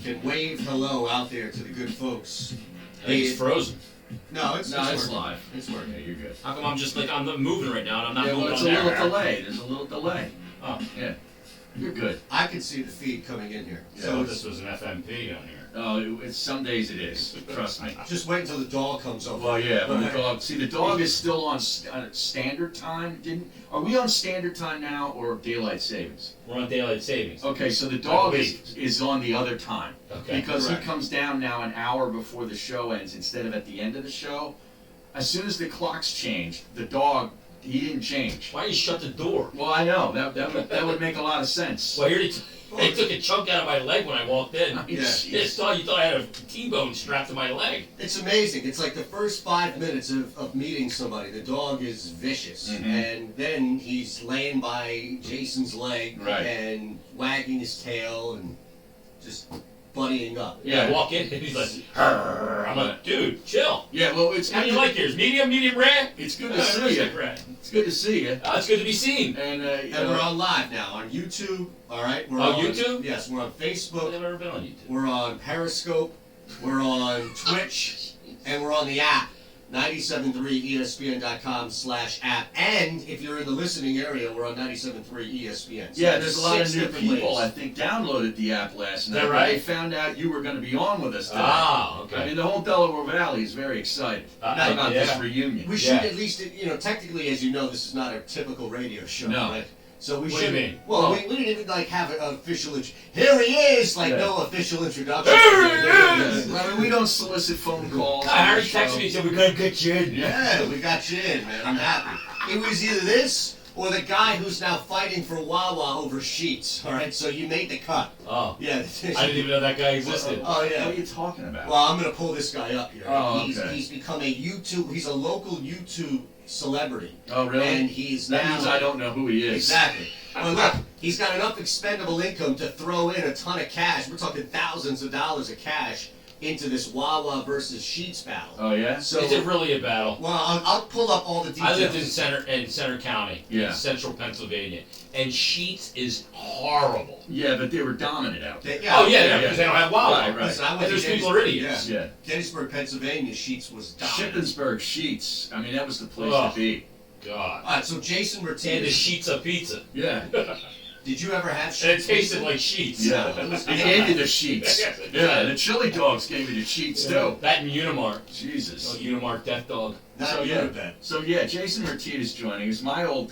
can wave hello out there to the good folks. I think it's frozen. No, it's live. It's working. Yeah, you're good. How come I'm moving right now and I'm not moving well, it's on a there? little delay. There's a little delay. Oh. Yeah. You're good. I can see the feed coming in here. Yeah, So this was an FMP on here. Oh, it's some days it is. Trust me. just wait until the dog comes over. Well, yeah, but the dog. See, the dog is still on standard time. Are we on standard time now or daylight savings? We're on daylight savings. Okay, so the dog is on the other time. Okay. Because Correct. he comes down now an hour before the show ends instead of at the end of the show. As soon as the clocks change, the dog, he didn't change. Why you shut the door? Well, I know that would make a lot of sense. Well, here they took a chunk out of my leg when I walked in. Yeah. You thought I had a T-bone strapped to my leg. It's amazing. It's like the first 5 minutes of meeting somebody, the dog is vicious. Mhm. And then he's laying by Jason's leg Right. and wagging his tail and just buddying up. Yeah, I walk in and he's like, "Arr." I'm like, dude, chill. Yeah, well, it's How do you like yours? Medium rare? It's good to see you. Rare. It's good to see you. It's good to be seen. And And we're on live now on YouTube. All right. We're Oh, on YouTube? Yes, we're on I've Facebook. never been on YouTube. We're on Periscope. We're on Twitch, and we're on the app. 973ESPN.com/app. And if you're in the listening area, we're on 97.3 ESPN. So yeah, there's a lot of 6 new different people, ways. I think, downloaded the app last night. that right? They found out you were going to be on with us today. Ah, okay. I mean, the whole Delaware Valley is very excited about this reunion. We should at least, technically, as you know, this is not a typical radio show, No. right? So we What should. do you mean? Well, we didn't even have an official. Here he is, no official introduction. Here he is! I mean, we don't solicit phone calls. Harry texted me and said, we gotta get you in. Yeah, we got you in, man. I'm happy. It was either this or the guy who's now fighting for Wawa over sheets. All right, so you made the cut. Oh. Yeah. I didn't even know that guy existed. Oh yeah. What are you talking about? Well, I'm gonna pull this guy up here. Oh, he's okay. he's become a YouTube. He's a local YouTube celebrity. Oh, really? And he's that now. means I don't know who he is. Exactly. Well, look, he's got enough expendable income to throw in a ton of cash. We're talking thousands of dollars of cash into this Wawa versus Sheets battle. Oh, yeah? So, Is it really a battle? well, I'll pull up all the details. I lived in Center County, Yeah. central Pennsylvania, and Sheets is horrible. Yeah, but they were dominant out there. Oh yeah, because they don't have Wawa. Right. Listen, I went And to those people are idiots. Yeah. Gettysburg, Pennsylvania, Sheets was dominant. Shippensburg Sheets. I mean, that was the place Oh. to be. God. All right, so Jason And the Martinez, sheets of pizza. Yeah. did you ever have And it Sheets? tasted like sheets. Yeah. They gave you the sheets. Yes, it Yeah, did. the chili dogs gave you the sheets, too. That and Unimart. Jesus. Oh, Unimart Death Dog. Not So, yet, yeah. Ben. So, yeah, Jason Martinez joining us. My old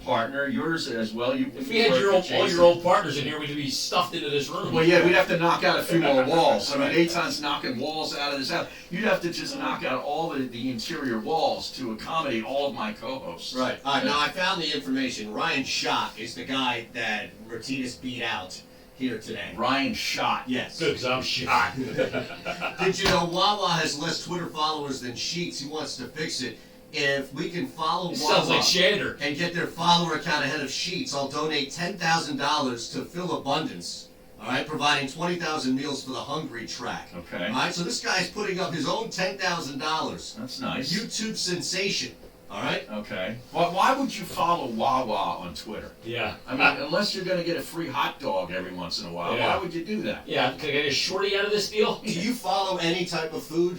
partner, yours as well. If we had all your old partners in here, we'd be stuffed into this room. Well, yeah, we'd have to knock out a few more walls. I mean, Eitan's knocking walls out of this house. You'd have to just knock out all the interior walls to accommodate all of my co-hosts. Right. All right. Now I found the information. Ryan Schott is the guy that Martinez beat out here today. Ryan Schott. Yes. Good, because I'm shot. Did you know Wawa has less Twitter followers than Sheets? He wants to fix it. If we can follow Sounds Wawa like Shander. and get their follower account ahead of Sheets, I'll donate $10,000 to Phil Abundance. All right, providing 20,000 meals for the Hungry Track. Okay. All right, so this guy's putting up his own $10,000. That's nice. YouTube sensation. All right. Okay. Well, why would you follow Wawa on Twitter? Yeah. I mean, unless you're going to get a free hot dog every once in a while, Yeah. why would you do that? Yeah, can I get a shorty out of this deal? Do you follow any type of food?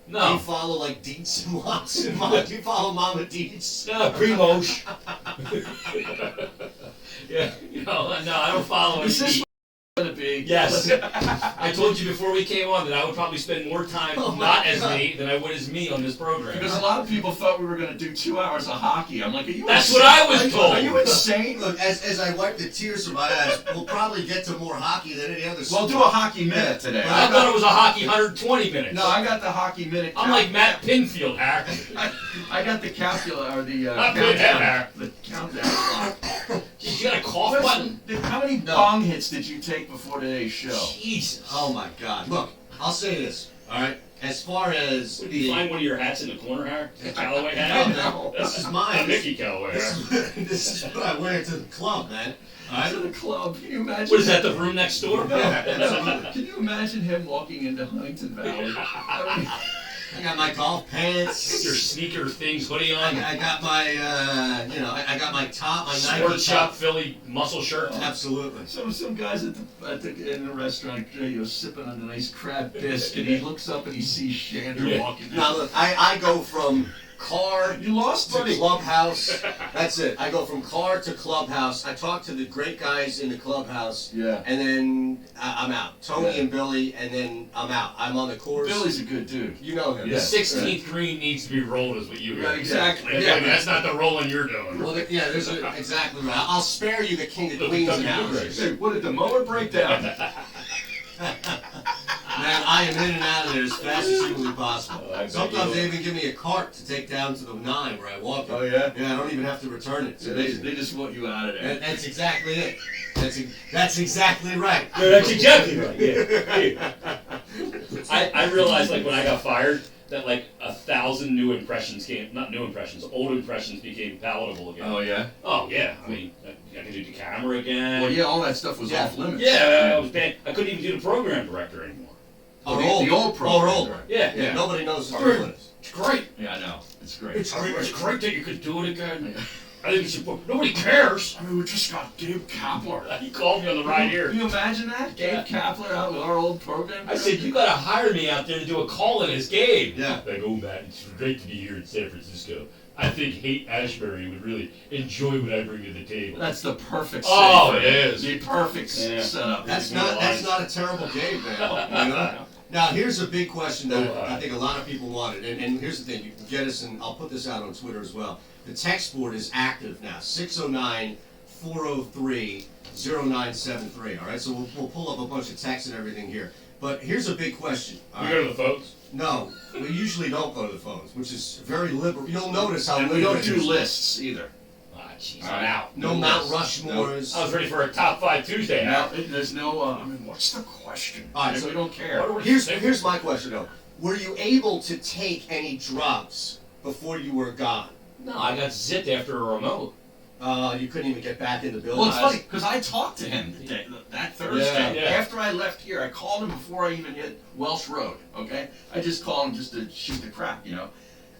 Do you No. follow like Dietz and Watson? Do you follow Mama Dietz? No, Primosh. Yeah, no, I don't follow Is this any. going to be? Yes. I told you before we came on that I would probably spend more time Oh my not as God. me than I would as me on this program. Because a lot of people thought we were going to do 2 hours of hockey. I'm like, are you That's insane? what I was told. Are you insane? Look, as I wipe the tears from my eyes, we'll probably get to more hockey than any other We'll sport. do a hockey minute today. I thought it was a hockey 120 minutes. No, I got the hockey minute. I'm like Matt Pinfield, Harry. I got the calculator or the Not good, Harry. the countdown clock. You got a cough button? How many No. bong hits did you take before today's show? Jesus. Oh my God! Look, I'll say this. All right, as far as Did you find one of your hats in the corner, Harry? The Callaway No, hat? no, this is mine. Mickey Callaway hat. This is what I wear to the club, man. All To right. the club. Can you imagine? What is that, the room next door? No. Can you imagine him walking into Huntington Valley? I mean, I got my golf pants. Your sneaker things, hoodie on. I got my, I got my top, my Sport Nike Shop top. Philly muscle shirt. Absolutely. Some guys in the restaurant, sipping on a nice crab biscuit. He looks up and he sees Shander walking down. Now look, I go from car You lost, to buddy. clubhouse. That's it. I go from car to clubhouse. I talk to the great guys in the clubhouse. Yeah. And then I'm out. Tony Yeah. and Billy, and then I'm out. I'm on the course. Billy's a good dude. You know him. The 16th green needs to be rolled, is what you hear. Right, exactly. And Yeah. that's not the rolling you're doing. Well, there's exactly right. I'll spare you the king of The queens W analysis. Hey, what did the mower break down? Man, I am in and out of there as fast as humanly possible. Oh, I bet Sometimes you they will. even give me a cart to take down to the 9 where I walk it. Oh, yeah? Yeah, I don't even have to return it. So they just want you out of there. That's exactly it. That's exactly right. No, that's exactly right. Yeah. I realized, like, when I got fired, that like 1,000 new impressions not new impressions, old impressions became palatable again. Oh, yeah? Oh yeah, I mean, I could do the camera again. Well, yeah, all that stuff was Yeah. off limits. Yeah, I was banned. I couldn't even do the program director anymore. Oh, the old program. Oh, old. Right. Yeah, Yeah, nobody knows who Alright. doing it. It's great. Yeah, I know. It's great. It's great that you could do it again. I think you should put, nobody cares. I mean, we just got Gabe Kapler. He called me on the ride here. Can you imagine that? Gabe Kapler out with our old program? I said, you gotta hire me out there to do a call-in as Gabe. Yeah. Like, oh Matt, it's great to be here in San Francisco. I think Haight Ashbury would really enjoy what I bring to the table. That's the perfect Oh, setup. it is. The perfect Yeah. setup. That's not a terrible game, man. You know? Now, here's a big question that I think a lot of people wanted, and here's the thing: you can get us, and I'll put this out on Twitter as well. The text board is active now, 609-403-0973. All right, so we'll pull up a bunch of texts and everything here. But here's a big question. All We right? go to the phones? No, we usually don't go to the phones, which is very liberal. You'll notice how And we liberal don't it do is. lists either. Ah, jeez, All I'm right. out. No No Mount lists. Rushmores. I was ready for a top 5 Tuesday. Now, Now, there's no, I mean, what's the question? All right, I mean, so we don't care. Here's my question though. Were you able to take any drugs before you were gone? no, I got zipped after a remote. You couldn't even get back in the building. Well, it's funny, because I talked to him that Thursday. Yeah. After I left here, I called him before I even hit Welsh Road, okay? I just called him just to shoot the crap, you know?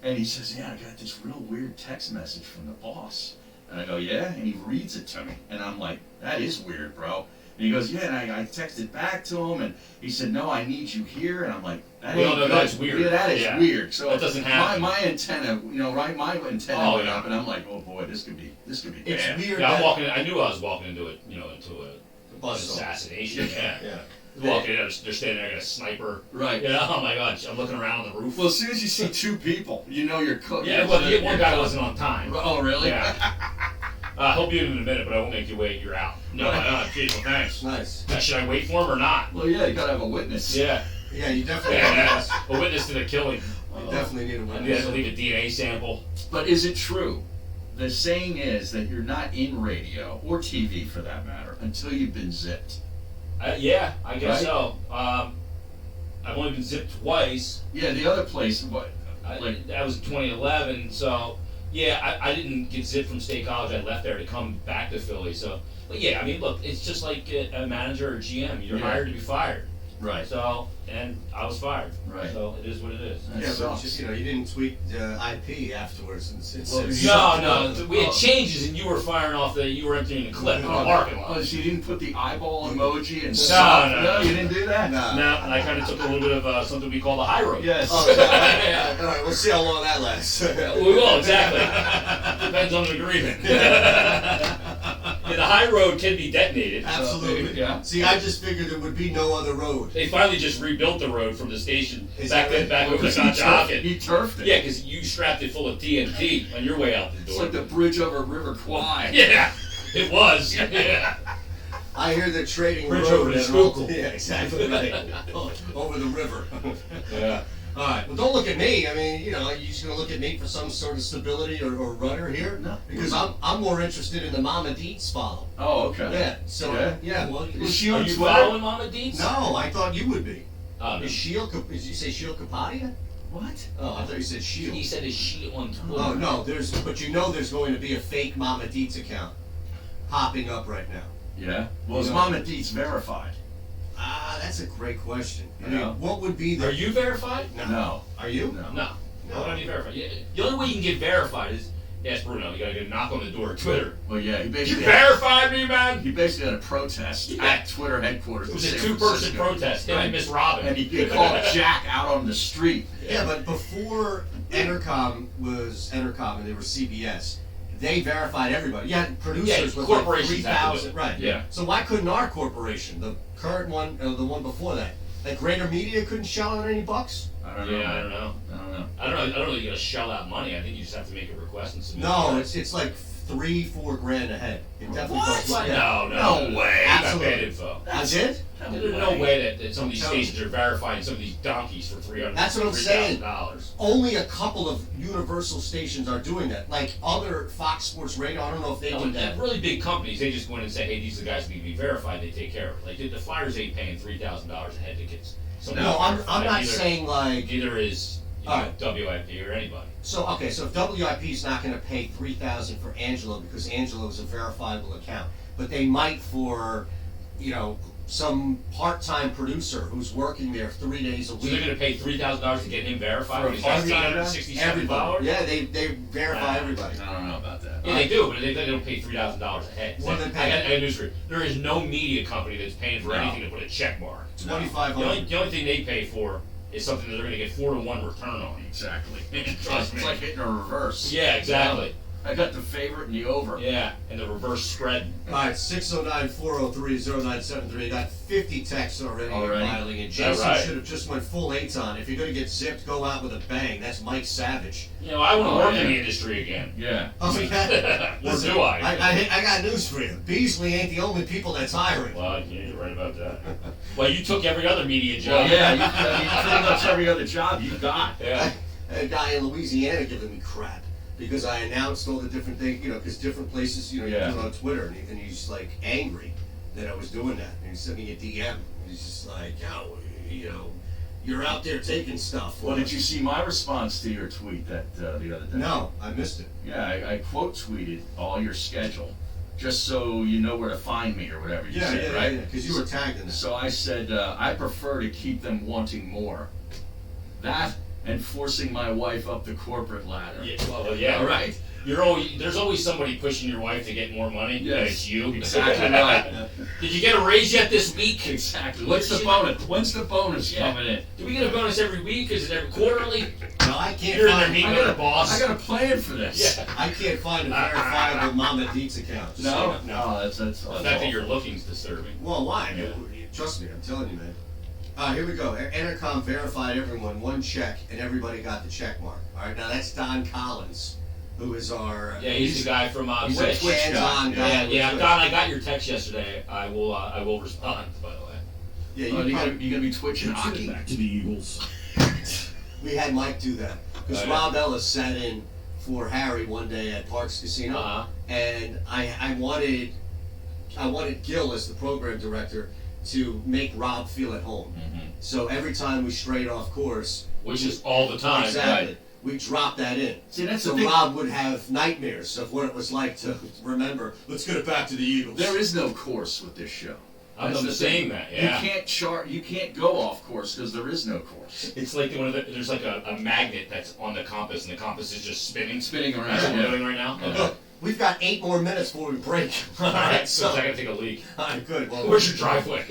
And he says, yeah, I got this real weird text message from the boss. And I go, yeah? And he reads it to me. And I'm like, that is weird, bro. And he goes, yeah, and I texted back to him, and he said, no, I need you here. And I'm like, that Well, ain't no, good. that's weird. Yeah, that is Yeah. weird. So That doesn't happen. My antenna, you know, right? My antenna Oh, went yeah. up, and I'm like, oh boy, this could be It's bad. weird. Yeah, that- I knew I was walking into it, into an Bus stop. assassination. Yeah. Yeah. Walking in, they're standing there, I got a sniper. Right. You know, oh my god, I'm looking around on the roof. Well, as soon as you see two people, you know you're cooked. Yeah, well, the one guy wasn't on time. Oh, really? Yeah. I hope you in a minute, but I won't make you wait. You're out. No, geez, well, thanks. Nice. Should I wait for him or not? Well, yeah, you gotta have a witness. Yeah. Yeah, you definitely Yeah, a witness to the killing. you definitely need a I witness. need to leave a DNA sample. But is it true? The saying is that you're not in radio, or TV for that matter, until you've been zipped. Yeah, I guess Right? so. I've only been zipped twice. Yeah, the other place, what? That was 2011, so yeah, I didn't get zipped from State College. I left there to come back to Philly. So, but yeah, I mean, look, it's just like a manager or GM. You're Yeah. hired to be fired. Right. So, and I was fired. Right. So it is what it is. That Yeah, but sucks. just, you didn't tweet IP afterwards. Well, No, we had changes, and you were firing off you were emptying the clip in the parking lot. Oh, so you didn't put the eyeball emoji and No. you didn't do that? No. No, and I kind of took a little bit of something we call the high road. Yes. Oh, yeah. All right, we'll see how long that lasts. We will, exactly. Depends on the agreement. Yeah, the high road can be detonated. Absolutely. Yeah. See, I just figured there would be no other road. They finally just rebuilt the road from the station Is back that right? back over Because to Conshohocken. he turfed it. Yeah, because you strapped it full of TNT on your way out the It's door. like the bridge over River Kwai. Yeah, it was. Yeah. I hear they're trading Bridge road over the and Schuylkill. Yeah, exactly right. Over the river. Yeah. All right. Well, don't look at me. I mean, you're just gonna look at me for some sort of stability or rudder here? No. Because I'm more interested in the Mama Deets follow. Oh, okay. Yeah. So Yeah. Well, Is she Are on you Twitter? following Mama Deets? no, I thought you would be. No. Is Shield? Did you say Shield Kapadia? What? Oh, I thought you said Shield. He said, is she on Twitter? Oh no, but there's going to be a fake Mama Deets account popping up right now. Yeah. Well, is No. Mama Deets verified? That's a great question. I You mean, know? what would be the? Are you verified? No. Are you? No. No. Why don't you verify? Yeah, the only way you can get verified is ask Bruno. You gotta get a knock on the door at Twitter. Well, yeah, he You basically verify me, man. he basically had a protest Yeah. at Twitter headquarters. It in was a San two-person Francisco. protest. Him Right. and Miss Robin. And he called Jack out on the street. Yeah, but before Entercom was Entercom and they were CBS, they verified everybody. Yeah, producers Yeah, with corporations like have to do 3,000. it. Right. Yeah. So why couldn't our corporation, the current one, the one before that, like Greater Media, couldn't shell out any bucks? I don't know. Yeah, I man. don't know. I don't know. I don't know. You gotta shell out money. I think you just have to make a request and submit. No, it. it's like $3-4 grand ahead. It definitely What? costs money. No way. That's Absolutely. bad info. I did? There's no way that some of these I'm telling stations are verifying some of these donkeys for $300,000. That's what I'm saying. $3,000. Only a couple of Universal stations are doing that. Like other Fox Sports Radio, I don't know if they No, do that. really big companies, they just go in and say, hey, these are the guys that need to be verified. They take care of it. Like the Flyers ain't paying $3,000 a head tickets. No, I'm not Neither- saying like. Neither is Alright. WIP or anybody. So okay, so if WIP is not going to pay $3,000 for Angelo because Angelo is a verifiable account, but they might for, some part-time producer who's working there 3 days a So they're week. gonna pay $3,000 to get him verified For when he's got everybody? $367 Everybody. followers? Yeah, they verify everybody. I don't know about that. Yeah, they do, but they don't pay $3,000 a head. What do they I pay? got news for you. There is no media company that's paying for No. anything to put a check mark. The only, $2,500. the only thing they pay for is something that they're gonna get 4-to-1 return on. Exactly. Trust me. It's like hitting a reverse. Yeah, exactly. I got the favorite and the over. Yeah, and the reverse spread. All right, 609-403-0973. Got 50 texts already Already? piling in. Is that Jason right? should have just went full Aton. If you're going to get zipped, go out with a bang. That's Mike Savage. You know, I want to work yeah. in the industry again. Yeah. Oh, yeah. Or do I? I got news for you. Beasley ain't the only people that's hiring. Well, yeah, you're right about that. Well, you took every other media Well, job. yeah, I mean, pretty much every other job you got. Yeah. A guy in Louisiana giving me crap because I announced all the different things, because different places, you Yeah. do it on Twitter, and he's like angry that I was doing that. And he sent me a DM. He's just like, you're out there taking stuff. Well, did you see my response to your tweet that the other day? No, I missed it. Yeah, I quote tweeted all your schedule, just so you know where to find me or whatever you said, right? Because you were tagged in that. So I said, I prefer to keep them wanting more. That and forcing my wife up the corporate ladder. Yeah, well, yeah, All right. There's always somebody pushing your wife to get more money. Yes. And it's you. Exactly right. Did you get a raise yet this week? Exactly. What's the bonus? When's the bonus Yeah. coming in? Do we get a bonus every week? Is it every quarterly? No, I can't You're in there find. meeting I with got the boss. I got a plan for this. Yeah. I can't find a verifiable Mama Deets account. Just No, saying. no, that's The fact that you're looking's disturbing. Well, why? Yeah. Trust me, I'm telling you, man. Here we go. Entercom verified everyone, one check, and everybody got the check mark. All right, now that's Don Collins, who is our. Yeah, he's the guy from he's a Twitch. Twitch hands-on guy. guy. Yeah, with yeah, Twitch. Don, I got your text yesterday. I will respond. By the way. Yeah, You you gonna be twitching hockey? Back to the Eagles. we had Mike do that because Oh, yeah. Rob Ellis sat in for Harry one day at Parks Casino, Uh-huh. and I wanted Gil as the program director to make Rob feel at home. Mm-hmm. So every time we strayed off course, Which is all the time. exactly, right. we dropped that in. See, that's So the thing. Rob would have nightmares of what it was like to remember. Let's get it back to the Eagles. There is no course with this show. I'm That's not the saying thing. that. Yeah. You can't go off course because there is no course. It's like there's like a magnet that's on the compass, and the compass is just spinning. Spinning around. That's what we're Yeah. doing right now. And look, we've got 8 more minutes before we break. All right, so so I gotta take a leak. all right, good. Well, Where's your driveway?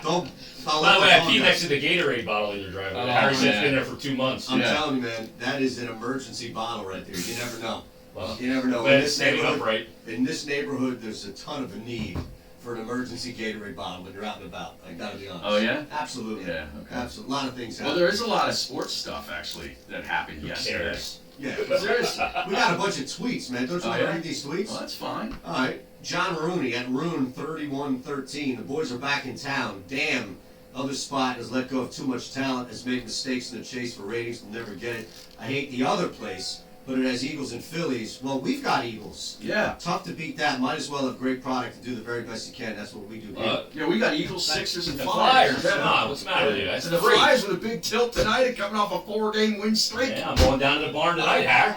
don't. I'll By the way, let I the peed phone next go. to the Gatorade bottle in your driveway. Oh, Harry said it's man. been there for 2 months. I'm Yeah. telling you, man, that is an emergency bottle right there. You never know. Well, You never know. but In it's this standing neighborhood, upright. in this neighborhood, there's a ton of a need for an emergency Gatorade bottle when you're out and about. I gotta be honest. Oh yeah. Absolutely. Yeah. Okay. Absolutely. A lot of things Well, happen. there is a lot of sports stuff actually that happened Who yesterday. cares? Yeah. Seriously. We got a bunch of tweets, man. Don't you Oh, want to yeah? read these tweets? Well, that's fine. All right. John Rooney at Roon3113. The boys are back in town. Damn. Other spot has let go of too much talent, has made mistakes in the chase for ratings, will never get it. I hate the other place, but it has Eagles and Phillies. Well, we've got Eagles. Yeah. Tough to beat that. Might as well have great product and do the very best you can. That's what we do here. Yeah, we got Eagles, Sixers, and The Flyers. Flyers. Come on, what's the matter with you? That's And the free. Flyers with a big tilt tonight and coming off a 4-game win streak. Yeah, I'm going down to the barn tonight, Harry.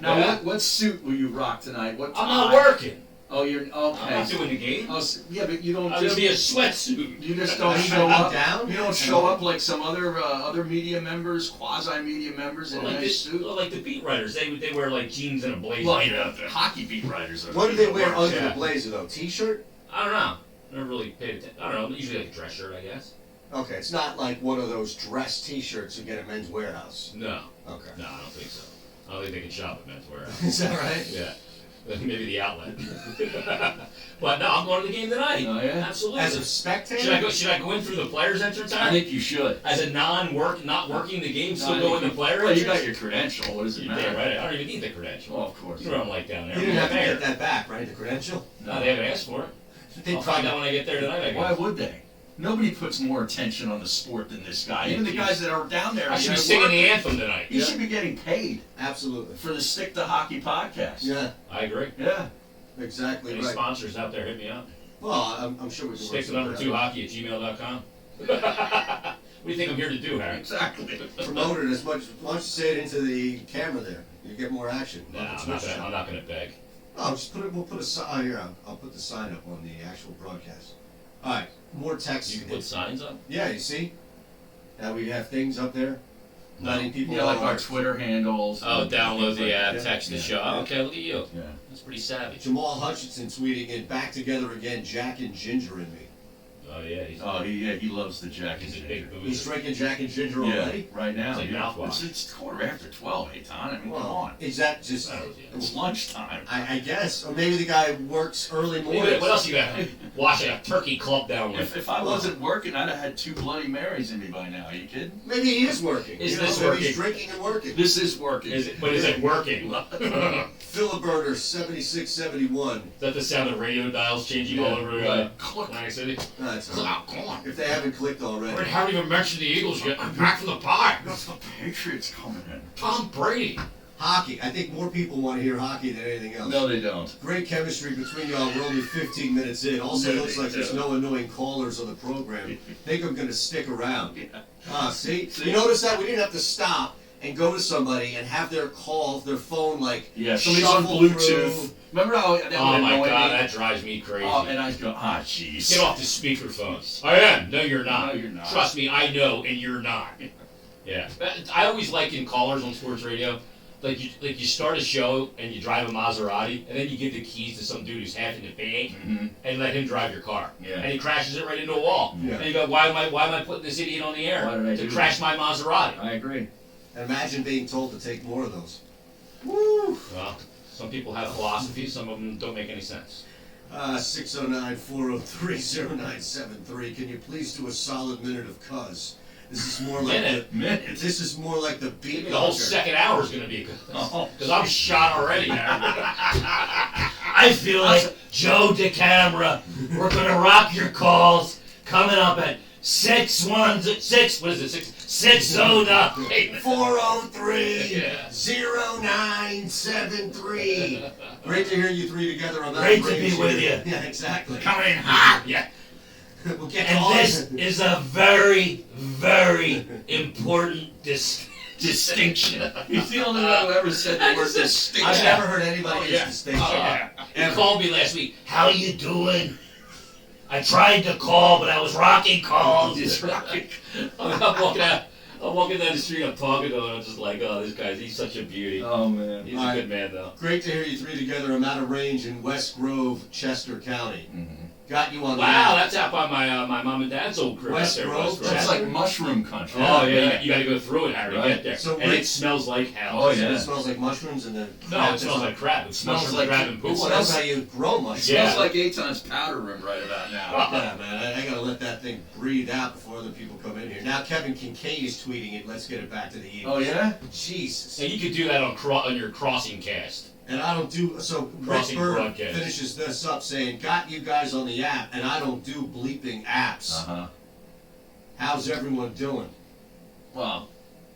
Now, Yeah. what suit will you rock tonight? What I'm tie? not working. Oh, you're I'm okay. not doing the game. Oh, yeah, but you don't I'm gonna just. be a sweatsuit. You just don't Are you show gonna up. be down? You don't show up like some other media members, quasi media members in a Like, nice suit. like the beat writers, they wear like jeans and a blazer. Well, you know, the hockey beat writers are. What do they wear under Yeah. the blazer though? T-shirt? I don't know. Never really paid attention. I don't know. Usually like a dress shirt, I guess. Okay, it's not like one of those dress T-shirts you get at Men's Warehouse. No, Okay. no, I don't think so. I don't think they can shop at Men's Warehouse. Is that right? Yeah, maybe the outlet. But no, I'm going to the game tonight. Oh, yeah? Absolutely. As a spectator? Should I go in through the players' entrance? I think you should. As a not working the game, still No, go in the player Well, entrance? you got your credential. What does it You matter? did, right? I don't even need the credential. Well, of course. You know what I'm like down there. You didn't have to Mayor. get that back, right? The credential? No, they haven't asked for it. They I'll find out when I get there tonight, I Why guess. would they? Nobody puts more attention on the sport than this guy. Even the guys that are down there. I should you be know, singing working. the anthem tonight. He should be getting paid Absolutely. for the Stick to Hockey podcast. Yeah, I agree. Yeah. exactly Any right. sponsors out there, hit me up. Well, I'm sure we can Stick to work number something 2 out. hockey at gmail.com. What do you think I'm here to do, Harry? Exactly. Promote it as much. Why don't you say it into the camera there? You get more action. Nah, Like a I'm Twitch not gonna, channel. I'm not gonna beg. Oh, just put it. We'll put a sign here. I'll put the sign up on the actual broadcast. All right, more text. You can put signs up? Yeah, you see. Now we have things up there, letting people Yeah, know. like our Twitter handles. Oh, and download things the like app, that. text the Yeah. show. Oh, okay, look at you. Yeah. That's pretty savvy. Jamal Hutchinson tweeting in, back together again, Jack and Ginger and me. Oh, yeah. He's, Oh, he loves the Jack and he's a Ginger. big He's boozer. drinking Jack and Ginger Yeah, already? right now. It's like yeah. mouthwash. It's 12:15, Eitan. I mean, come Well, on. is that just, Oh, yeah. It's lunchtime. I guess, or maybe the guy works early mornings. What else you got? Watching a turkey club down with. If I wasn't working, I'd have had 2 Bloody Marys in me by now. Are you kidding? Maybe he is working. Is You know, this maybe he's working? drinking and working. This is working. Is it working? Is Filiberter 7671. that the sound of radio dials changing all over Click. Atlantic City? That's Come on, come on. if they haven't clicked We already. haven't even mentioned the Eagles yet. I'm back from the pie. That's the Patriots coming in. Tom Brady. Hockey. I think more people want to hear hockey than anything else. No, they don't. Great chemistry between y'all. We're only 15 minutes in. Also, No, looks they like there's don't. no annoying callers on the program. Think I'm going to stick around. Yeah. See? See? You notice that? We didn't have to stop and go to somebody and have their phone, like, Yeah, somebody's on shuffle Bluetooth. through. Remember how that Oh would my annoy god, me? that drives me crazy. Oh, and I go, jeez. Get off the speakerphone. I am. No, you're not. No, you're not. Trust me, I know, and you're not. Yeah. I always liken callers on sports radio. Like you start a show and you drive a Maserati, and then you give the keys to some dude who's half in the bag Mhm. and let him drive your car. Yeah. And he crashes it right into a wall. Yeah. And you go, why am I putting this idiot on the air Why did I to do crash this? my Maserati? I agree. And imagine being told to take more of those. Woo! Well, some people have philosophies, some of them don't make any sense. 609-403-0973. Can you please do a solid minute of cuz? This is more like Minute? This is more like the beat. Maybe the whole doctor. second hour is going to be good. Oh. Because I'm shot already now. I feel like Joe DeCamera. We're going to rock your calls coming up at 616. What is it? 609. 403-0973. Great to hear you three together on that. Great to range be with here. you. Yeah, exactly. Coming in hot. Yeah. We'll get to all And this of it. is a very, very important distinction. He's the only one who ever said the word distinction. I've never heard anybody Oh, use yeah. distinction. Oh, yeah. He called me last week. How you doing? I tried to call, but I was rocking calls. He's rocking. I'm walking out. I'm walking down the street. I'm talking to him. I'm just like, oh, this guy's—he's such a beauty. Oh, man. He's a Alright. good man, though. Great to hear you three together. I'm out of range in West Grove, Chester County. Mhm. Got you on the Wow, app. that's out by my mom and dad's old crib. West out there, Grove? West Grove. That's like mushroom country. Oh yeah, you got to go through it, Harry, to Right. get there. So and Rick- it smells like hell. Oh, So yeah. It smells like mushrooms and the No, it smells like crap. It smells Smells like like- crap and poop. Well, that's how you grow mushrooms. Yeah. Smells like Eitan's powder room right about now. Yeah, man, I gotta let that thing breathe out before other people come in here. Now Kevin Kincaid is tweeting it. Let's get it back to the Eagles. Oh, yeah? Jesus. And you could do that on your crossing cast. And I don't do so. Rick Crossing Bird broadcast. finishes this up saying, "Got you guys on the app, and I don't do bleeping apps. Uh-huh. How's everyone doing?" Well,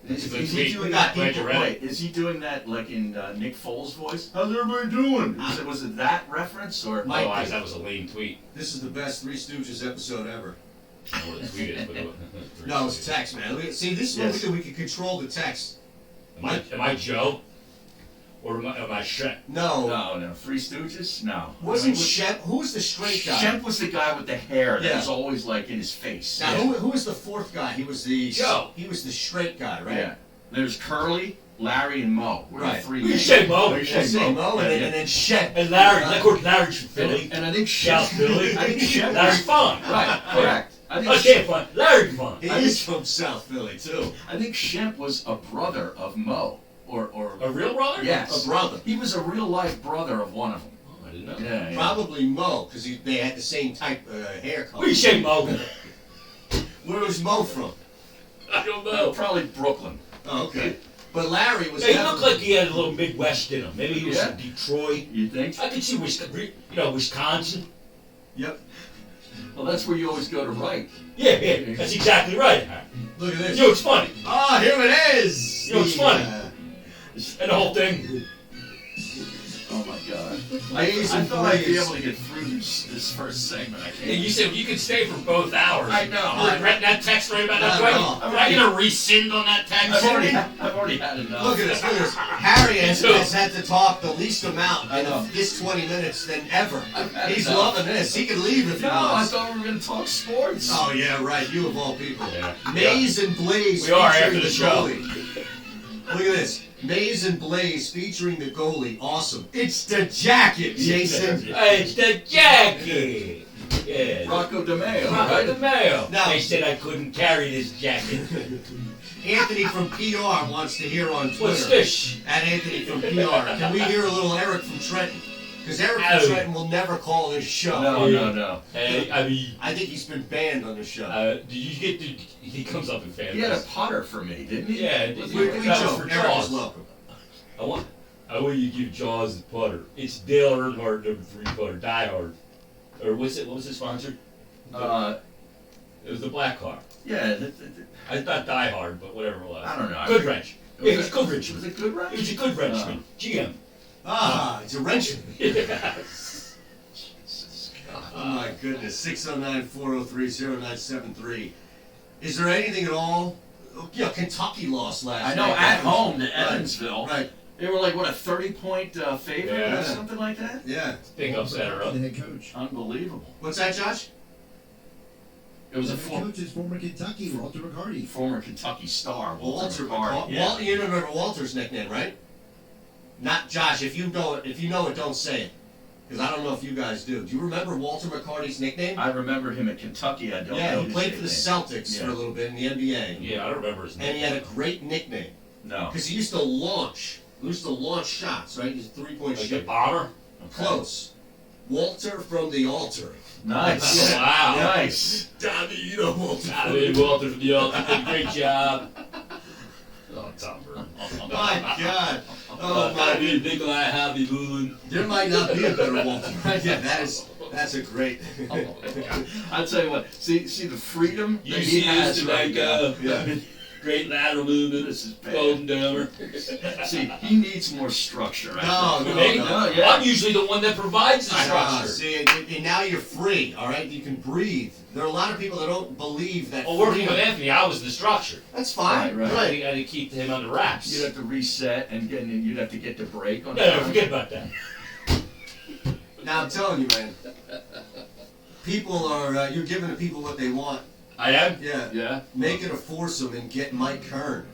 That's a is good he tweet. doing Glad that? you read Wait, is he doing that like in Nick Foles' voice? How's everybody doing? Was it that reference or? Might Otherwise, be. that was a lame tweet. This is the best Three Stooges episode ever. I don't know what the tweet is, but No, it's text, man. See, this is what Yes. we do. We can control the text. Am I Joe? Or am I Shemp? No. No. Three Stooges? No. Wasn't Shemp? Who was the straight guy? Shemp was the guy with the hair that Yeah. was always like in his face. Now, who was the fourth guy? He was the Joe. He was the straight guy, right? Yeah. There's Curly, Larry, and Mo. We're Right. the three. You names. say Mo. You say Mo, and then Shemp. And Larry. Of course, Larry's from Philly. And I think South Shemp. Philly. I think Shemp. Larry Fun. Right. Correct. I Oh, think Shemp Fun. Larry Fun. He is from South Philly too. I think Shemp was a brother of Mo, or A real brother? yes, A brother. He was a real life brother of one of them. Oh, I didn't know. Yeah. Probably Mo, because they had the same type hair color. Where you say Mo? Where was Mo from? I don't Oh, know. probably Brooklyn. Oh, okay. But Larry was. Yeah, he looked like he had a little Midwest in him. Maybe he was Yeah. from Detroit. You think? I could see Wisconsin. Yep. Well, that's where you always go to write. Yeah, that's exactly right. Look at this. You know what's funny? Ah, here it is. You know what's funny? And the whole thing. Oh my God! Blaze I and thought I'd be Blaze. able to get through this first segment. I can't. And you said you could stay for both hours. I know. You regret that text right about that Not way? at all. Am I gonna rescind on that text? I've already had enough. Look at this. Look at this. Harry has, Me too. has had to talk the least amount I in know. this 20 minutes than ever. I've had He's enough. loving this. He can leave if he No, I wants. thought we were going to talk sports. Oh yeah, right. You of all people. Yeah. Maze and Blaze. We are featuring after the show. goalie. Look at this. Maze and Blaze featuring the goalie. Awesome. It's the jacket, Jason. It's the jacket. Yeah. Rocco DeMeo, Rocco right? DeMeo. Now- They said I couldn't carry this jacket. Anthony from PR wants to hear on Twitter. What's this? At Anthony from PR. Can we hear a little Eric from Trenton? Because Eric Oh. from Trenton will never call this show. No. Hey, I mean, I think he's been banned on the show. did you get the? He comes up in fan He had a base. putter for me, didn't he? Yeah, Was we he- we that was joke. for Eric Jaws. is welcome. I want you to give Jaws the putter. It's Dale Earnhardt #3 putter, Die Hard, or what's it? What was it sponsored? It was the black car. Yeah, I thought Die Hard, but whatever it was. I don't know. Good wrench. It was Yeah, it was a good Was wrenchman. it good, right? It was a good wrenchman. GM. Ah, it's a wrenchman. Yes. Oh my goodness. 609-403-0973. Is there anything at all? Yeah, Kentucky lost last I know, night. at home to Evansville. Right. They were like, what, a 30-point favorite Yeah. or something like that? Yeah. Big upset her up. The head coach. Unbelievable. What's that, Josh? It was The a head former, coach is former Kentucky, Walter McCarty. Kentucky star, Walter. McCarty. Yeah. Walter, you remember Walter's nickname, right? Not Josh. If you know it, don't say it. Because I don't know if you guys do. Do you remember Walter McCarty's nickname? I remember him at Kentucky. I don't Yeah, know he his played for the nickname. Celtics for a Yeah. little bit in the NBA. Yeah, I don't remember his name. And he had a great nickname. No. Because he used to launch. He used to launch shots, right? He's a three-point Like a shooter. bomber. Close. Walter from the altar. Nice. Oh, wow. Nice. Daddy, you know Walter. I mean, Walter from the Altar did a great job. Oh, Tom Burton. My God. Oh I my. mean, Nikolai Happy Moon. There might not be a better Walter. Yeah, that's a great. I'll tell you what. See the freedom You that he see has this right like now. Yeah. great lateral movement. This is bad. Golden Domer. See, he needs more structure. I No, think. no, Me? no. yeah. I'm usually the one that provides the structure. See, and now you're free, all right? You can breathe. There are a lot of people that don't believe that. Well, working freedom- with Anthony, I was the structure. That's fine. Right, I right. had to keep him under wraps. You'd have to reset and you'd have to get the break on. No, time. forget about that. Now I'm telling you, man. People are. You're giving the people what they want. I am? Yeah. Yeah. Make it a foursome and get Mike Kern.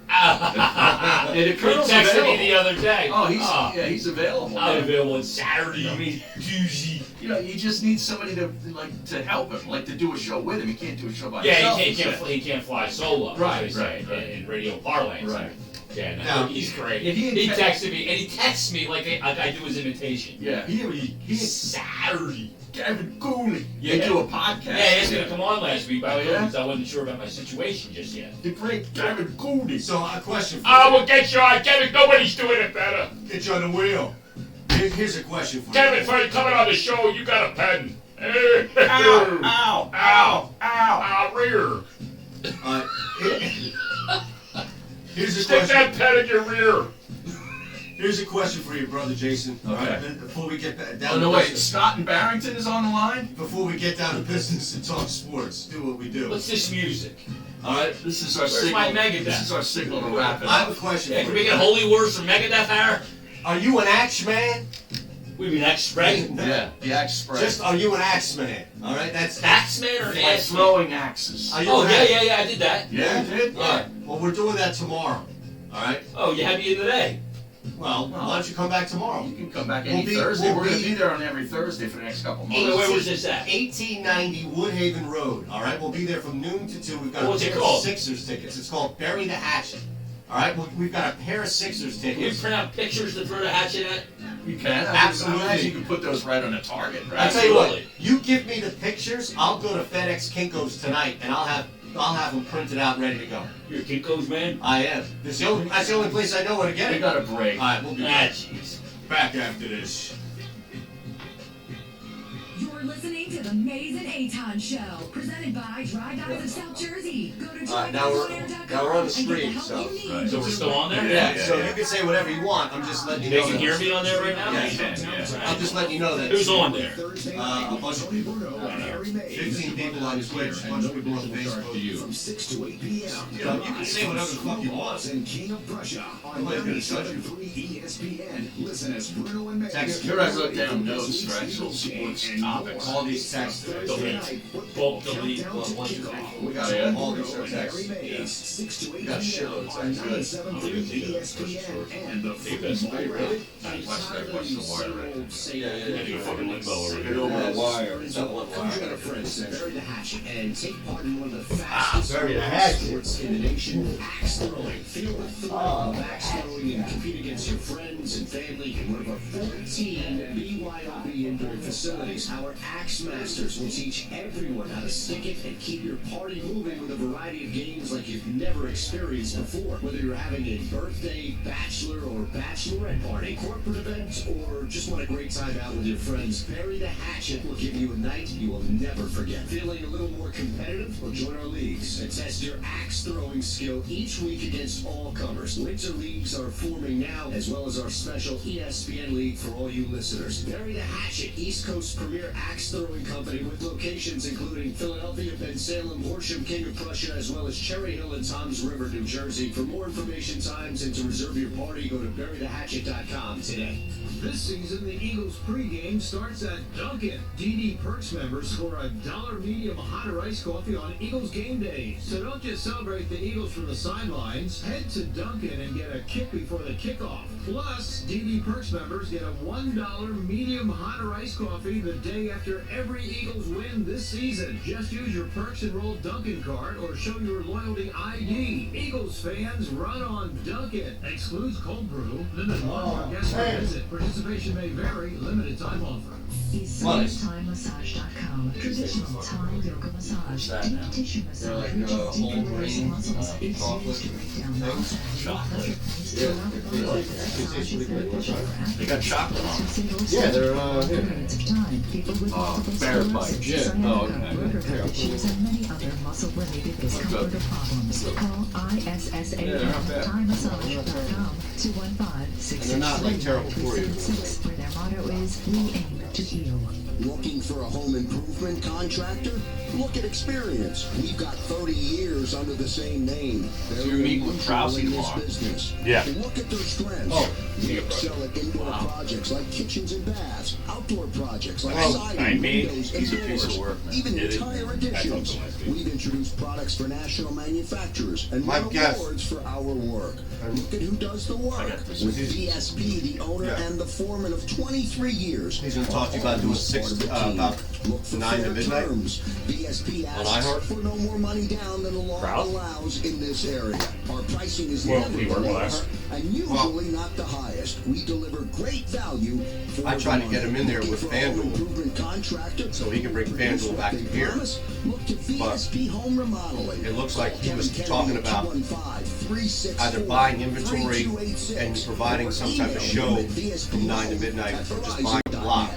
Yeah, the he Colonel's texted available. me the other day. Oh, he's available. I'm man. available on Saturday, I mean, Tuesday. You know, you just need somebody to help him, like to do a show with him. He can't do a show by Yeah, himself. he can't fly solo. Right, as they say right. in radio parlance. Right. Yeah, no, Now, he's great. if he He had- texted me, and he texts me like I do his imitation. Yeah. He's Saturday. Gavin Cooley. Yeah. They do a podcast. Yeah, he asked me to come on last week, but Oh, yeah? I wasn't sure about my situation just yet. The great Gavin Cooley. So a question for I you. will get you. I get it. Nobody's doing it better. Get you on the wheel. Here's a question for Kevin, you. for you coming on the show, you got a pen. Ow! Ow! Ow! Ow! rear. Here's a Stick question. that pen in your rear. Here's a question for you, brother Jason. All right, Okay. before we get down Oh, to no, wait. business, Scott and Barrington is on the line? before we get down to business and talk sports, do what we do. What's this music? All right, this is our Where's signal. my Megadeth? This is our signal to wrap it I have up. a question Yeah, for can we you. get Holy Wars from Megadeth, Harry? Are you an axe man? We mean axe spray? Yeah, the axe spray. Just are you an axe man? All right, that's Axe man or like axe man? throwing axes. Are you Oh, an yeah, axe- yeah, yeah, I did that. Yeah, you did? All right. Well, we're doing that tomorrow. All right. Oh, you had me in today. Well, why don't you come back tomorrow? You can come back We'll any be- Thursday. we'll We're going be- to be there on every Thursday for the next couple months. Wait, where was this at? 1890 Woodhaven Road. All right, we'll be there from noon to 2. We've got What's a it pair of called? Sixers tickets. It's called Bury the Hatchet. All right, we've got a pair of Sixers Can we tickets. print out pictures to throw the hatchet at? You can. Absolutely. I imagine you can put those right on a target, I right? tell you what, Absolutely. you give me the pictures, I'll go to FedEx Kinko's tonight, and I'll have them printed out, ready to go. You're a Kinko's man? I am. That's the only place I know where to get We it. got a break. All right, we'll be Ah, back. jeez. Back after this. You're listening to the Amazing Aton Show, presented by Dry Guys of South Jersey. Go to All right, now we're on the street, so- Right. So we're still on there? Yeah, so you can say whatever you want. I'm just letting you They know. can hear me on there right now? Yeah, you can, yeah. I'm just letting you know that. Who's on there? A bunch of people. 15 people on Twitch, a bunch of people on Facebook. From 6 to 8 p.m. You know, you can say whatever the fuck you want. And King of Prussia on Nobody's gonna judge you. 97.3 ESPN. Listen as Bruno and Meg. Text. Here I wrote down notes for actual sports topics. All these texts. Bulk delete, one drop. We got it. All these are texts. Yeah. 6 to 8 You got p.m. shitloads on of 97.3 ESPN and the football Really? I watched the wire right now. Yeah. You fucking limbo over Get here. over the wire. Come join a friend center, bury the hatchet, and take part in one of the fastest bury the hatchet. sports in the nation, axe throwing. Feel the thrill of axe throwing and compete against your friends and family in one of our 14 BYOB indoor facilities. Our axe masters will teach everyone how to stick it and keep your party moving with a variety of games like you've never experienced before. Whether you're having a birthday, bachelor, or bachelorette party, corporate event, or just want a great time out with your friends, Bury the Hatchet will give you a night you will never forget. Feeling a little more competitive? Well, join our leagues and test your axe throwing skill each week against all comers. Winter leagues are forming now, as well as our special ESPN league for all you listeners. Bury the Hatchet, East Coast's premier axe throwing company with locations including Philadelphia, Ben Salem, Horsham, King of Prussia, as well as Cherry Hill and Toms River, New Jersey. For more information, times, and to reserve your party, go to burythehatchet.com today. This season, the Eagles pregame starts at Dunkin'. DD Perks members score a $1 medium hot or iced coffee on Eagles game days. So don't just celebrate the Eagles from the sidelines. Head to Dunkin' and get a kick before the kickoff. Plus, DD Perks members get a $1 medium hot or iced coffee the day after every Eagles win this season. Just use your Perks Enrolled Dunkin' card or show your loyalty ID. Eagles fans, run on Dunkin'. Excludes cold brew. Limited one per guest per visit. Participation may vary. Limited time offer. EastSideTimeMassage.com. Traditional Thai yoga massage. that Deep now? tissue massage like, reaches deep whole layers grain, of muscles. It's chocolate used to break down muscle and Chocolate. pressure points Yeah, throughout the body. really? Massage Tastes is pretty good. beneficial for They got chocolate on athletes who single Yeah, they're, long here. periods of time. People with multiple bear sclerosis, bite. Yeah. sciatica, Oh, okay. rotor cuff Yeah. issues, and many other muscle-related discomfort or problems. Call ISSATimemassage.com 215-663-3676, And they're not, like, terrible for you. where their motto is, we aim to heal. Looking for a home improvement contractor? Look at experience. We've got 30 years under the same name. They're you're meeting with unusual Krause in this tomorrow? business. Yeah. Look at their strengths. Oh, we King of Prussia. excel at indoor projects like kitchens and baths, outdoor projects like Oh, siding, I mean, windows, he's a and piece of doors, work, man. even It is. entire That's additions. also nice, dude. We've introduced products for national manufacturers and My won guess. awards for our work. Look at who does the work. got this. With BSP, the owner Yeah. and the foreman of 23 years. He's gonna talk to you about doing Always part of the team. about Look for 9 to fair midnight terms. BSP on asks iHeart? for no more money down than the law Kraus? allows in this area. Our pricing is Well, never we work the with lowest, iHeart? and usually not the highest. We deliver great value for I tried to the get him in there money. with Looking for a home FanDuel, improvement contractor so he can bring produce FanDuel what back they to here. promise? Look to VSP Home Remodeling. It looks like he Kevin was Kennedy talking at about 215-364-3286, either buying inventory and providing some type of show from 9 to midnight, or just buying a block.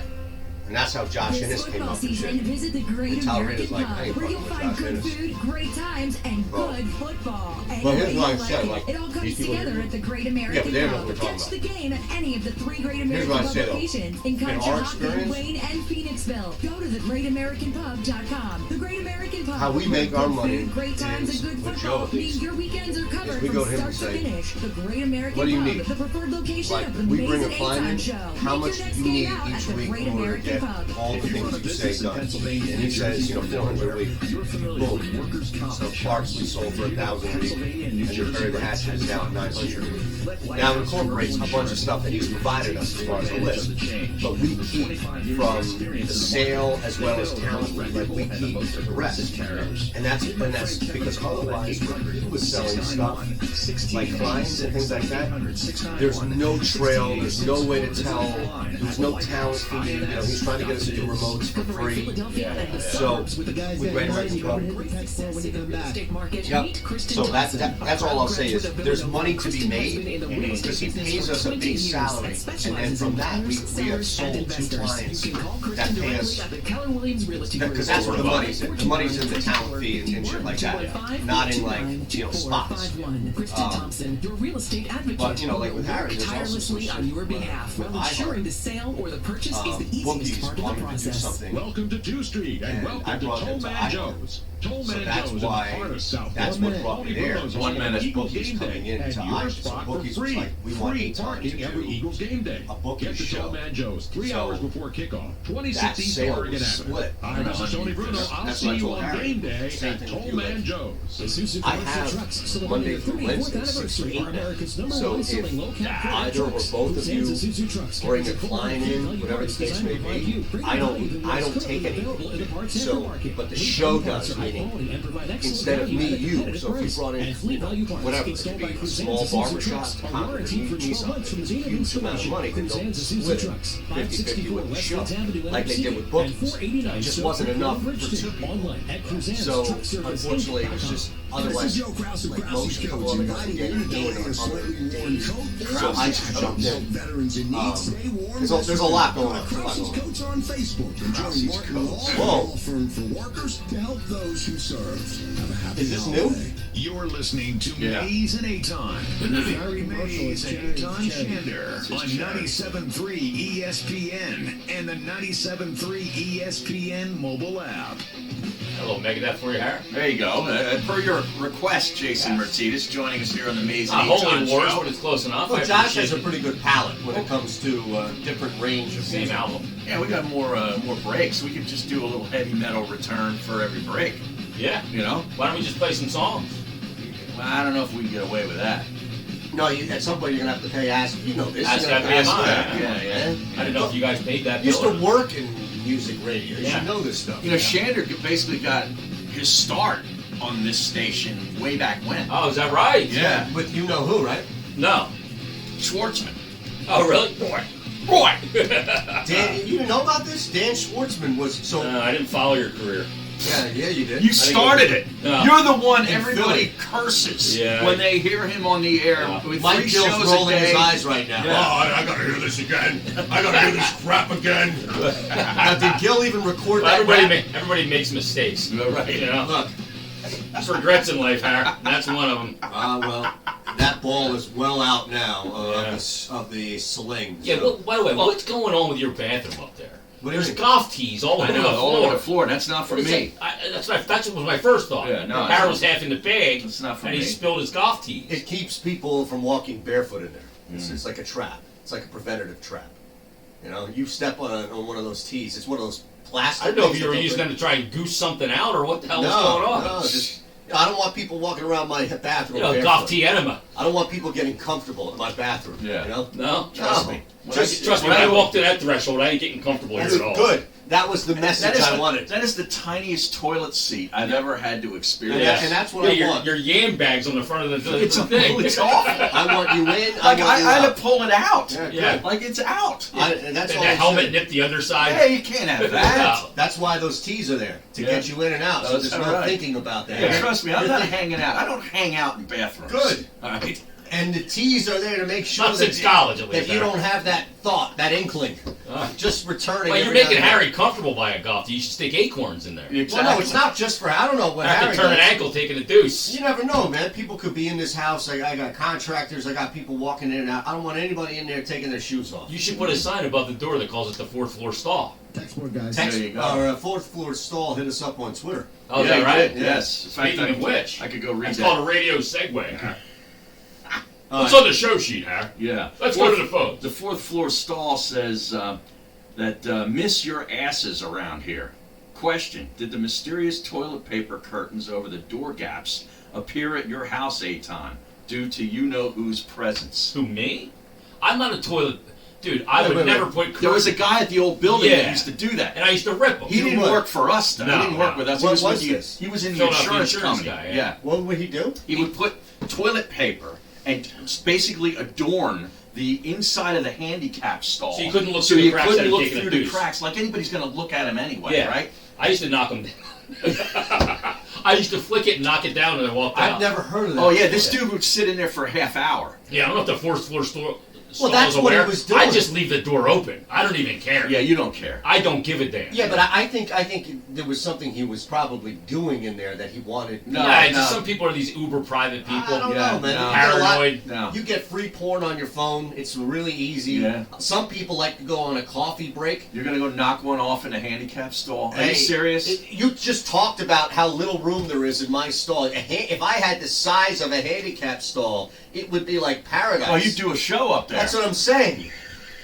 And And that's how Josh This Innes came football up with season, shit. visit the Great And Tyler American Reed is like, I ain't Pub, where you'll fucking find with Josh good Innes. food, great times, and Bro. good football. And Well, here's what I you'll said, it. like, It all comes these people together here- at the Great Yeah, American but they don't know Pub. what we're talking Catch about. the game at any of the 3 Great Here's American what I Pub say, though. locations in In our Conshohocken, experience- Wayne, and Phoenixville. Go to thegreatamericanpub.com. The Great American Pub. How we make Good our food, money great times, is and good what football Joe mean thinks. your weekends are covered we go from to him start and to say, finish. The Great American "What do you Pub, need?" the preferred location Like, of the we bring a Amazing client Aton in, Show. how Make much your do next you day need out at each the week Great in order to American get Pub. all the If you things run a that you say business in done? Pennsylvania, And he says, 400 a week. You're Boom. familiar with workers' So comp parts we sold for 1,000 a week, and the very hatchet is now at 900 a week. Now it incorporates a bunch of stuff that he's provided us as far as a list, but we keep from the sale as well as talent. Like we keep the rest, and that's because otherwise when he was selling stuff like clients and things like that, there's no trail, there's no way to tell, there's no talent feed. You know, he's trying to get us to do remotes for free. So we Great American Pub. Yep. So that's all I'll say is there's money to be made because he pays us a big salary, and then from that we have sold 2 clients that pay us because that's where the money's in. The money's in the talent fee and shit like that, not in like spots. But like with Harry, there's also some shit on your behalf while ensuring the sale or the purchase is the easiest bookies part of the wanted to do process. something. Welcome to 2 Street and And I welcome to brought them to Tollman Iowa. Joe's. So Tollman that's Joe's in the why heart of South that's Bend. what brought me Only there. promotes 1 minute. Eagles Bookies game coming day in and to your Iowa. spot So for Bookies was free. like, we want Free 8 times parking to every do Eagles game day. a bookie Get to show. Tollman Joe's 3 So hours before kickoff. that 26 East sale Oregon was Avenue. split. Hi, this is Tony Bruno. I'll That's see what I you told on Harry. game day Same at thing with you, Tollman like, Joe's. I have Monday through Wednesday 6 to 8 now. So if either or both of you bring a client in, whatever the case may be, I don't take anything. So, but the show does, meaning instead of me, you. So if you brought in, whatever, it could be a small barbershop, comment, me something, it's a huge amount of money, then they'll split it 50-50 with the show, like they did with bookies. It just wasn't enough for 2 people. So, unfortunately, it was just, otherwise, like most people on the guys getting doing on other days. So I just jumped in. There's a lot going on. Coach on Facebook and join Martin Law, Whoa. law firm for workers to help those who serve. Have a happy Is this holiday. You're listening to Yeah. Mays and Aton. Barry Mays and Aton Shander on 97.3 ESPN and the 97.3 ESPN mobile app. Hello, Megadeth for you, Harry. There you go. Per your request, Jason Martinez joining us here on the Maze and Holy Aton Wars, Show. but it's close enough. Well, I Josh has appreciate a pretty good palate when it comes to different range of Same music. album. Yeah, we got more breaks. We could just do a little heavy metal return for every break. Yeah. You know? Why don't we just play some songs? Well, I don't know if we can get away with that. No, at some point you're gonna have to pay ask. You know this. Ask you that gotta ask BMI. that. Yeah. I didn't know if you guys paid that You used bill. to work in music radio. You Yeah. should know this stuff. You know, Shander basically got his start on this station way back when. Oh, is that right? Yeah. With you know who, right? No. Schwartzman. Oh, really? Roy! Dan, you didn't know about this? Dan Schwartzman was so. I didn't follow your career. Yeah, you did. You started it. No. You're the one In everybody Philly. curses Yeah. when they hear him on the air with Mike 3 Gill's shows a rolling day. his eyes right now. Yeah. Oh, I gotta hear this again. I gotta hear this crap again. Now, did Gil even record Well, that rap? everybody makes mistakes. Right. You know? Look, There's regrets in life, Harry. And that's one of them. well, that ball is well out now Yeah. of the sling. Yeah, so. well, by the way, what's going on with your bathroom up there? What do you There's mean? golf tees all I over know, the all over floor. the floor. That's not for What is me. that? That's what was my first thought. Yeah, no, Harry it's was half in the bag, It's not for and he me. spilled his golf tees. It keeps people from walking barefoot in there. It's like a trap. It's like a preventative trap. You know, you step on one of those tees. It's one of those plastic. I don't know if things you were that using don't- them to try and goose something out, or what the hell was going on. No, I don't want people walking around my bathroom. You know, barefoot. golf tee enema. I don't want people getting comfortable in my bathroom. Yeah. You know? No, Trust No. me. trust me. When I walked to that threshold, I ain't getting comfortable That's here at all. good. That was the message I wanted. That is the tiniest toilet seat I've ever had to experience. Yeah, and that's what I your, want. your yam bags on the front of the It's thing. it's awful. I want you in. Like want you I had out. to pull it out. Yeah, Yeah. good. Like it's out. And that's And all the I'm helmet saying. nipped the underside. Yeah, you can't have that. No. That's why those tees are there to Yeah. get you in and out. So That's there's no right. thinking about that. And trust me, I'm not hanging out. I don't hang out in bathrooms. Good. All right. And the tees are there to make sure Not since college, at that least, you Eric. don't have that thought, that inkling. Oh, just returning. Well, you're every making now and Harry comfortable by a golf tee. You should stick acorns in there. Exactly. Well, no, it's not just for. I don't know what I have Harry to turn an does. ankle taking a deuce. You never know, man. People could be in this house. I got contractors. I got people walking in and out. I don't want anybody in there taking their shoes off. You should put a sign above the door that calls it the 4th floor stall. Text more, guys. Text There you go. our fourth floor stall. Hit us up on Twitter. Oh, is Yeah, that you right? did, yes. In fact, Speaking of which, I could go read it's that. called a radio segue. What's right. on the show sheet, Harry? Yeah. Let's go to the phones. The 4th floor stall says that miss your asses around here. Question: did the mysterious toilet paper curtains over the door gaps appear at your house, Aton, due to you know whose presence? Who, me? I'm not a toilet. Dude, I would wait, never wait. put curtains. There was a guy at the old building that Yeah. used to do that. And I used to rip them. He didn't what? work for us, though. No, he didn't work no. with us. What he was was with the, this? He was in the Filled out the insurance insurance company. guy, yeah. Yeah. What would he do? He would put toilet paper and basically adorn the inside of the handicap stall. So you couldn't look so through the you cracks couldn't that look had taken a through the deuce. cracks. Like anybody's going to look at him anyway, Yeah. right? I used to knock them down. I used to flick it and knock it down and I walked out. I've never heard of that. Oh yeah, this dude would sit in there for a half hour. Yeah, I don't know if the 4th floor store. Well, that's what he was doing. I just leave the door open. I don't even care. Yeah, you don't care. I don't give a damn. Yeah, but I think there was something he was probably doing in there that he wanted. No, yeah, it's just no. some people are these uber private people. I don't Yeah, know, man. no. You get a lot- Paranoid. No. You get free porn on your phone. It's really easy. Yeah. Some people like to go on a coffee break. You're going to go knock one off in a handicap stall? Are Hey, you serious? You just talked about how little room there is in my stall. If I had the size of a handicap stall, it would be like paradise. Oh, you do a show up there. That's what I'm saying.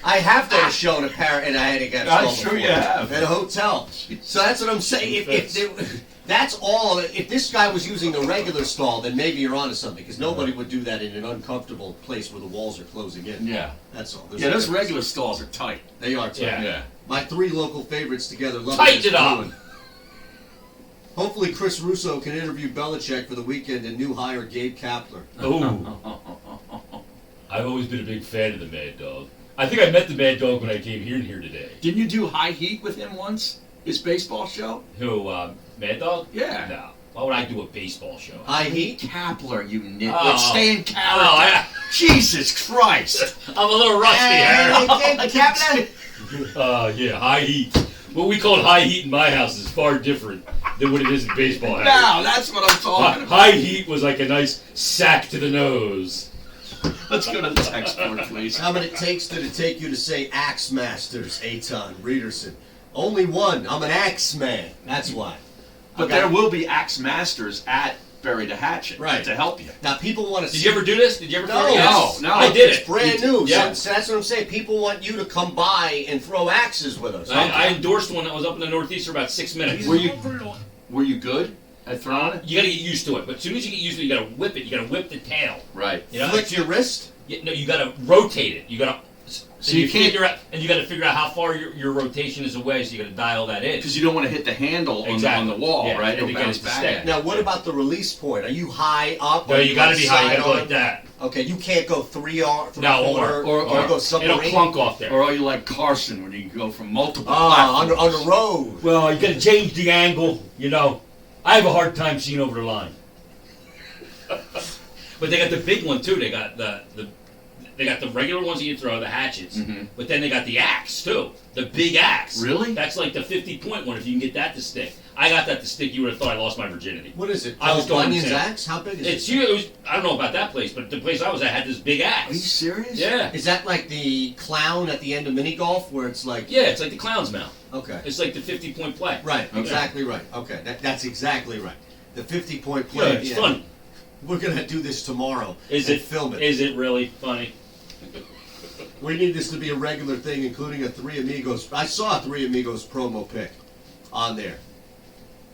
I have done a show in a handicap stall I'm sure before, you have. at a hotel. So that's what I'm saying. That's all. If this guy was using the regular stall, then maybe you're onto something. Because nobody would do that in an uncomfortable place where the walls are closing in. Yeah. That's all. There's Yeah, a those difference. regular stalls are tight. They are too. Yeah. Yeah. My 3 local favorites together. Love Tighten this it up. brewing. Hopefully, Chris Russo can interview Belichick for the weekend and new hire Gabe Kapler. Oh. I've always been a big fan of the Mad Dog. I think I met the Mad Dog when I came here today. Didn't you do High Heat with him once? His baseball show? Who, Mad Dog? Yeah. No. Why would I do a baseball show? High heat. Kapler, you nitwit. Oh. Stay in character. Oh, yeah. Jesus Christ. I'm a little rusty, Harry. Gabe Kapler. Yeah, high heat. What we call high heat in my house is far different than what it is in baseball. Harry. Now, that's what I'm talking about. High heat was like a nice sack to the nose. Let's go to the text board, please. How many takes did it take you to say Axe Masters, Aton Reederson? Only one. I'm an axe man. That's why. But Okay. there will be axe masters at Bury the Hatchet Right. to help you. Now people want to. Did you ever do this? Did you ever No, throw no, no. I did It's it. brand new. Yeah. So that's what I'm saying. People want you to come by and throw axes with us. I endorsed one that was up in the Northeast for about 6 minutes. Were you good at throwing it? You gotta get used to it, but as soon as you get used to it, you gotta whip it. You gotta whip the tail. Right. You know? Flick your wrist. No, you gotta rotate it. You gotta. So you can't- figure out, and you gotta figure out how far your rotation is away. So you gotta dial that in. Because you don't want to hit the handle on the wall, Yeah, right? and It'll to bounce get it to back stay. at Now, you. what about the release point? Are you high up? No, Or you gotta be high. You side gotta go on? like that. Okay, you can't go 3 or No, quarter, or go it'll submarine. clunk off there. Or are you like Carson when you can go from multiple on platforms? the road. Well, you gotta change the angle. You know, I have a hard time seeing over the line. But they got the big one too. They got they got the regular ones that you throw, the hatchets, but then they got the axe too, the big axe. Really? That's like the 50-point one. If you can get that to stick, I got that to stick. You would have thought I lost my virginity. What is it? I was going Bunyan's insane. axe? How big is It's it? huge. It was, I don't know about that place, but the place I was at had this big Are you axe. serious? Yeah, Is that like the clown at the end of mini golf where it's like? yeah. It's like the clown's mouth. Okay. It's like the 50-point play. Right. Okay. Exactly right. Okay. That's exactly right. The 50-point Yeah, play. it's fun. We're gonna do this tomorrow. Is and it film it? Is it really funny? We need this to be a regular thing, including a Three Amigos. I saw a Three Amigos promo pic on there.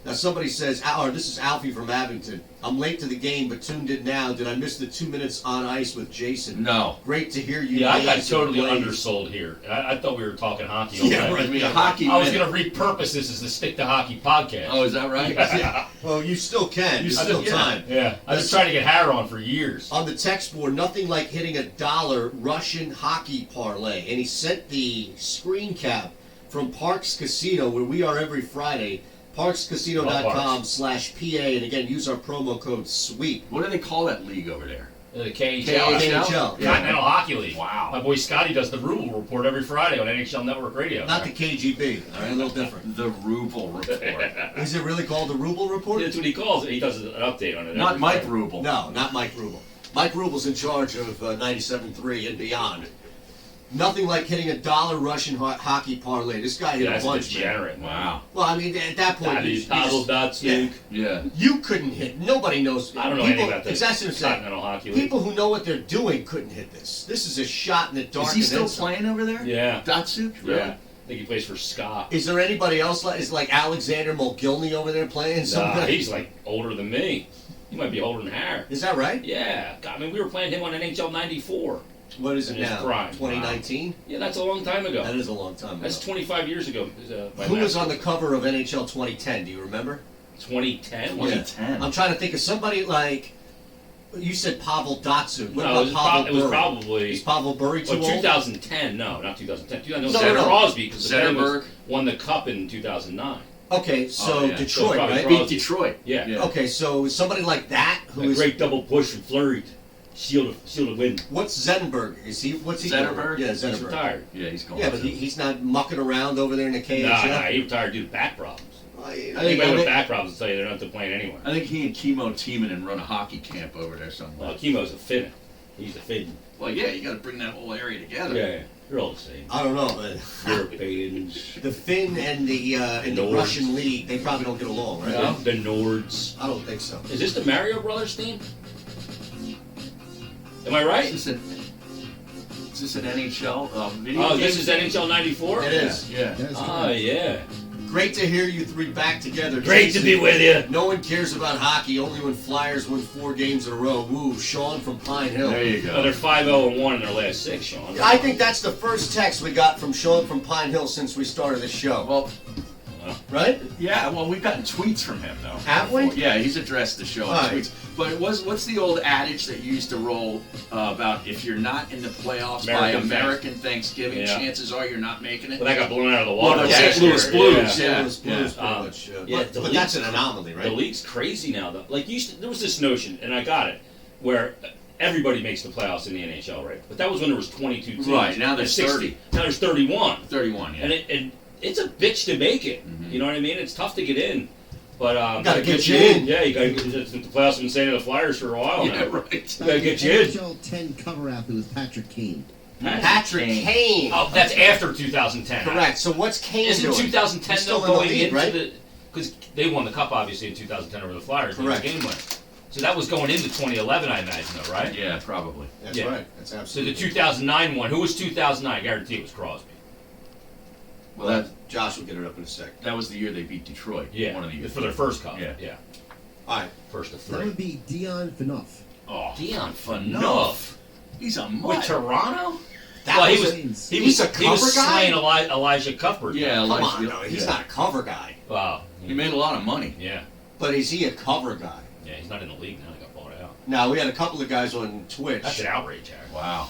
Now somebody says, or this is Alfie from Abington. I'm late to the game, but tuned in now. Did I miss the 2 minutes on ice with Jason? No. Great to hear you. Yeah, I got guys totally and Blaze. undersold here. I thought we were talking hockey. All Yeah, night. right. I mean, a hockey I was minute. going to repurpose this as the Stick to Hockey podcast. Oh, is that right? Yeah. Well, you still can. There's still yeah. time. Yeah, I've been trying to get Harry on for years. On the text board, nothing like hitting $1 Russian hockey parlay. And he sent the screen cap from Parks Casino, where we are every Friday. ParksCasino.com/PA. And again, use our promo code SWEEP. What do they call that league over there? The KHL. KHL. Continental Hockey League. Wow. My boy Scotty does the Ruble Report every Friday on NHL Network Radio. Not the KGB. All right, a little different. The Ruble Report. Is it really called the Ruble Report? That's what he calls it. He does an update on it. Not every Mike Friday. Ruble. No, not Mike Rubel. Mike Rubel's in charge of 97.3 and beyond. Nothing like hitting a dollar Russian hockey parlay. This guy hit Yeah, a that's bunch, man. degenerate. Wow. Well, I mean, at that point, you just- yeah. Yeah. You couldn't hit. Nobody knows. I don't know people, anything about this. That's what I'm saying. Continental Hockey League. People who know what they're doing couldn't hit this. This is a shot in the dark. Is he and still then some. playing over there? Yeah. Datsuk? Yeah. I think he plays for Scott. Is there anybody else is like Alexander Mogilny over there playing? Nah, Something? he's like older than me. He might be older than Harry. Is that right? Yeah. God, I mean, we were playing him on NHL 94. What is it In his now? prime. 2019. Yeah, that's a long time ago. That is a long time ago. That's 25 years ago. Who was on the cover of NHL 2010? Do you remember? 2010? Yeah. 2010. I'm trying to think of somebody like. You said Pavel Datsuk. What No, about it was, Pavel it was Bure? probably. Is Pavel Bure too Well, old? 2010. No, not 2010. 2010 No, no. Crosby, because the Zetterberg. won the cup in 2009. Okay, so Oh, yeah. Detroit, So probably right? Crosby. Beat Detroit. Yeah. Okay, so somebody like that who A is. great double push from Fleury. Shield of win. What's Zetterberg? Is he? What's he? Zetterberg? Doing? Yeah, He's Zetterberg. retired. Yeah, he's going Yeah, but he's not mucking around over there in the KHL. Nah, he retired due to back problems. I Anybody with back problems will tell you they're not playing anyway. I think he and Chemo Tiemann and run a hockey camp over there somewhere. Well, Chemo's a Finn. He's a Finn. Well, yeah, you got to bring that whole area together. Yeah, you're all the same. I don't know, but Europeans. the Finn and the Nords. Russian league, they probably don't get along, right? Yeah. The Nords. I don't think so. Is this the Mario Brothers team? Am I right? Is this an NHL video Oh, game? this is NHL 94? It is. Yeah. Oh, yeah. Great to hear you three back together. Great to be with you. No one cares about hockey, only when Flyers win 4 games in a row. Woo, Sean from Pine Hill. There you Well, go. they're 5-0-1 in their last 6, Sean. I think that's the first text we got from Sean from Pine Hill since we started the show. Well, Right? yeah, well, we've gotten tweets from him, though. Have we? Yeah, he's addressed the show in All right. tweets. But what's the old adage that you used to roll about if you're not in the playoffs by American American Thanksgiving, Yeah. chances are you're not making it? Well, that got blown out of the Well, water. the last St. Louis year. Blues, Yeah. yeah. Blues, pretty much. yeah, but the that's an league's- anomaly, right? The league's crazy now, though. Like, there was this notion, and I got it, where everybody makes the playoffs in the NHL, right? But that was when there was 22 teams. Right, now there's 60. 30. Now there's 31. 31, yeah. And it's a bitch to make it. Mhm. You know what I mean? It's tough to get in. But Gotta get you in. Yeah, you got the playoffs have been saying to the Flyers for a while yeah, now. right. You gotta get you in. NHL 10 cover athlete was Patrick Kane. Patrick Kane. Oh, that's after 2010. Correct. So what's Kane Isn't doing? 2010 He's still though in the going league, into right? the because they won the cup obviously in 2010 over the Flyers. Correct. They was game winner. So that was going into 2011, I imagine, though, right? Yeah, probably. That's Yeah. right. That's So the absolutely. 2009 one, who was 2009? I guarantee it was Crosby. Well, Josh will get it up in a sec. that was the year they beat Detroit. Yeah, One of the years. for their first cup. Yeah. Yeah, All right. first of That 3. would be Dion Phaneuf. Oh, Dion Phaneuf. He's a with mutt. Toronto. That Well, was he was Saints. he He's was a he was cover guy? slaying Elijah Cuthbert. Yeah, Come like, on, no, he's not a cover guy. Wow. He made a lot of money. Yeah. But is he a cover guy? Yeah, he's not in the league now. He got bought out. Now, we had a couple of guys on Twitch. That's an outrage, Harry. Wow.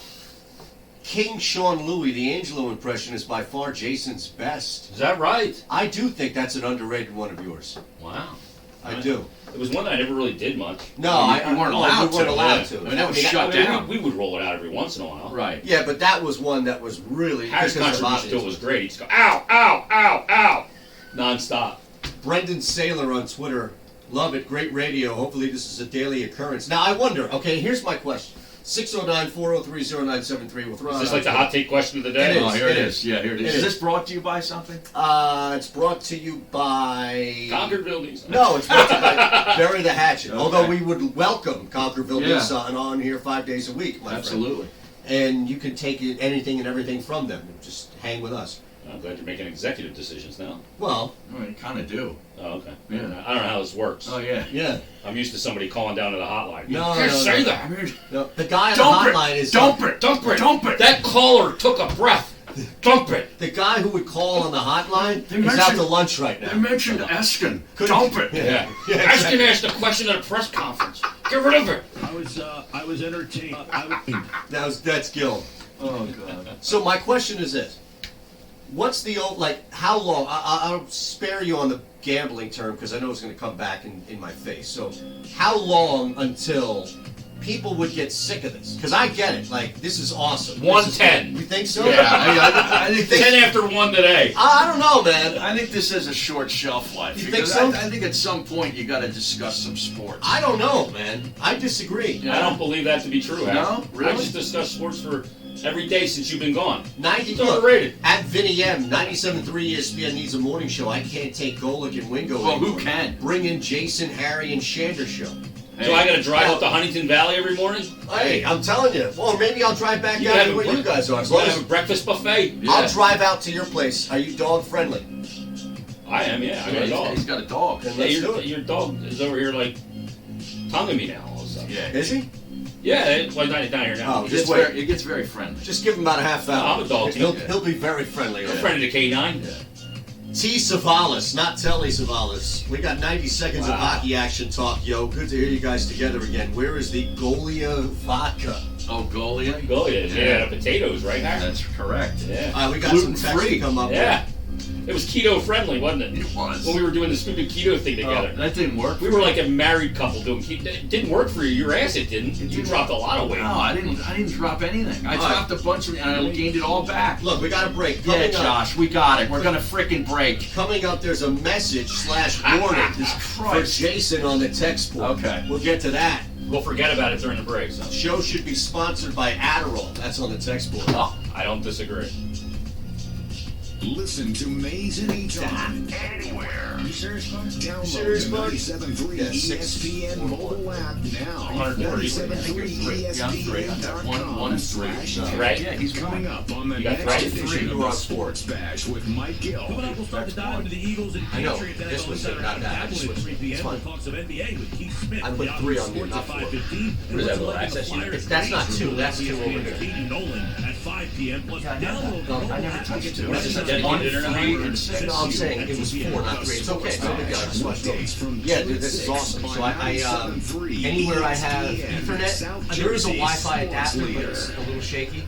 King Sean Louis, the Angelo impression is by far Jason's best. Is that right? I do think that's an underrated one of yours. Wow. I do. It was one that I never really did much. No, You weren't allowed we weren't to, allowed yeah. to. I mean, that was I shut I mean, down. we would roll it out every once in a while. Right. Yeah, but that was one that was really Harry's because of contribution still obvious. was great. He'd just go, ow, ow, ow, ow, non-stop. Brendan Saylor on Twitter, love it, great radio. Hopefully this is a daily occurrence. Now I wonder. Okay, here's my question: 609-403-0973. We'll throw Is out this our like the hot take question of the day? It is. Oh, here it is. Yeah, here it is. It Is is. this brought to you by something? It's brought to you by Concord Buildings. No, it's brought to you by Bury the Hatchet. Okay. Although we would welcome Conquerville Yeah. Nissan on here 5 days a week, my friend. Absolutely. And you can take anything and everything from them. Just hang with us. I'm glad you're making executive decisions now. Well, Well, you kind of do. Oh, okay. Yeah. I don't know how this works. Oh, yeah. yeah. I'm used to somebody calling down to the hotline. No, You can't no, say no. that. No, the guy on Dump the it! hotline is Dump it! Dump it. Dump it! That caller took a breath. Dump it. The guy who would call on the hotline They is out mentioned- to lunch right now. I mentioned Eskin. Couldn't- Dump it! Yeah. Yeah, I was exactly. going to ask the question at a press conference. Get rid of it. I was entertained. That's Gil. Oh, God. So my question is this: what's the old How long? I'll spare you on the gambling term because I know it's going to come back in my face. So, how long until people would get sick of this. Because I get it. Like, this is awesome. 110. You think so? Yeah, I think 10 after 1 today. I don't know, man. I think this has a short shelf life. You think because so? I think at some point you got to discuss some sports. I don't know, man. I disagree. Yeah. I don't believe that to be true. No? Al. Really? I just discussed sports for every day since you've been gone. 90. It's overrated. At Vinny M, 97.3 ESPN needs a morning show. I can't take Golick and Wingo Well, anymore. who can? Bring in Jason, Harry, and Shander show. So I got to drive up to Huntington Valley every morning? Hey, I'm telling you. Well, maybe I'll drive back You out have to a where bre- you guys are. As You long gotta as have a breakfast buffet. Yeah. I'll drive out to your place. Are you dog friendly? I am, yeah. I got a He's dog. got a dog. Then Yeah, let's do it. your dog is over here, like, tonguing me now all of a sudden. Yeah. Is he? Yeah, well, not down here now. Oh, It just gets, wait. it gets very friendly. Just give him about a half hour. No, I'm a dog He'll, too. he'll be very friendly. I'm a friend of the K9. T. Savalas, not Telly Savalas. We got 90 seconds of Wow. hockey action talk, yo. Good to hear you guys together again. Where is the Golia vodka? Oh, Golia? Go ahead. Yeah, potatoes, right, Harry? That's correct. Yeah. We got some text Gluten-free. to come up Yeah. It was keto friendly, wasn't it? It was. When we were doing the stupid keto thing together. That didn't work. We were like a married couple doing keto. It didn't work for you. Your ass, it didn't. You dropped a lot of weight. No, I didn't drop anything. I dropped a bunch of and I gained it all back. Look, we got a break. Yeah, Coming Josh, we got it. We're gonna frickin' break. Coming up, there's a message / warning for Christ. Jason on the text board. Okay. We'll get to that. We'll forget about it during the break. So. Show should be sponsored by Adderall. That's on the text board. Oh, I don't disagree. Listen to Mays and Eton Anywhere. You serious, Clark? Download Serious, the Clark? 97.3 Yeah, 6. ESPN mobile app now. 130. 97.3 Yeah, I'm three. I got one and three. Right? Yeah, he's Coming up on the You got next right? edition Three, of you the are Sports Bash with Mike Gill. Coming up, we'll start to dive into the Eagles and I know. Patriots. This NFL was it, Saturday not Night that. I Cowboys just at 3 switched. p.m. It's fine. We'll talk some NBA with Keith Smith. I from put Yahoo 3 on you, Sports not at 4. 5:15. What is that, little access unit? That's not 2, that's 2 over here. Katie Nolan at 5 p.m. Plus download No, the I never app. touched it. What's this, a dedicated One, internet? 3, and 6. No, I'm saying it was 4, not 3. It's okay. No big deal. I just watched it. Yeah, dude, this is awesome. So anywhere I have Ethernet, there is a Wi-Fi adapter, but it's a little shaky.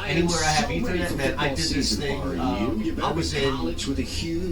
Anywhere I have Ethernet, man, I did this thing. I was in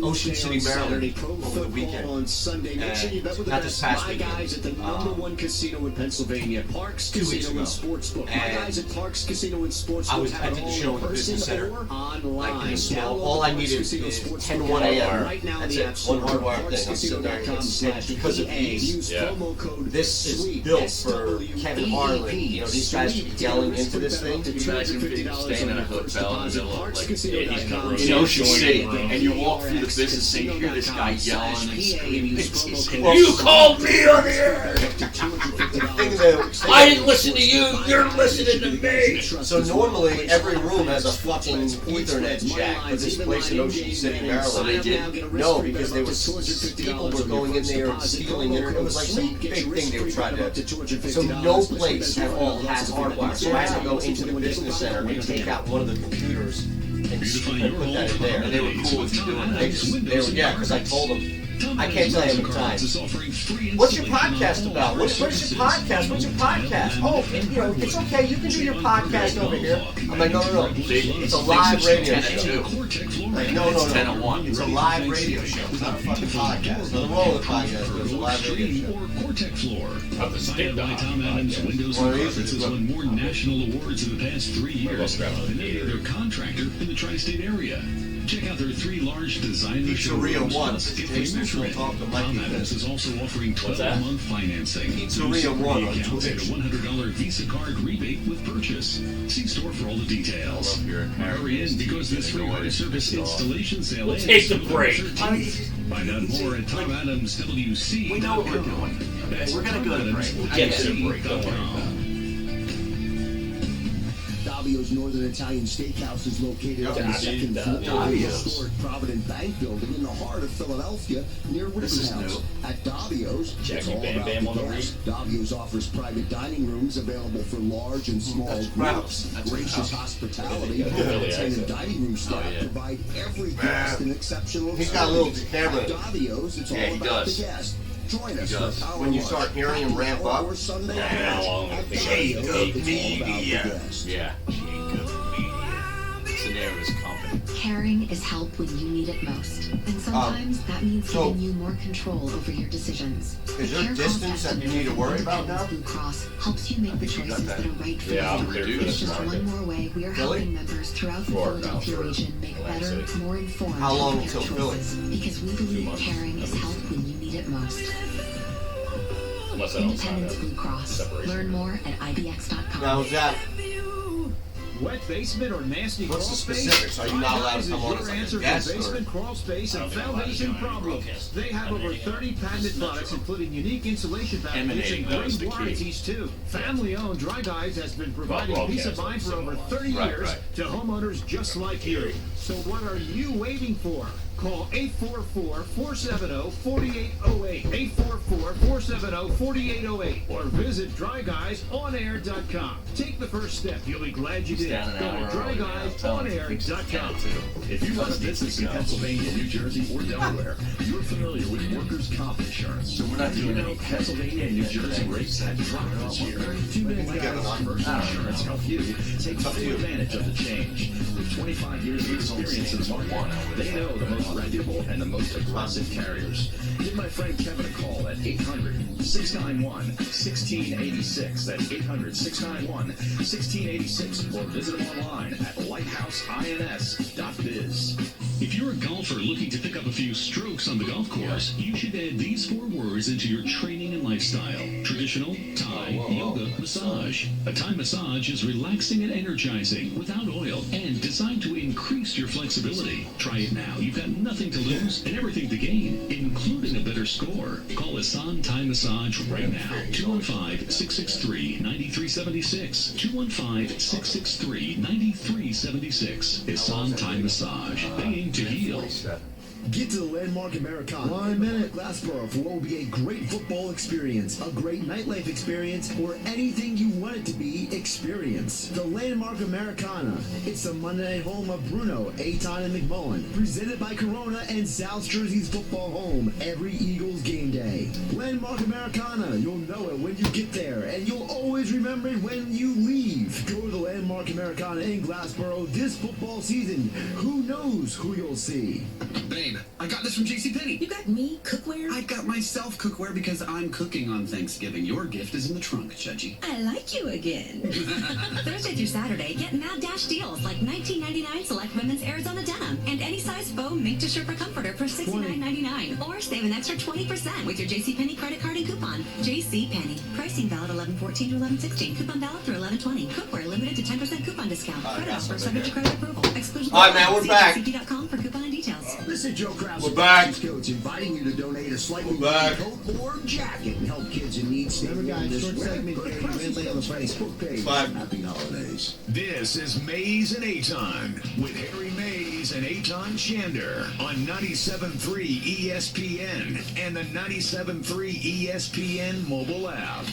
Ocean City, Maryland over the weekend. On Sunday. Make sure you bet with the Not best this past My weekend. Guys at the #1 casino in Pennsylvania, Parks 2 weeks Casino and ago. Sportsbook. My And Guys at Parks Casino and Sportsbook. I did the show in the business center. Online. Like in a small, Download all I Parks needed Casino is Sportsbook 10 to 1 a.m. Right now in That's the it. App Store. One hardwire thing. I'm sitting there. And because of these, Use Yeah. promo code this is SWEET, built for Kevin Harlan. You know, these guys keep yelling into this thing. Imagine being staying in a hotel in the middle of like in In Ocean City, and you walk through the business and you hear this guy yelling and screaming. You called me on the air! Thing that- I didn't listen to you, you're listening to me! So normally every room has a fucking Ethernet jack, but this place in Ocean City, Maryland, they didn't. No, because they was people were going in there and stealing internet. It was like some big thing they were trying to. So no place at all has hardwire. So I had to go into the business center and take out one of the computers and put that in there. And they were cool with you doing that. They were, yeah, because I told them. I can't tell you how many times. What's your podcast about? What is your podcast? What's your podcast? Oh, you know, it's okay. You can do your podcast over here. I'm like, no. It's a live radio show. Like, no. 10:01. It's a live radio show. It's not a fucking podcast. Nothing wrong with a podcast, but it's a live radio show. Or Cortex Floor. Of the stick By Tom Adams Windows Well, and it Carpets is. has won more national awards in the past 3 years grab a than any other contractor in the tri-state area. Check out their 3 large designer Pizzeria showrooms. One. Plus, get free Jason, measurement. we'll talk to Mike Tom in a Adams is also offering What's that? 12-month financing. Pizzeria One on accounts and a Twitch. $100 Visa card rebate with purchase. See store for all the details. I love your Hurry in because this free hard service installation sale We'll ends take the November break. 13th. Find out more at TomAdamsWC. We know what we're doing. That's We're gonna go to break. TomAdamsWC.com. Get to the break, don't worry about it. Davio's Northern Italian Steakhouse is located on the Davio. second floor of the Davio's. historic Provident Bank Building in the heart of Philadelphia, near This is Rittenhouse. new. At Davio's, it's Jackie all Bam about Bam the on the guest. Davio's offers private dining rooms available for large and small That's groups. That's Gracious Krauss. hospitality. Really, Tenant accent. dining room staff yeah. provide every guest an exceptional He's got a little experience. camera. At Davio's, it's Yeah, all he about does. the guest. Join us does. for power When you lunch, start hearing him ramp happy up, hour Sunday Yeah, how long at I think Davio's, it's it's all about the guest. Yeah. Jacob Media. It's the name of his company. Caring is help when you need it most. And sometimes that means so- giving you more control over your decisions. Is there Care distance that you need to worry about now? Blue Cross helps you make the choices that are right for Yeah, I'm you. clear for It's this just market. one more way we are Philly? helping members throughout the For- Philadelphia for region make Atlantic better, City. more informed How long healthcare until Philly? choices. Because we believe months. caring is help when you need it most. Unless I don't sign Independence that Blue Cross. separation. Learn more at ibx.com. Now, is that Wet basement or nasty What's crawl the space? specifics? Are you not allowed to come on Your as like a answer guest, for or- basement, crawl space, I don't and think I'm allowed to foundation do any problems. broadcast. They have over 30 patented products, including unique insulation packages Emanating, and that was great the key. warranties too. Family-owned Dry Guys has been providing peace of mind for over 30 Right, years right. to homeowners just like you. So what are you waiting for? Call 844-470-4808, 844-470-4808, or visit dryguysonair.com. Take the first step. You'll be glad you did. Down an Go hour to early, dryguysonair.com. If you run a business in Pennsylvania, New Jersey, or Delaware, you're familiar with workers' comp insurance. So we're not doing You know, any Pennsylvania and New Jersey rates have dropped this year. 2 million guys first insurance help you take full advantage of the change. With 25 years of experience in the market, they know the most reputable and the most aggressive carriers. Give my friend Kevin a call at 800-691-1686. That's 800-691-1686. Or visit him online at lighthouse.ins.biz. If you're a golfer looking to pick up a few strokes on the golf course, you should add these 4 words into your training and lifestyle. Traditional, Thai, yoga, massage. A Thai massage is relaxing and energizing without oil and designed to increase your flexibility. Try it now. You've got nothing to lose and everything to gain, including a better score. Call Asan Thai Massage right now. 215-663-9376. 215-663-9376. Asan Thai Massage. They aim to heal. Get to the Landmark Americana 1 minute Glassboro for what will be a great football experience, a great nightlife experience, or anything you want it to be experience. The Landmark Americana. It's the Monday night home of Bruno, Aton, and McMullen. Presented by Corona and South Jersey's football home every Eagles game day. Landmark Americana. You'll know it when you get there, and you'll always remember it when you leave. Go to the Landmark Americana in Glassboro this football season. Who knows who you'll see? Babe, I got this from JCPenney. You got me cookware? I got myself cookware because I'm cooking on Thanksgiving. Your gift is in the trunk, Judgy. I like you again. Thursday through Saturday, get mad dash deals like $19.99 select women's Arizona denim and any size foam mink to sherpa comforter for $69.99. Or save an extra 20% with your JCPenney credit card and coupon. JCPenney. Pricing valid 11/14 to 11/16. Coupon valid through 11/20. Cookware limited to 10% coupon discount. Credit offer subject to credit approval. Exclusion. All right, man, we're back. JCPenney.com for coupon and details. This is Joe Krause, We're back. Coach, inviting you to donate a slightly We're back. coat or jacket and help kids in need. Remember, guys, short segment Go to here. You ran late on the play. Facebook page. Bye. Happy holidays. This is Mays and Aton with Harry Mays and Aton Shander on 97.3 ESPN and the 97.3 ESPN mobile app.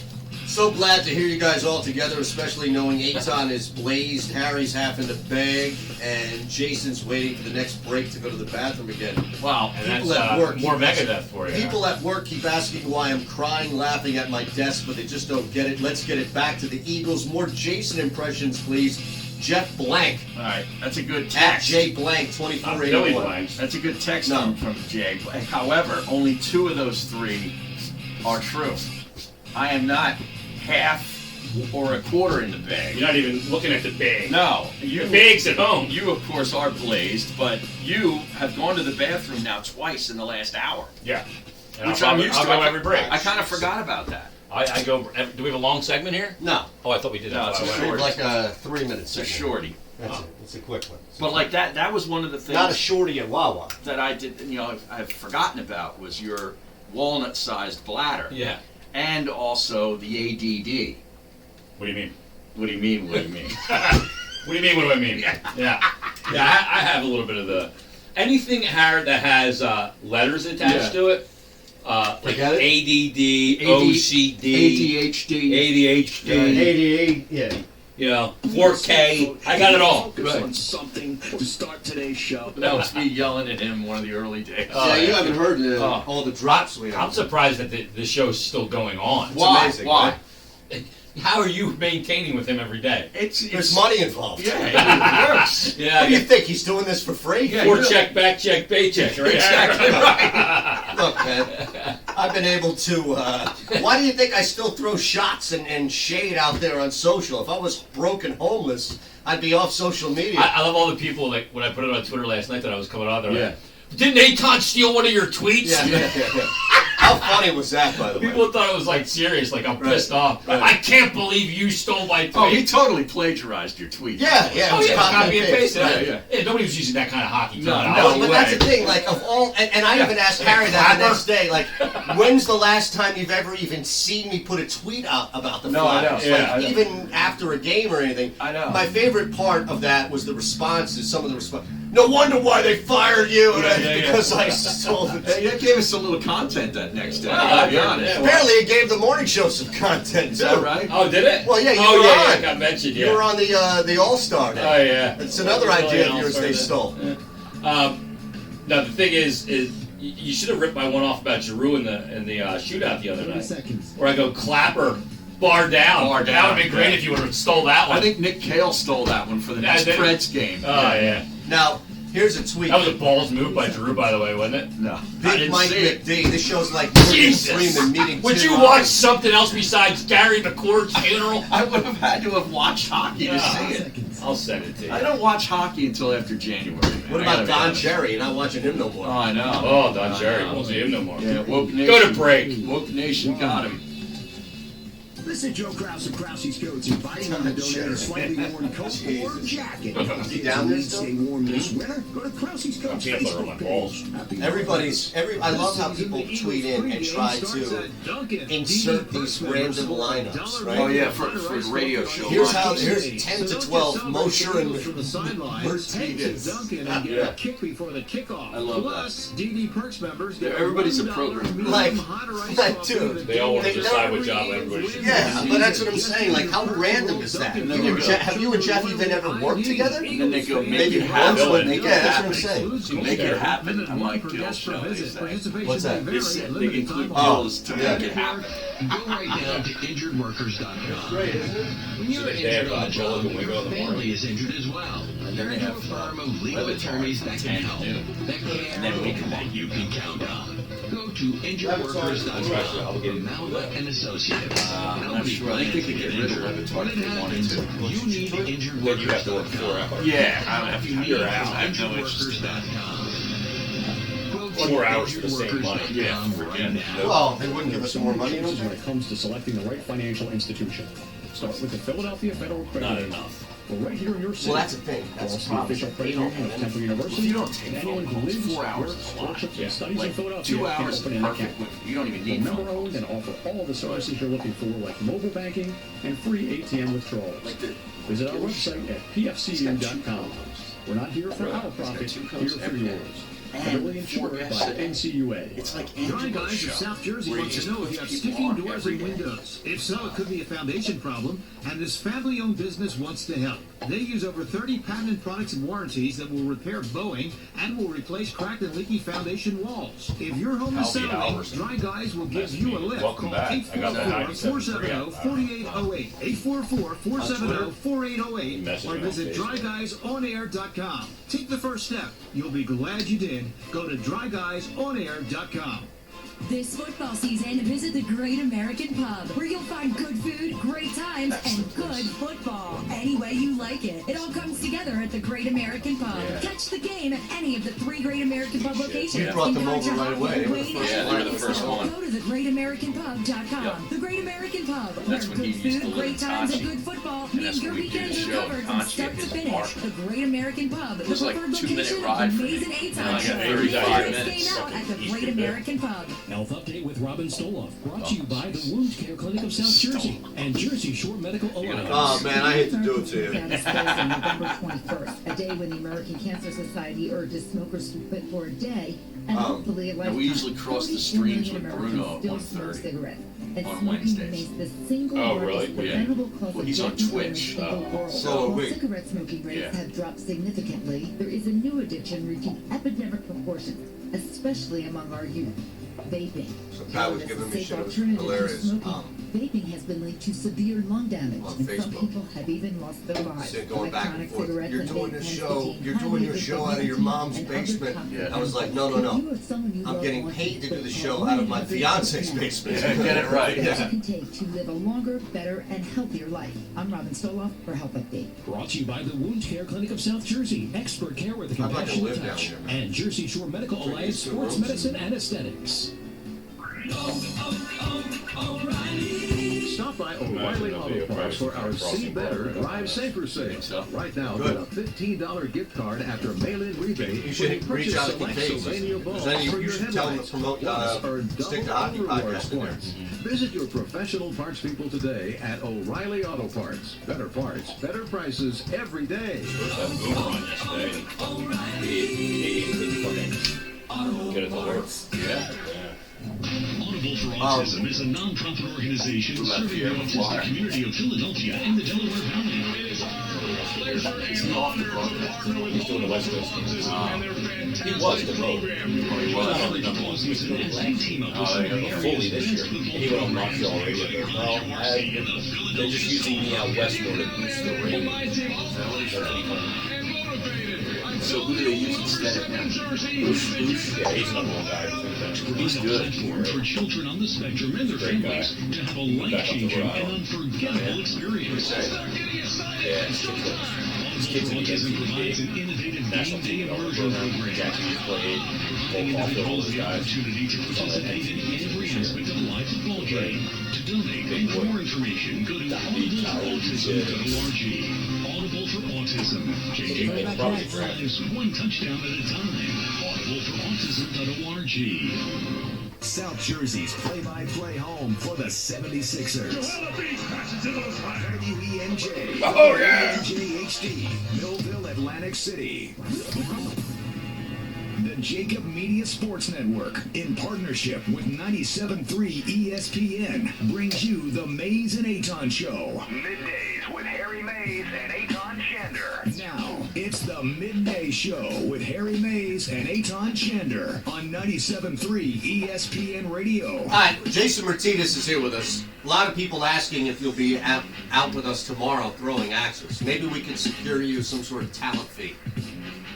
So glad to hear you guys all together, especially knowing Aton is blazed, Harry's half in the bag, and Jason's waiting for the next break to go to the bathroom again. Wow, and People that's at work more keep- Megadeth for you. People at work keep asking why I'm crying, laughing at my desk, but they just don't get it. Let's get it back to the Eagles. More Jason impressions, please. Jeff Blank All right, that's a good at text. J Blank Billy 2481. Blanks. That's a good text No. from Jay. However, only 2 of those 3 are true. I am not half or a quarter in the bag. You're not even looking at the bag. No, The bag's at home. You, of course, are blazed, but you have gone to the bathroom now twice in the last hour. Yeah. And Which I'll I'm used to. go every break. I kind of forgot about that. I go. Do we have a long segment here? No, Oh, I thought we did. No, I it's thought a I short- went. like a 3-minute It's a segment. shorty. That's it. It's a quick one. But like that was one of the things Not a shorty at Wawa. that I did, I've forgotten about was your walnut-sized bladder. Yeah. And also the ADD. What do you mean? What do you mean? What do you mean? What do you mean? What do I mean? Yeah. I have a little bit of the anything that has letters attached to it. Like Forget it? ADD, OCD, ADHD. ADHD, yeah. you know, 4K. I got it all. Focus on something to start today's show. That was me yelling at him one of the early days. Yeah, you haven't heard Oh. all the drops we have. I'm surprised that the show's still going on. Why? Why? How are you maintaining with him every day? There's money involved. Yeah, it works. Yeah. What do you think? He's doing this for free? Yeah, Or check, back check, paycheck. Right? Exactly right. Look, man, I've been able to. Why do you think I still throw shots and shade out there on social? If I was broke and homeless, I'd be off social media. I love all the people, like, when I put it on Twitter last night that I was coming on there. Like, didn't Aton steal one of your tweets? Yeah. How funny was that, by the way? People thought it was like serious, like I'm pissed off. I can't believe you stole my tweet. Oh, he totally plagiarized your tweet. Yeah. It was copy and paste. Yeah. Nobody was using that kind of hockey. No, but that's the thing. Like, of all, and I even asked Harry that the next day. Like, when's the last time you've ever even seen me put a tweet out about the Flyers? I know. Even after a game or anything. I know. My favorite part of that was the responses. Some of the responses. No wonder why they fired you. Because I stole the. That gave us a little content that next day. I'll be honest. Apparently, it gave the morning show some content. Is that right? Oh, did it? Well, yeah, you were on. I got mentioned. You were on the All-Star Day. Oh yeah. It's another idea of yours they stole. Now the thing is you should have ripped my one off about Giroux in the shootout the other night. Where I go Clapper. Bar down. That would have been great if you would have stole that one. I think Nick Cale stole that one for the next Preds game. Oh, yeah. Now, here's a tweet. That was a balls move by Giroux, by the way, wasn't it? No. Big Mike McD. This show's like Jesus. Freeman meeting. Would you watch something else besides Gary McCord's funeral? I would have had to have watched hockey to see it. I'll send it to you. I don't watch hockey until after January, man. What about Don Cherry? You're not watching him no more. Oh, I know. Oh, Don Cherry. Won't see him no more. Yeah, Woke Nation. Go to break. Woke Nation got him. This is Joe Krause of Krause's Coats, inviting you to donate a slightly worn coat or jacket. Is he down there still? Stay warm this winter. Go to Krause's Coats Facebook page. I love how people tweet in and try to insert these random lineups, right? Oh yeah, for the radio show. Here's 10 to 12 Mosher and from the sidelines. Head to Duncan and get a kick before the kickoff. I love Plus, DD Perks members get everybody's a $1 program. medium hot or iced coffee dude, with a they all want to daily decide what free job game everybody should win. Yeah, but that's what I'm saying. Like, how random is that? Have you and Jeff even ever worked together? And then they go, Maybe make it once, happen. but yeah, that's what I'm saying. Make it happen. I'm like Gil's show. What's that? They include Gil's to make it happen. Go right now to injuredworkers.com. Great, isn't it? When you're an They have, injured Joe worker, Logan Wigo in your the family morning. is injured as well. And then they Turn to have a firm of legal attorneys that can help, that care, And then we come that you can count on. Go to injuredworkers.com for Malva and Associates. I'm not sure. I think they could get rid of Levitard if they wanted to. You need Then you have to work 4 injuredworkers.com. hours. Yeah, I don't know if You need you're out. I have no interest in that. injuredworkers.com. 4 hours for the same money. Yeah, right now. Well, they wouldn't give us more money. Choices when it comes to selecting the right financial institution. Start with the Philadelphia Federal Credit Not Union. enough. We're right here in your city. Well, that's the thing. We're That's also the the problem. official They credit don't union of have Temple any. University. If you don't take And anyone who phone calls, lives, 4 hours works, is a lot. worships, Yeah. and studies in Like Philadelphia 2 hours can is open an perfect. account. You don't even We're need phone member owned calls. and offer all the services you're looking for, like mobile banking and free ATM withdrawals. Like the Visit our website at pfcu.com. We're not here for our profit, here for yours. Federally insured by NCUA. It's like Dry Guys of South Jersey wants to know if you have sticking doors and windows. If so, it could be a foundation problem, and this family-owned business wants to help. They use over 30 patented products and warranties that will repair bowing and will replace cracked and leaky foundation walls. If your home is Albie settling, Alverson. Dry Guys will give you a lift. Welcome Call back. I got that 844-470-4808. 844-470-4808. Message Or me on visit Facebook. dryguysonair.com. Take the first step. You'll be glad you did. Go to dryguysonair.com. This football season, visit the Great American Pub, where you'll find good food, great times, and good football. Any way you like it. It all comes together at the Great American Pub. Catch the game at any of the 3 Great American Pub locations. We brought in them over Contra right away. They were the Wayne, first and one. Yeah, they were the first Lewisville. one. Go to thegreatamericanpub.com. Yep. The Great American Pub, where That's when good he used to food, live great in times, and Conchie. good football And means that's your when we did weekends the are show, covered from Conchie start at to his finish. park. The Great American Pub, the It was like preferred 2-minute location ride of for me. Maze and And Aton I got Show. 35 Make your minutes. next day out at the Great American Pub. Health Update with Robin Stoloff, brought to you by the Wound Care Clinic of South Jersey and Jersey Shore Medical Alliance. Oh, man, I hate to do it to you. On November 21st, a day when the American Cancer Society urges smokers to quit for a day and hopefully a now lifetime. we usually cross the 42 streams million with Americans Bruno at still smoke 1:30 cigarettes, and on smoking Wednesdays. remains the single Oh, largest really? preventable cause Well, of he's on death and Twitch. illness in the world. So are While we. cigarette smoking rates Yeah. have dropped significantly, there is a new addiction reaching epidemic proportions, especially among our youth. Vaping. Some guy was As a giving me safe shit. It was alternative to hilarious. smoking, vaping has been linked to severe lung damage, On and some Facebook. people have even lost their lives. Said going back and Electronic forth. cigarettes You're and doing vape this pens show. contain You're highly doing your show out of your addictive mom's and other basement. toxic I was like, no, no, If no. you or someone you I'm love getting wants paid to do the quit show out of my 1-800 fiance's now. basement. Yeah, get it right. Steps Yeah. you can take to live a longer, better, and healthier life. I'm Robin Stoloff for Health Update. Brought to you by the Wound Care Clinic of South Jersey. Expert care with a I'd like to compassionate live down touch. here, man. And Jersey Shore Medical Alliance two Sports rooms. Medicine and Aesthetics. Stop by O'Reilly Auto Parts for our See Better, Drive Safer sale. Right now, get a $15 gift card after mail-in rebate You should when you reach purchase out to select Casey. Sylvania There's bulbs any- for you your should tell them to headlights. promote, Plus, earn stick double to hockey rewards podcast in there. points. Visit your professional parts people today at O'Reilly Auto Parts. Better parts, better prices every day. Get it to work. Yeah. Audible for Autism is a non-profit organization serving the autistic community of Philadelphia and the Delaware Valley. It is our pleasure and honor to partner with He's doing the West Coast games. He was the vote. He was. I don't remember what he was doing fully this year. He went on Montreal radio. Well, they're just using me out west more to boost the rating. So who do they use instead of him? Boosh. Yeah, he's number one guy. He's good. For children on the spectrum and their families to have a life-changing and unforgettable experience. Yeah, his kids in the Autism provides an innovative national game day team immersion program. Jackie just played. Giving All individuals those the guys. opportunity to participate in every aspect of a live football game. To donate and for more information, go to audibleforautism.org. Audible for Autism. Changing lives one touchdown at a time. Audibleforautism.org. South Jersey's play-by-play home for the 76ers. WENJ. Oh, yeah. WENJ-HD, Millville, Atlantic City. The Jacob Media Sports Network, in partnership with 97.3 ESPN, brings you the Mays and Aton Show. Middays with Harry Mays and Aton Shander. Now, it's the Midday Show with Harry Mays and Aton Shander on 97.3 ESPN Radio. All right, Jason Martinez is here with us. A lot of people asking if you'll be out with us tomorrow throwing axes. Maybe we can secure you some sort of talent fee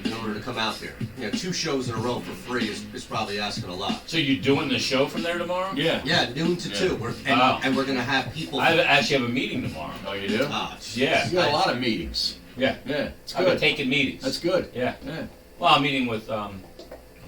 in order to come out there. You know, 2 shows in a row for free is probably asking a lot. So you're doing the show from there tomorrow? Yeah. Yeah, noon to 2. And we're going to have people... I actually have a meeting tomorrow. Oh, you do? Yeah. You got a lot of meetings. Yeah. Yeah. It's I've good. been taking meetings. That's good. Yeah. Yeah. Well, I'm meeting with, I'm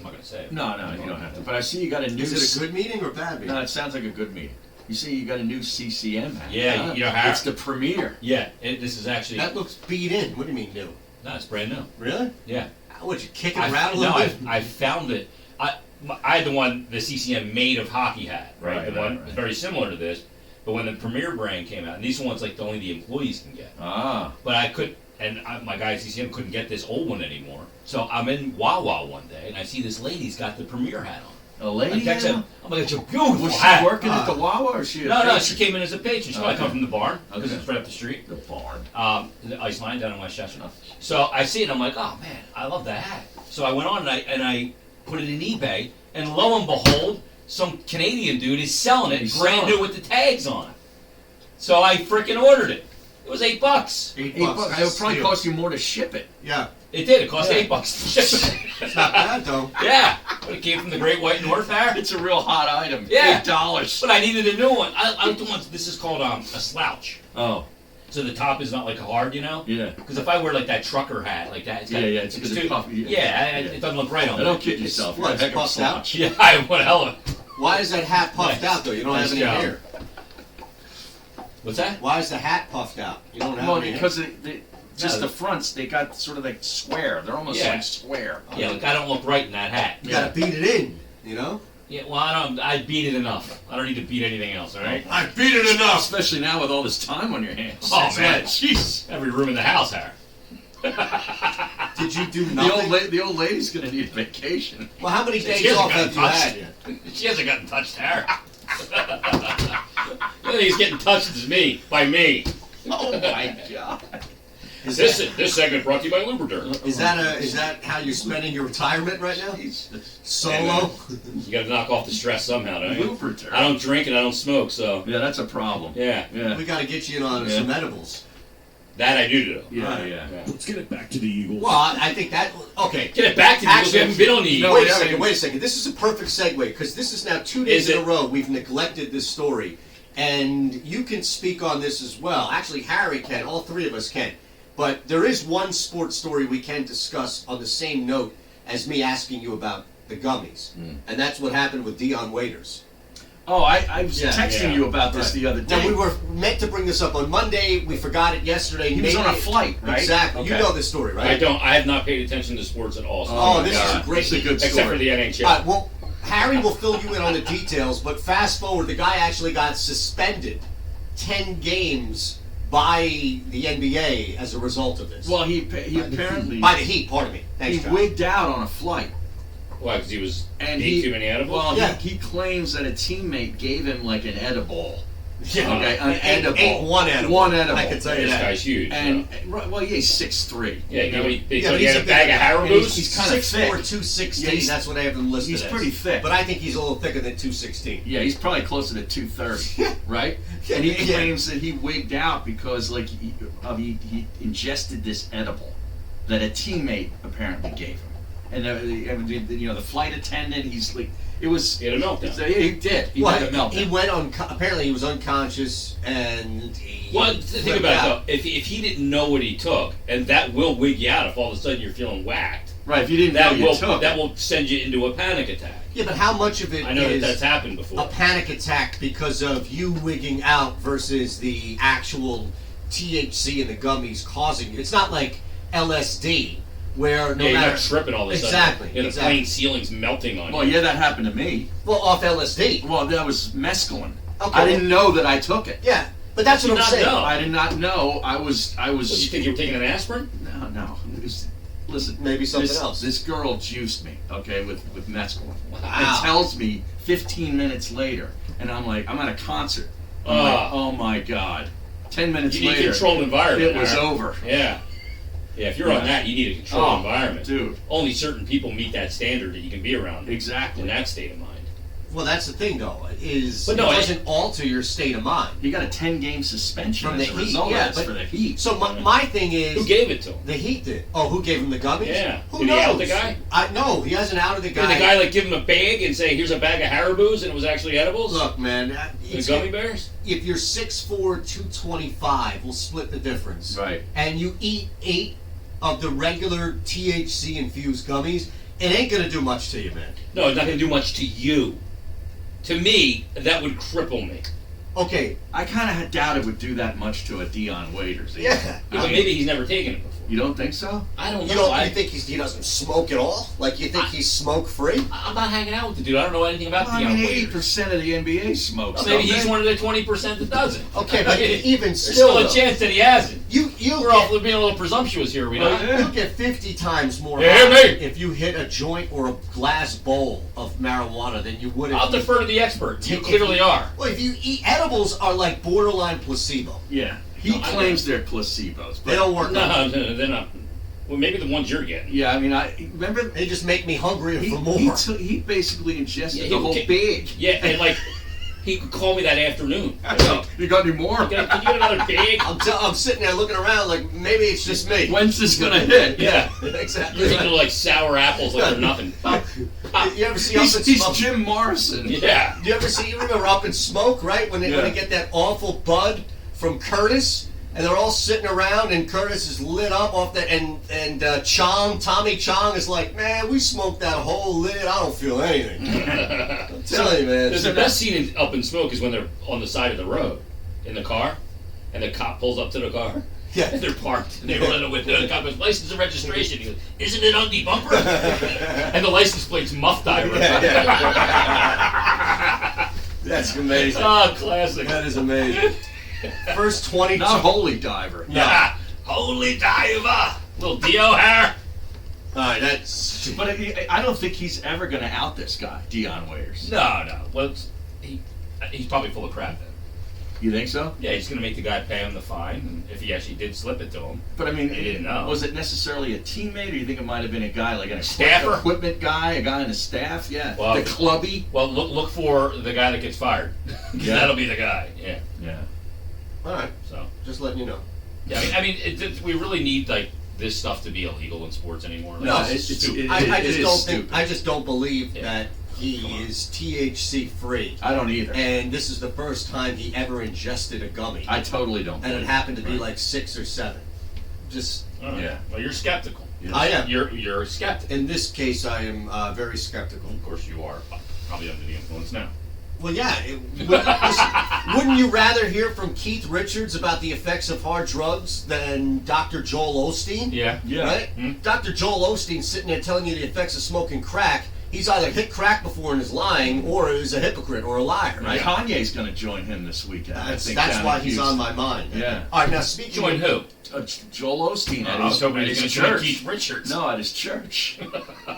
not going to say it. No, you don't have to. But I see you got a new... Is it a good meeting or a bad meeting? No, it sounds like a good meeting. You see you got a new CCM hat. Yeah, huh? you know how... It's the premiere. Yeah, this is actually... That looks beat in. What do you mean new? No, it's brand new. Really? Yeah. Would you kick it around a little bit? I found it. I had the one, the CCM made of hockey hat, right? The one very similar to this. But when the Premier brand came out, and these ones like only the employees can get. Ah. But I couldn't, and my guy at CCM couldn't get this old one anymore. So I'm in Wawa one day, and I see this lady's got the Premier hat on. A lady? I'm like, it's a beautiful Was she hat. working at the Wawa or she? No, she came in as a patron. She probably come from the barn because Okay. it's right up the street. The barn. The ice line down in Westchester. So I see it, I'm like, oh man, I love that hat. So I went on and I put it in eBay, and lo and behold, some Canadian dude is selling it brand new with the tags on it. So I freaking ordered it. It was $8. $8. It would probably cost you more to ship it. Yeah. It did. It cost $8 to ship it. It's not bad though. Yeah. But it came from the Great White North there. It's a real hot item. Yeah. $8. But I needed a new one. I like the ones. This is called a slouch. Oh. So the top is not like a hard, you know? Yeah. Because if I wear like that trucker hat, like that, it's got, it's too, puffy. it doesn't look right on me. Don't kid yourself. What, it's puffed out? Yeah, I have one hell of it. Why is that hat puffed out though? You don't have any job. hair. What's that? Why is the hat puffed out? You don't have Well, any because hair. just the fronts, they got sort of like square. They're almost like square. Yeah, like I don't look right in that hat. You gotta beat it in, you know? Yeah, well, I beat it enough. I don't need to beat anything else, all right? I beat it enough! Especially now with all this time on your hands. Oh, That's man. right. Jeez. Every room in the house, Harry. Did you do nothing? The old lady's going to need a vacation. Well, how many She days hasn't off gotten have you touched. had yet? She hasn't gotten touched, Harry. The only thing he's getting touched is me, by me. Oh, my God. This segment brought to you by Lubriderm. Is that how you're spending your retirement right now? Solo? You got to knock off the stress somehow, don't you? Lubriderm. I don't drink and I don't smoke, so Yeah, that's a problem. yeah. We got to get you in on some edibles. That I do. Yeah. Let's get it back to the Eagles. Well, I think that okay. Get it back to the Eagles. We haven't been on the Eagles. Wait a second. This is a perfect segue because this is now 2 days in a row we've neglected this story, and you can speak on this as well. Actually, Harry can. All three of us can. But there is one sports story we can discuss on the same note as me asking you about the gummies, and that's what happened with Dion Waiters. Oh, I was texting you about this the other day. Now, we were meant to bring this up on Monday. We forgot it yesterday. He was on a flight, right? Exactly. Okay. You know this story, right? I have not paid attention to sports at all. So This is a great This is a good story. Except for the NHL. All right, well, Harry will fill you in on the details, but fast forward, the guy actually got suspended 10 games by the NBA as a result of this. Well, he apparently... By the Heat, pardon me. Thanks, he John. wigged out on a flight. Why? Because he was And eating too many edibles? Well, Yeah. he claims that a teammate gave him like an edible. Yeah. Okay, an Ain't edible. one edible. One edible. I can tell you This that. guy's huge. And well, yeah, he's 6'3". Yeah, you know? they thought he had a bag of Haribo's. He's kind of 6'4", thick. 216. Yeah, he's- That's what I have him listed he's as. pretty thick. But I think he's a little thicker than 216. Yeah, he's probably closer to 230, right? Yeah, And he yeah. claims that he wigged out because like he ingested this edible that a teammate apparently gave him. And the flight attendant, he's like, it was. He had a meltdown. Yeah, he did. He Well, had a meltdown. he went on. Apparently, he was unconscious, and he. Well, think about it though. If he didn't know what he took, and that will wig you out if all of a sudden you're feeling whacked. Right, if you didn't know you took that it. will send you into a panic attack. Yeah, but how much of it I know is that's happened before. a panic attack because of you wigging out versus the actual THC in the gummies causing it? It's not like LSD where no you're matter not tripping all of a sudden. Exactly. The plane ceiling's melting on Well, you. yeah, that happened to me. Well, off LSD. Well, that was mescaline. Okay. I didn't know that I took it. Yeah, but that's what I'm saying. I did not know. I was. What, you think you were taking an aspirin? No. Listen, Maybe something else. This girl juiced me, okay, with mescaline. Wow. And tells me 15 minutes later, and I'm like, I'm at a concert. I'm like, oh my god. 10 minutes You need later, a controlled environment. it was Aaron. over. Yeah. Yeah, if you're on that, you need a controlled environment. Dude. Only certain people meet that standard that you can be around. Exactly. In that state of mind. Well, that's the thing, though, is But no, it doesn't alter your state of mind. You got a 10-game suspension From the as a Heat, result yeah, of this but- for the Heat. So my thing is... Who gave it to him? The Heat did. Oh, who gave him the gummies? Yeah. Who Did knows? he out the guy? No, he hasn't outed the guy. Did the guy like give him a bag and say, "Here's a bag of Haribo's," and it was actually edibles? Look, man. The gummy bears? If you're 6'4", 225, we'll split the difference. Right. And you eat 8 of the regular THC-infused gummies, it ain't going to do much to you, man. No, it's not going to do much to you. To me, that would cripple me. Okay. I kind of doubt it would do that much to a Dion Waiters. Either. Yeah. But maybe he's never taken it before. You don't think so? I don't You know. you think he doesn't smoke at all? Like, you think he's smoke-free? I'm not hanging out with the dude. I don't know anything about Well, I Dion mean, Waiters. 80% of the NBA smokes. Well, maybe don't he's they? one of the 20% that doesn't. Okay, but even There's still, still a though, chance that he hasn't. We're We're being a little presumptuous here, are we not? You'll get 50 times more Yeah, high mate. if you hit a joint or a glass bowl of marijuana than you would if I'll you defer to the expert. You If clearly are. Well, if you eat edibles, are like borderline placebo. Yeah. He claims they're placebos. But They don't work. No, they're not. Well, maybe the ones you're getting. Yeah, I mean, I remember They just make me hungrier for more. He basically ingested Yeah, the whole bag. Yeah, and like, he could call me that afternoon. You got any more? Can you get another bag? I'm sitting there looking around like maybe it's just me. When's this gonna hit? Yeah. Exactly. You're eating like sour apples like they're nothing. You ever see Up in He's Smoke? Jim Morrison. Yeah. You remember Up in Smoke, right? When they get that awful bud from Curtis, and they're all sitting around, and Curtis is lit up off that, and Tommy Chong is like, man, we smoked that whole lid. I don't feel anything. I'm telling you, man. The best scene in Up in Smoke is when they're on the side of the road in the car, and the cop pulls up to the car. Yeah. And they're parked, and they run with the cop goes, license and registration. He goes, isn't it on the bumper? And the license plate's Muff Diver. That's amazing. Oh, classic. That is amazing. First 22. Not Holy Diver. Yeah. Holy Diver. Little Dio hair. Alright, that's... But I don't think he's ever going to out this guy, Dion Waiters. No. Well, he's probably full of crap then. You think so? Yeah, he's going to make the guy pay him the fine, and if he actually did slip it to him. But I mean, he didn't know. Was it necessarily a teammate, or you think it might have been a guy like an staffer, equipment guy, a guy in the staff? Yeah, well, the clubby. Well, look for the guy that gets fired. Yeah. That'll be the guy. Yeah. Yeah. All right. So just letting you know. Yeah, I mean, we really need like this stuff to be illegal in sports anymore. Like, No, it's stupid. I just don't believe that he is THC free. I don't either. And this is the first time he ever ingested a gummy. I totally don't. And it happened to be like 6 or 7. Just yeah. Well, you're skeptical. I am. You're a skeptic. In this case, I am very skeptical. Of course, you are. Probably under the influence now. Well, yeah. Listen, wouldn't you rather hear from Keith Richards about the effects of hard drugs than Dr. Joel Osteen? Yeah. Yeah. Right? Mm-hmm. Dr. Joel Osteen sitting there telling you the effects of smoking crack. He's either hit crack before and is lying, or is a hypocrite or a liar, right? Kanye's going to join him this weekend. That's why he's on my mind. Yeah. All right, now speaking Join who? Joel Osteen. I was hoping he was going to join Keith Richards. No, at his church.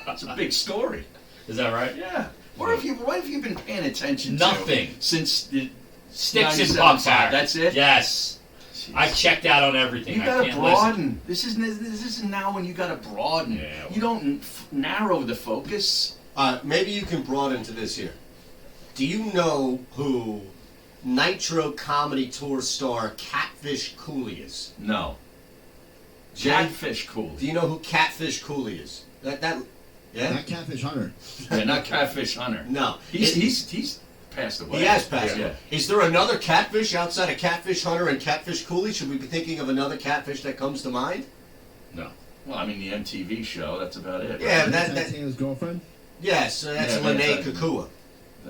It's a big story. Is that right? Yeah. What have you been paying attention Nothing. to since the Sticks and pucks, Harry. That's it? Yes. I've checked out on everything. You gotta broaden. This isn't now when you gotta broaden. Yeah, you don't narrow the focus. Maybe you can broaden to this here. Do you know who Nitro Comedy Tour star Catfish Cooley is? No. Jay? Catfish Cooley. Do you know who Catfish Cooley is? Yeah? Not Catfish Hunter. Yeah, not Catfish Hunter. No. He's passed away. He has passed yeah. away. Is there another catfish outside of Catfish Hunter and Catfish Cooley? Should we be thinking of another catfish that comes to mind? No. Well, I mean, the MTV show, that's about it. Yeah, right? that's his girlfriend? Yes, that's Lene Kakua.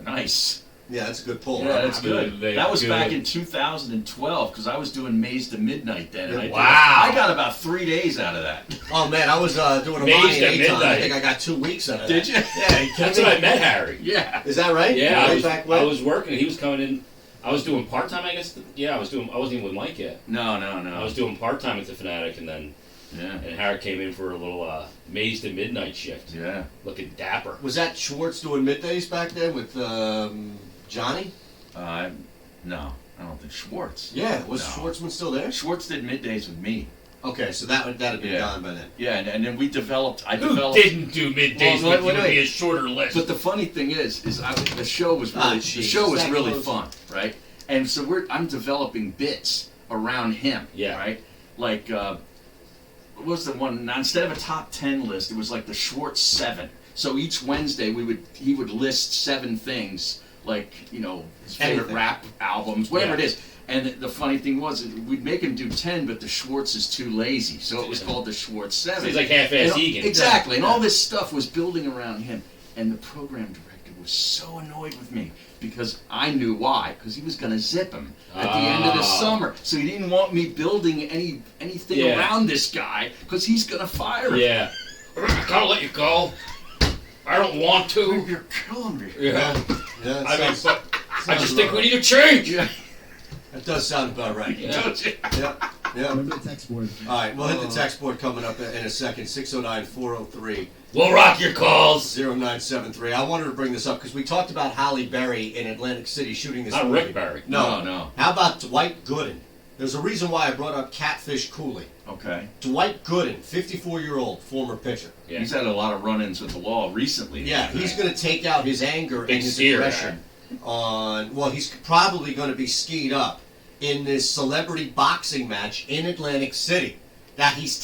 Nice. Yeah, that's a good pull. Yeah, that's good. That was back in 2012 because I was doing Maze to Midnight then. And I got about 3 days out of that. Oh man, I was doing a Maze to Midnight. Midnight. I think I got 2 weeks out of that. Did you? Yeah, That's when I met Harry. Yeah. Is that right? Yeah, Right I was working. He was coming in. I was doing part time, I guess. I wasn't even with Mike yet. No. I was doing part time at the Fanatic, and then and Harry came in for a little Maze to Midnight shift. Yeah. Looking dapper. Was that Schwartz doing middays back then with Johnny? No, I don't think Schwartz. Yeah, was Schwartzman still there? Schwartz did middays with me. Okay, so that'd be gone by then. Yeah, and then we developed. Who didn't do middays with you? Would be a shorter list. But the funny thing is the show was really fun, right? And so I'm developing bits around him, right? Like what was the one? Now, instead of a top 10 list, it was like the Schwartz 7. So each Wednesday he would list 7 things, like his favorite rap albums, whatever it is. And the funny thing was, we'd make him do 10, but the Schwartz is too lazy, so it was called the Schwartz 7. So he's like half-ass Egan. Exactly, and all this stuff was building around him. And the program director was so annoyed with me because I knew why, because he was going to zip him at the end of the summer. So he didn't want me building anything around this guy because he's going to fire him. Yeah. I gotta let you go. I don't want to. You're killing me. Yeah. I just think we need to change. Yeah. That does sound about right. Don't you? Yeah. Remember the text board. All right, we'll hit the text board coming up in a second. 609-403. We'll rock your calls. 0973. I wanted to bring this up because we talked about Halle Berry in Atlantic City shooting this Not movie. Rick Berry. No. How about Dwight Gooden? There's a reason why I brought up Catfish Cooley. Okay. Dwight Gooden, 54-year-old former pitcher. Yeah. He's had a lot of run-ins with the law recently. Yeah, he's going to take out his anger and his steer, aggression on. Well, he's probably going to be skied up in this celebrity boxing match in Atlantic City that he's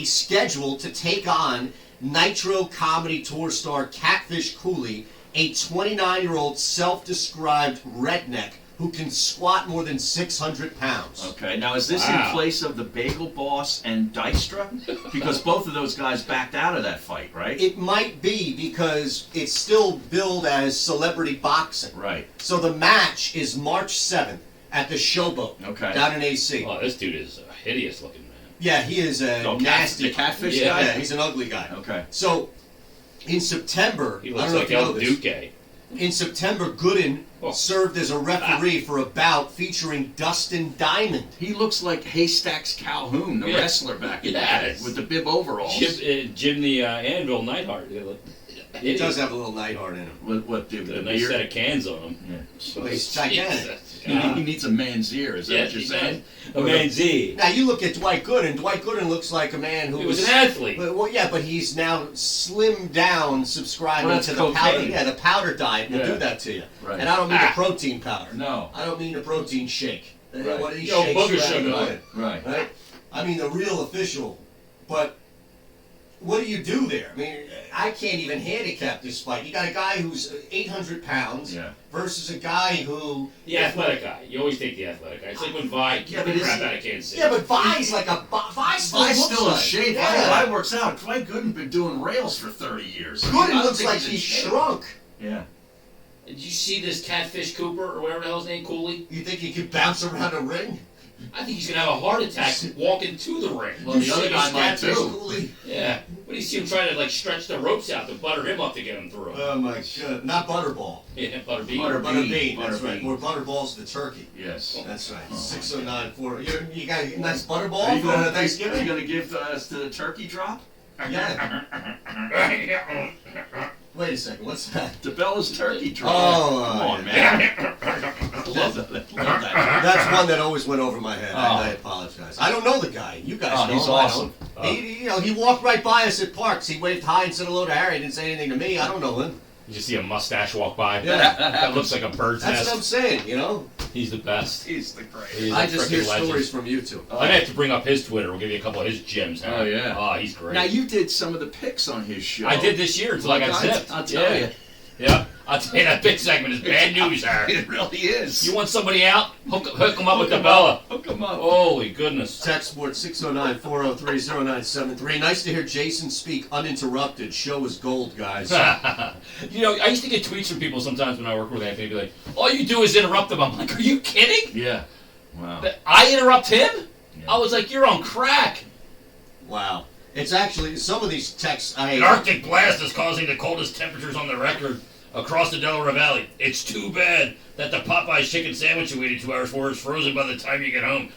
scheduled to take on Nitro Comedy Tour star Catfish Cooley, a 29-year-old self-described redneck who can squat more than 600 pounds. Okay, now is this in place of the Bagel Boss and Dystra? Because both of those guys backed out of that fight, right? It might be because it's still billed as celebrity boxing. Right. So the match is March 7th at the Showboat down in AC. Oh, this dude is a hideous looking man. Yeah, he is a nasty the catfish guy. guy? Yeah, he's an ugly guy. Okay. So in September, He I looks don't know like if you know El this. Duque. In September, Gooden served as a referee for a bout featuring Dustin Diamond. He looks like Haystacks Calhoun, the wrestler back in the day, with the bib overalls. Jim the Anvil Neidhart. He does have a little Neidhart in him. What the Got a nice set of cans on him. Yeah. Well, he's gigantic. He needs a man's ear. Is that what you're saying? A man's ear. Now you look at Dwight Gooden. Dwight Gooden looks like a man who He was an athlete. Well, yeah, but he's now slimmed down, subscribing Well, that's to the powder. cocaine. Yeah, the powder diet will Yeah. do that to you. Right. And I don't mean the protein powder. No. I don't mean the protein shake. Right. What are these Yo, shakes booger you have sugar. in it? Right. I mean the real official. But what do you do there? I mean, I can't even handicap this fight. You got a guy who's 800 pounds versus a guy who... The athletic guy. You always take the athletic guy. It's like when Vi kicked the crap out of Kansas City. Yeah, but Vi's like a... Vi's still in shape. Yeah. Vi works out. Dwight Gooden been doing rails for 30 years. Gooden looks like he's shrunk. Yeah. Did you see this Catfish Cooper, or whatever the hell his name, Cooley? You think he could bounce around a ring? I think he's going to have a heart attack walking to the ring. Well, the other guy might too. Yeah. What do you see him trying to, like, stretch the ropes out to butter him up to get him through? Oh, my God. Not Butterball. Yeah, Butterbean. Butterbean, that's right. Or Butterball's the turkey. Yes. That's right. 6094. You got a nice Butterball Are you for going Thanksgiving? to give us the turkey drop? Yeah. Wait a second, what's that? DeBella's turkey drop. Oh, come on, man. Love that. That's one that always went over my head. I apologize. I don't know the guy. You guys know he's him. awesome. I don't. He walked right by us at Parks. He waved hi and said hello to Harry. He didn't say anything to me. I don't know him. You just see a mustache walk by. Yeah. That looks like a bird's That's nest. what I'm saying, He's the best. He's the greatest. He's I a just freaking hear legend. stories from you two. I have to bring up his Twitter. We'll give you a couple of his gems. Huh? Oh, yeah. Oh, he's great. Now, you did some of the picks on his show. I did this year until I got zipped. I'll tell you. Yeah. I'll tell you, that big segment is bad news, Harry. It really is. You want somebody out? Hook them up with DeBella. Hook them up. Holy goodness. Text board 609-403-0973. Nice to hear Jason speak uninterrupted. Show is gold, guys. I used to get tweets from people sometimes when I work with Anthony. They'd be like, all you do is interrupt them. I'm like, are you kidding? Yeah. Wow. I interrupt him? I was like, you're on crack. Wow. It's actually, some of these texts An Arctic blast is causing the coldest temperatures on the record across the Delaware Valley. It's too bad that the Popeye's chicken sandwich you waited 2 hours for is frozen by the time you get home.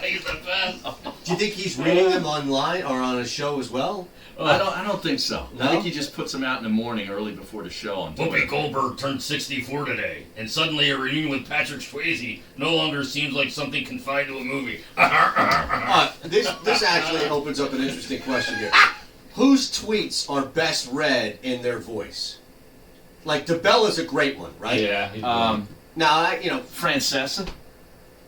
He's the best. Do you think he's reading them online or on a show as well? I don't think so. No? I think he just puts them out in the morning early before the show on Twitter. Whoopi Goldberg turned 64 today, and suddenly a reunion with Patrick Swayze no longer seems like something confined to a movie. This actually opens up an interesting question here. Whose tweets are best read in their voice? Like, DeBella's a great one, right? Yeah. Now, Francesa.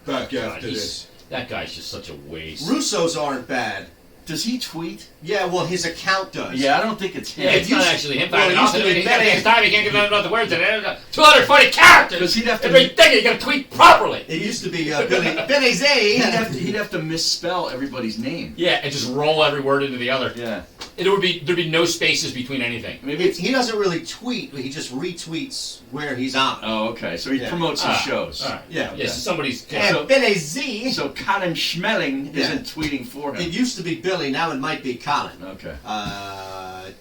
Back God, after this. That guy's just such a waste. Russo's aren't bad. Does he tweet? Yeah, well, his account does. Yeah, I don't think it's him. Yeah, it's not actually him. Well, it used to be He can't Benny. take his time. He can't give out the words. 240 characters. Because he'd have to. Every thing you got to tweet properly. It used to be Billy Z. He'd have to misspell everybody's name. Yeah, and just roll every word into the other. Yeah. There'd be no spaces between anything. Maybe He doesn't really tweet, but he just retweets where he's on. Oh, okay. So he promotes his shows. All right. Yeah. Yeah. So somebody's. And Billy Z. So Colin Schmeling isn't tweeting for him. It used to be Billy, now it might be Colin. Okay.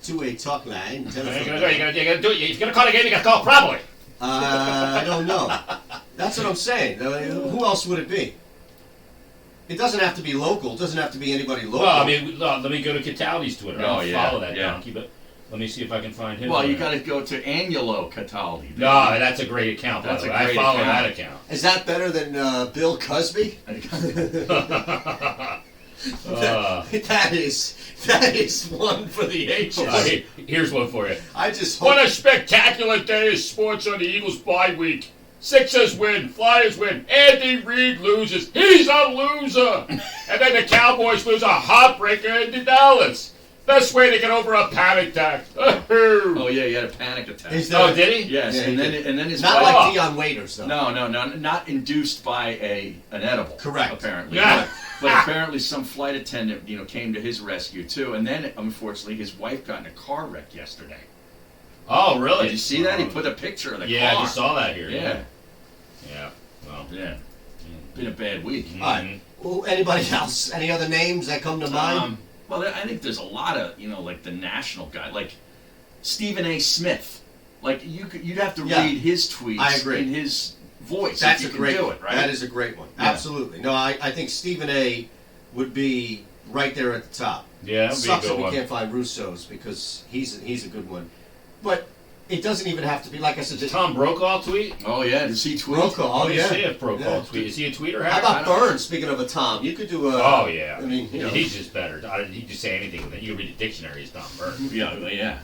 Two-way talk line. You gotta do it. If you're gonna call a game, you gotta call it properly. I don't know. That's what I'm saying. Who else would it be? It doesn't have to be local. It doesn't have to be anybody local. Well, I mean, let me go to Cataldi's Twitter. Oh, I don't yeah, follow that yeah. donkey, but let me see if I can find him. Well, you got to go to Agnolo Cataldi. No, that's a great account. By That's the a way. I great follow account. that account. Is that better than Bill Cosby? That is one for the ages. Here's one for you. I just What a spectacular day of sports on the Eagles bye week. Sixers win, Flyers win, Andy Reid loses. He's a loser. And then the Cowboys lose a heartbreaker in Dallas. Best way to get over a panic attack. Oh yeah, he had a panic attack. Oh, did he? Yes, Yeah, and he then his not wife, like Dion Waiters though. No, not induced by an edible. Correct. Apparently. Yeah. But apparently some flight attendant, came to his rescue too. And then unfortunately his wife got in a car wreck yesterday. Oh, really? Did you see that? He put a picture of the Yeah, car. I just saw that here. Yeah. Yeah. Well. Yeah. Been a bad week. All right. Well, anybody else? Any other names that come to mind? Well, I think there's a lot of, like the national guy, like Stephen A. Smith. Like you'd have to read his tweets I agree. in his voice. That's if a you great can do one. it, right? That is a great one. Yeah. Absolutely. No, I think Stephen A. would be right there at the top. Yeah, that'd be a Sucks good that we one. can't find Russo's because he's a good one. But it doesn't even have to be, like I said. Tom Brokaw tweet? Oh, yeah. Does he tweet? Brokaw, Let me yeah. see if Brokaw tweet. Is he a tweeter? How about Burns, speaking of a Tom? You could do a... Oh, yeah. I mean, you know. He's just better. He'd just say anything. You can read a dictionary as Tom Burns. Yeah.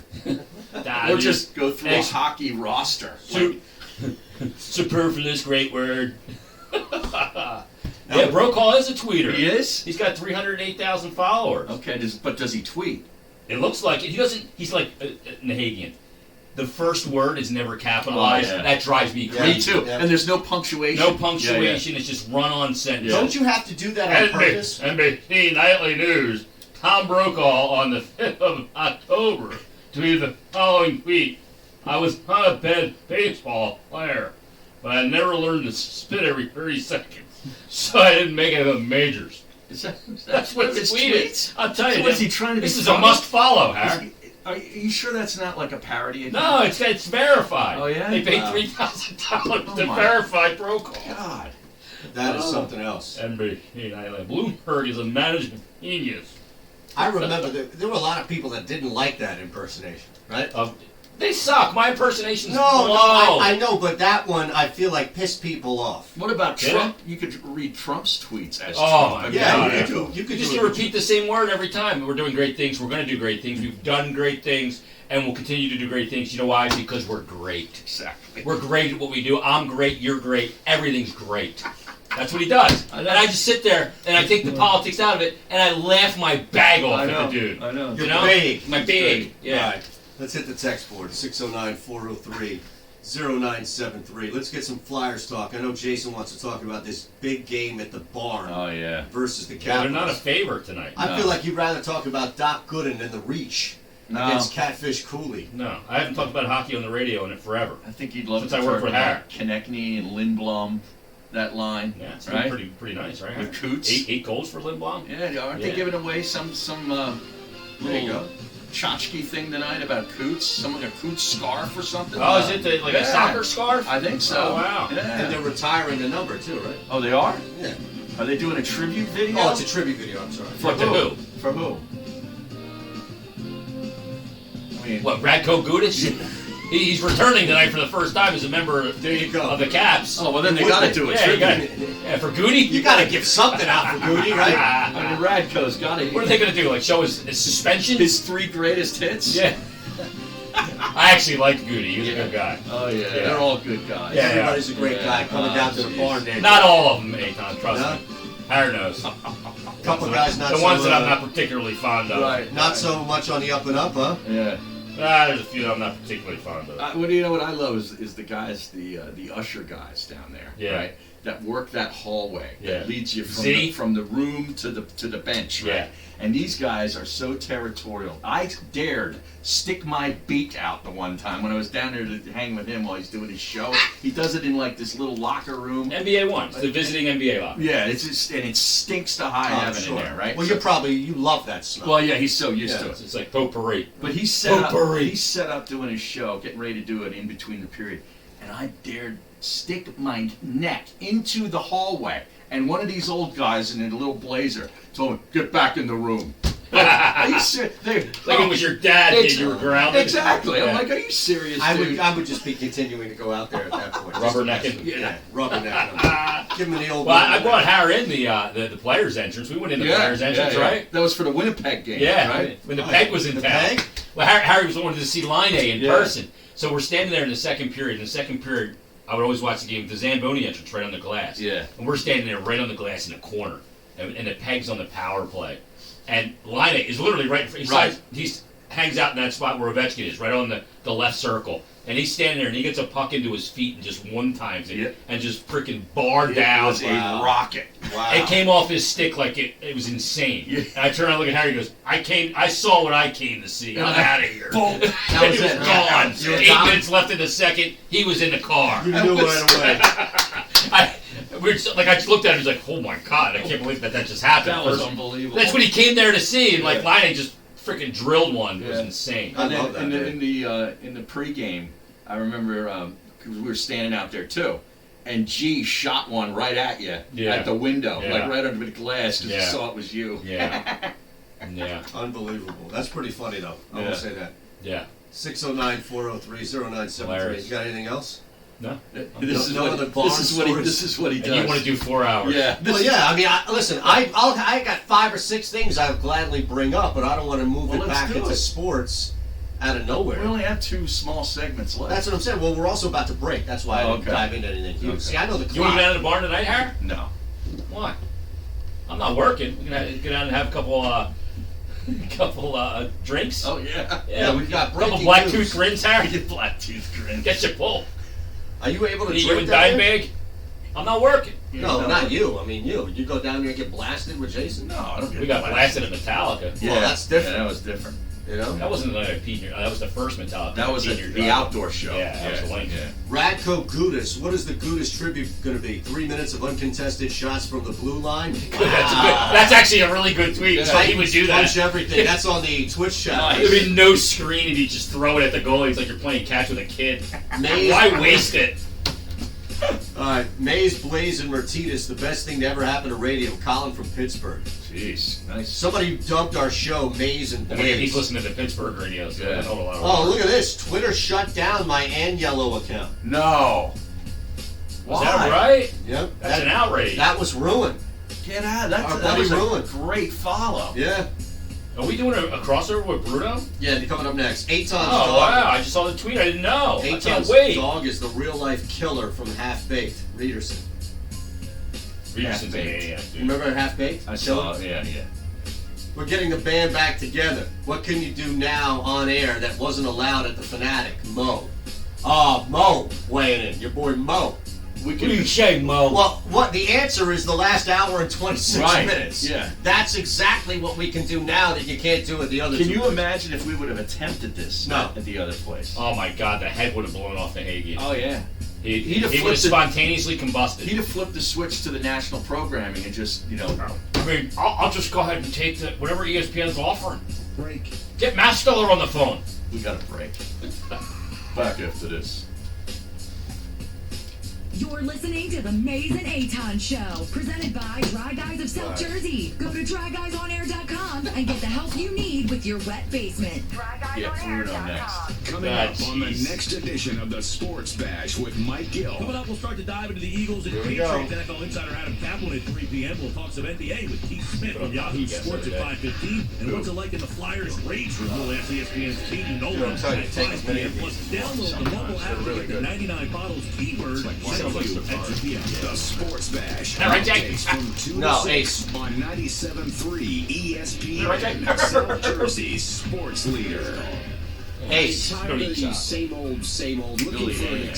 Or just go through a hockey roster. Superfluous, great word. Yeah, Brokaw is a tweeter. He is? He's got 308,000 followers. Okay, but does he tweet? It looks like it. He doesn't. He's like Nahagian. The first word is never capitalized. Oh, yeah. That drives me crazy. Me too. Yeah. And there's no punctuation. No punctuation. It's just run-on sentences. Don't you have to do that on purpose? NBC Nightly News. Tom Brokaw on the 5th of October tweeted the following tweet. I was not a bad baseball player, but I never learned to spit every 30 seconds, so I didn't make it in the majors. That's what his tweeted. I'll tell you. What is he trying to This be is funny? a must-follow, Harry. Are you sure that's not like a parody? No, it's verified. Oh, yeah? They paid Wow. $3,000 to my verify Brokaw. God. That is something else. NBC Nightly. Bloomberg is a management genius. I remember there were a lot of people that didn't like that impersonation, right? They suck. My impersonation's No, blow. I know, but that one I feel like pissed people off. What about Did Trump? You could read Trump's tweets as Oh, Trump. my Yeah, God. you could just do it. repeat the same word every time. We're doing great things. We're going to do great things. We've done great things, and we'll continue to do great things. You know why? Because we're great. Exactly. We're great at what we do. I'm great. You're great. Everything's great. That's what he does. And I just sit there, and I take the politics out of it, and I laugh my bag off at the dude. I know. You're You know? big. My big. Yeah. All right, let's hit the text board, 609-403-0973. Let's get some Flyers talk. I know Jason wants to talk about this big game at the barn Oh, yeah. versus the Yeah, Capitals. they're not a favorite tonight. I feel like you'd rather talk about Doc Gooden than the Reach against Catfish Cooley. No, I haven't talked about hockey on the radio in it forever. I think you'd love Since to I worked talk with about Konechny and Lindblom, that line. Yeah, it's right? been pretty nice, right? With Coots. Eight goals for Lindblom. Yeah, aren't they Yeah. giving away some There you little go. tchotchke thing tonight about Coots? Someone a Coots scarf or something? Oh, is it like a soccer scarf? I think so. Oh, wow. And Yeah. they're retiring the number too, right? Oh, they are? Yeah. Are they doing a tribute video? Oh, it's a tribute video. I'm sorry. For To who? For who? I mean, What, Radko Gudas? He's returning tonight for the first time as a member of the Caps. oh, well, then they got to do a Yeah, you tribute. got for Goody? You got to give something out for Goody, right? I mean, Radko's got to. What are they going to do? Like show his suspension? His 3 greatest hits? Yeah. I actually liked Goody. He was a good guy. Oh, yeah. They're all good guys. Yeah. Everybody's a great guy coming down to the barn there. Not all of them, Eitan, trust No? me. Harry knows. Couple guys not The so, ones that I'm not particularly fond of. Right. not so much on the up and up, huh? Yeah. There's a few that I'm not particularly fond of. What do you know? What I love is the guys, the usher guys down there, Yeah. right? That work that hallway Yeah. that leads you Z? from the room to the bench, right? Yeah. And these guys are so territorial. I dared stick my beak out the one time when I was down there to hang with him while he's doing his show. He does it in like this little locker room. NBA 1. It's the visiting NBA locker. Yeah, it's just, and it stinks to high heaven sure. in there, right? Well, you love that smell. Well, yeah, he's so used to it. It's like potpourri. But he's set up doing his show, getting ready to do it in between the period, and I dared stick my neck into the hallway, and one of these old guys in a little blazer told me, "Get back in the room." Are you serious? Like it was your dad and you were grounded. Exactly. Yeah. I'm like, are you serious, I dude? would just be continuing to go out there at that point. Rubbernecking. Yeah, rubbernecking. Give him the old. Well, I brought Harry in the players' entrance. We went in the players' entrance, right? That was for the Winnipeg game, Yeah, right? when the Peg was in the town. Peg? Well, Harry was wanted to see Line A in person. So we're standing there in the second period. In the second period, I would always watch the game with the Zamboni entrance right on the glass. Yeah. And we're standing there right on the glass in the corner. And the Peg's on the power play. And Line A is literally right in front. He hangs out in that spot where Ovechkin is, right on the left circle. And he's standing there, and he gets a puck into his feet and just one-times it and just freaking barred down. It was a rocket. Wow. It came off his stick like it was insane. Yeah. And I turn around and look at Harry and he goes, I saw what I came to see. I'm out of here. Boom. That was it. Gone. You were 8 gone? minutes left in the second. He was in the car. You knew right away. I just looked at him. He's like, "Oh my god! I can't believe that just happened." That was unbelievable. That's what he came there to see, and like Line just freaking drilled one. It was insane. I And love then that, in the pregame, I remember 'cause we were standing out there too, and G shot one right at you at the window, like right under the glass, because he saw it was you. Yeah. Yeah. Unbelievable. That's pretty funny, though. I will say that. Yeah. 609-403-0973. You got anything else? No. This is what he does. And you want to do 4 hours? Yeah. Well, yeah. I mean, listen. I got 5 or 6 things I'll gladly bring up, but I don't want to move it back into sports out of nowhere. We only have 2 small segments left. That's what I'm saying. Well, we're also about to break. That's why I didn't dive into anything huge. See, I know the clock. You want to go down to the barn tonight, Harry? No. Why? I'm not working. We're gonna go down and have a couple drinks. Oh yeah. Yeah, we've got a couple black tooth grins, Harry. Get black tooth grins. Get your pull. Are you able to you drink and down dime there? bag? I'm not working. No, not you. I mean you. You go down there and get blasted with Jason? No, I don't get We got blasted at Metallica. Yeah, well, that's different. Yeah, that was different. You know? That wasn't the night I peed in your. That was the first Metallica. That was the outdoor show. Yeah, that was the link. Yeah. Radko Gudas. What is the Gudas tribute going to be? 3 minutes of uncontested shots from the blue line? Wow. That's actually a really good tweet. Yeah, So he would do that. Punch everything. That's on the Twitch chat. There'd be no screen and he'd just throw it at the goalie. It's like you're playing catch with a kid. Why waste it? Alright, Mays, Blaze, and Martinez, the best thing to ever happen to radio. Colin from Pittsburgh. Jeez, nice. Somebody dumped our show, Mays and Blaze. He's listening to the Pittsburgh radio, so that's a whole lot of Oh, work. look at this. Twitter shut down my Yellow account. No. Was that right? Yep. That's an outrage. That was ruined. Get out. That was a great follow. Yeah. Are we doing a crossover with Bruno? Yeah, they're coming up next. Eighton's Oh, dog. wow. I just saw the tweet. I didn't know. I can't Eighton's wait. dog is the real-life killer from Half Baked. Reederson. Reederson's a maniac, dude. Remember Half Baked? I saw. Yeah. We're getting the band back together. What can you do now on air that wasn't allowed at the Fanatic? Mo. Mo weighing in. Your boy Mo. What do you say, Mo? Well, what the answer is the last hour and 26 minutes. Yeah. That's exactly what we can do now that you can't do at the other Can two you places. imagine if we would have attempted this at the other place? Oh my God, the head would have blown off the Hagian. Oh yeah. He would have spontaneously combusted. He'd have flipped the switch to the national programming and just, I mean, I'll just go ahead and take whatever ESPN's offering. Break. Get Matt Stiller on the phone. We got a break. Back after this. You're listening to the Mays and Aton Show, presented by Dry Guys of South Jersey. Go to dryguysonair.com and get the help you need with your wet basement. Yeah, Bruno next. Coming up on the next edition of the Sports Bash with Mike Gill. Coming up, we'll start to dive into the Eagles and Patriots. NFL insider Adam Kaplan at 3 p.m. We'll talk some NBA with Keith Smith from Yahoo Sports at 5:15. And what's it like in the Flyers' rage room? We'll ask ESPN's Katie Nolan at 5 p.m. Plus, download the mobile app to get the 99 bottles keyword. The Sports Bash. Right, Jack? From 2 No, to 6 Ace. on 97.3 ESPN. Right, Jack? South Jersey's sports leader. Ace. Tired of the same old. Looking for an Get out.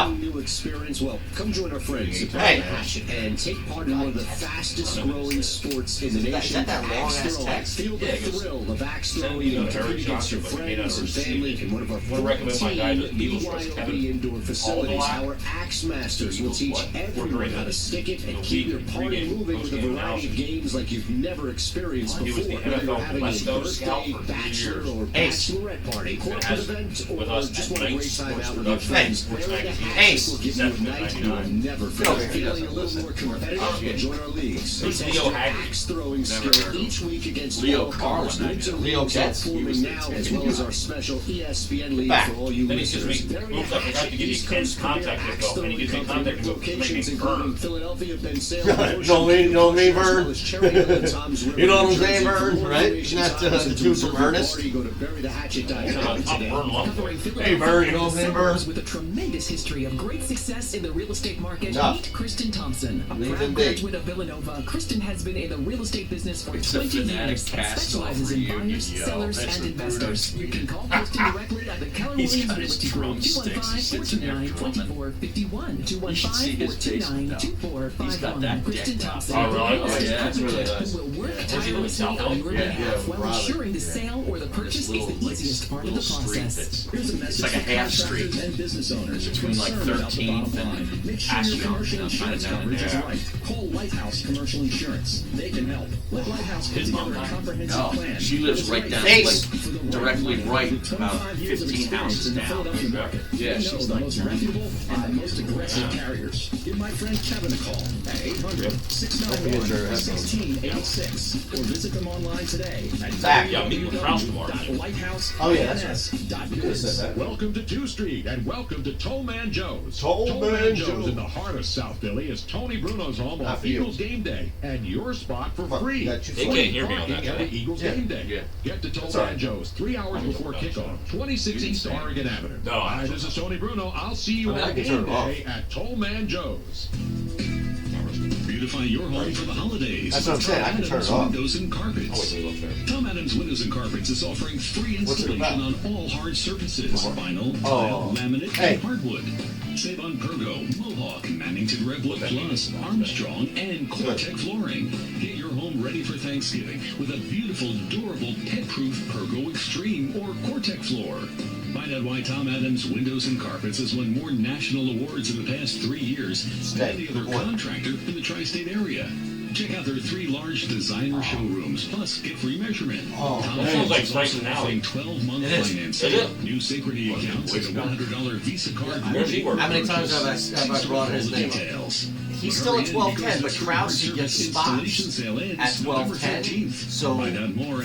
exciting new experience? Well, come join our friends at Hey. Hatch and take part in one of the fastest growing sports in the Is nation. that long-ass Axe throwing. text? Feel the thrill of axe throwing and compete against your friends and family in one of our Wanna recommend my guy to the Eagles for us, BYOB Kevin? indoor facilities. Our Axe Masters will teach everyone how to stick it and keep your party moving with a variety of games like you've never experienced He was before. the Whether you're NFL having a West Coast scout birthday, for 3 bachelor, years. or Ace. bachelorette party, corporate Has event, with or us just at want a Night great time Sports out with your Production, friends. Sports Area Magazine. Hatch will give you a Seven night you will $7.99. never forget. Feeling a little more competitive? Join our leagues. Who's Test Leo your Haggard? axe throwing skill each week against Leo 12 Carlin, college I leagues. know. Leo Leagues are Katz. forming now, as well as our special ESPN league Back. for all you Then he gives me, listeners. oops, I forgot to give you East Coast contact premier info, and he gives me axe contact info. throwing locations Make me including burn. Philadelphia, Ben Salem, No, me as well Vern. as Cherry Hill and Toms River, You know what I'm New saying, Jersey. For Vern, more right? information, Not the times, and dude to from reserve Ernest. party, Go to burythehatchet.com today. Covering Vern, you know what I'm saying, Vern? with a tremendous history of great success in the real estate market. Enough. Meet Kristen Thompson. A Leave proud him be. graduate of Villanova, Kristen has been in the real estate business for It's a 20 Fanatic years and cast specializes off in reunion, buyers, yo. sellers, That's and what Bruno's investors. You can call Kristen directly at the Keller He's Williams got his Realty Group, drumsticks. He sits in there drumming. 215-2451, You should see his basement, though. He's got that 215-429-2451. Kristen decked out. Thompson. Oh, really? Oh, yeah, it's really nice. Who will work Where's he live in tirelessly South on Philly? your Yeah, behalf while Raleigh. ensuring the sale or the purchase is the easiest part of the process. Here's a message like a for half street contractors and business owners between like concerned about the 13th bottom line. and Make sure your Asheville. commercial I'm trying insurance to down coverage is there. right. Call Lighthouse Commercial Insurance. They can help. Let Lighthouse put His mom together a died? comprehensive No, plan. she lives right down, Ace. like directly right, about 15 houses in the down. Philadelphia market. Yeah, They know she's the like most reputable and the most aggressive carriers. Give my friend Kevin a call at 800-691-1686 or visit them online today at Back. Yeah, I'm meeting with Kraus tomorrow. Oh, yeah, that's www.lighthouse.biz. Welcome to 2 Street and welcome to Toll Man Joe's. Toll Man Joe's. in the heart of South Philly is Tony Bruno's home Not on for you. Eagles Game Day and your spot for free. Got you They for can't you. hear me on that Parking at today. the Eagles Yeah. Game Day. Yeah. Get to Toll That's all Man right. Joe's 3 hours before kickoff. 26 East Oregon Avenue. No, Hi, this is Tony Bruno. I'll see you I mean, I on can Game turn it off. Day at Toll Man Joe's. Beautify your home for the holidays. That's what I'm saying, I can Tom turn it Adams off. Windows and Carpets. Tom Adams Windows and Carpets is offering free What's it installation on about? all hard surfaces, vinyl, Oh. tile, laminate, Hey. and hardwood. Save on Pergo, Mohawk, Mannington Redwood Plus, Armstrong, and Cortec flooring. Get your home ready for Thanksgiving with a beautiful, durable, pet-proof Pergo Extreme or Cortec floor. Find out why Tom Adams Windows and Carpets has won more national awards in the past 3 years than any other contractor in the tri-state area. Check out their 3 large designer showrooms, plus get free measurement. Oh, Tom that Adams sounds like is Frank also and offering Alley. 12-month It is. financing. Is it? New Synchrony accounts and a $100 Visa card. Where's he working? How many times have I brought his name up? Details. He's still at 12:10, but Krause gets spots at 12:10, so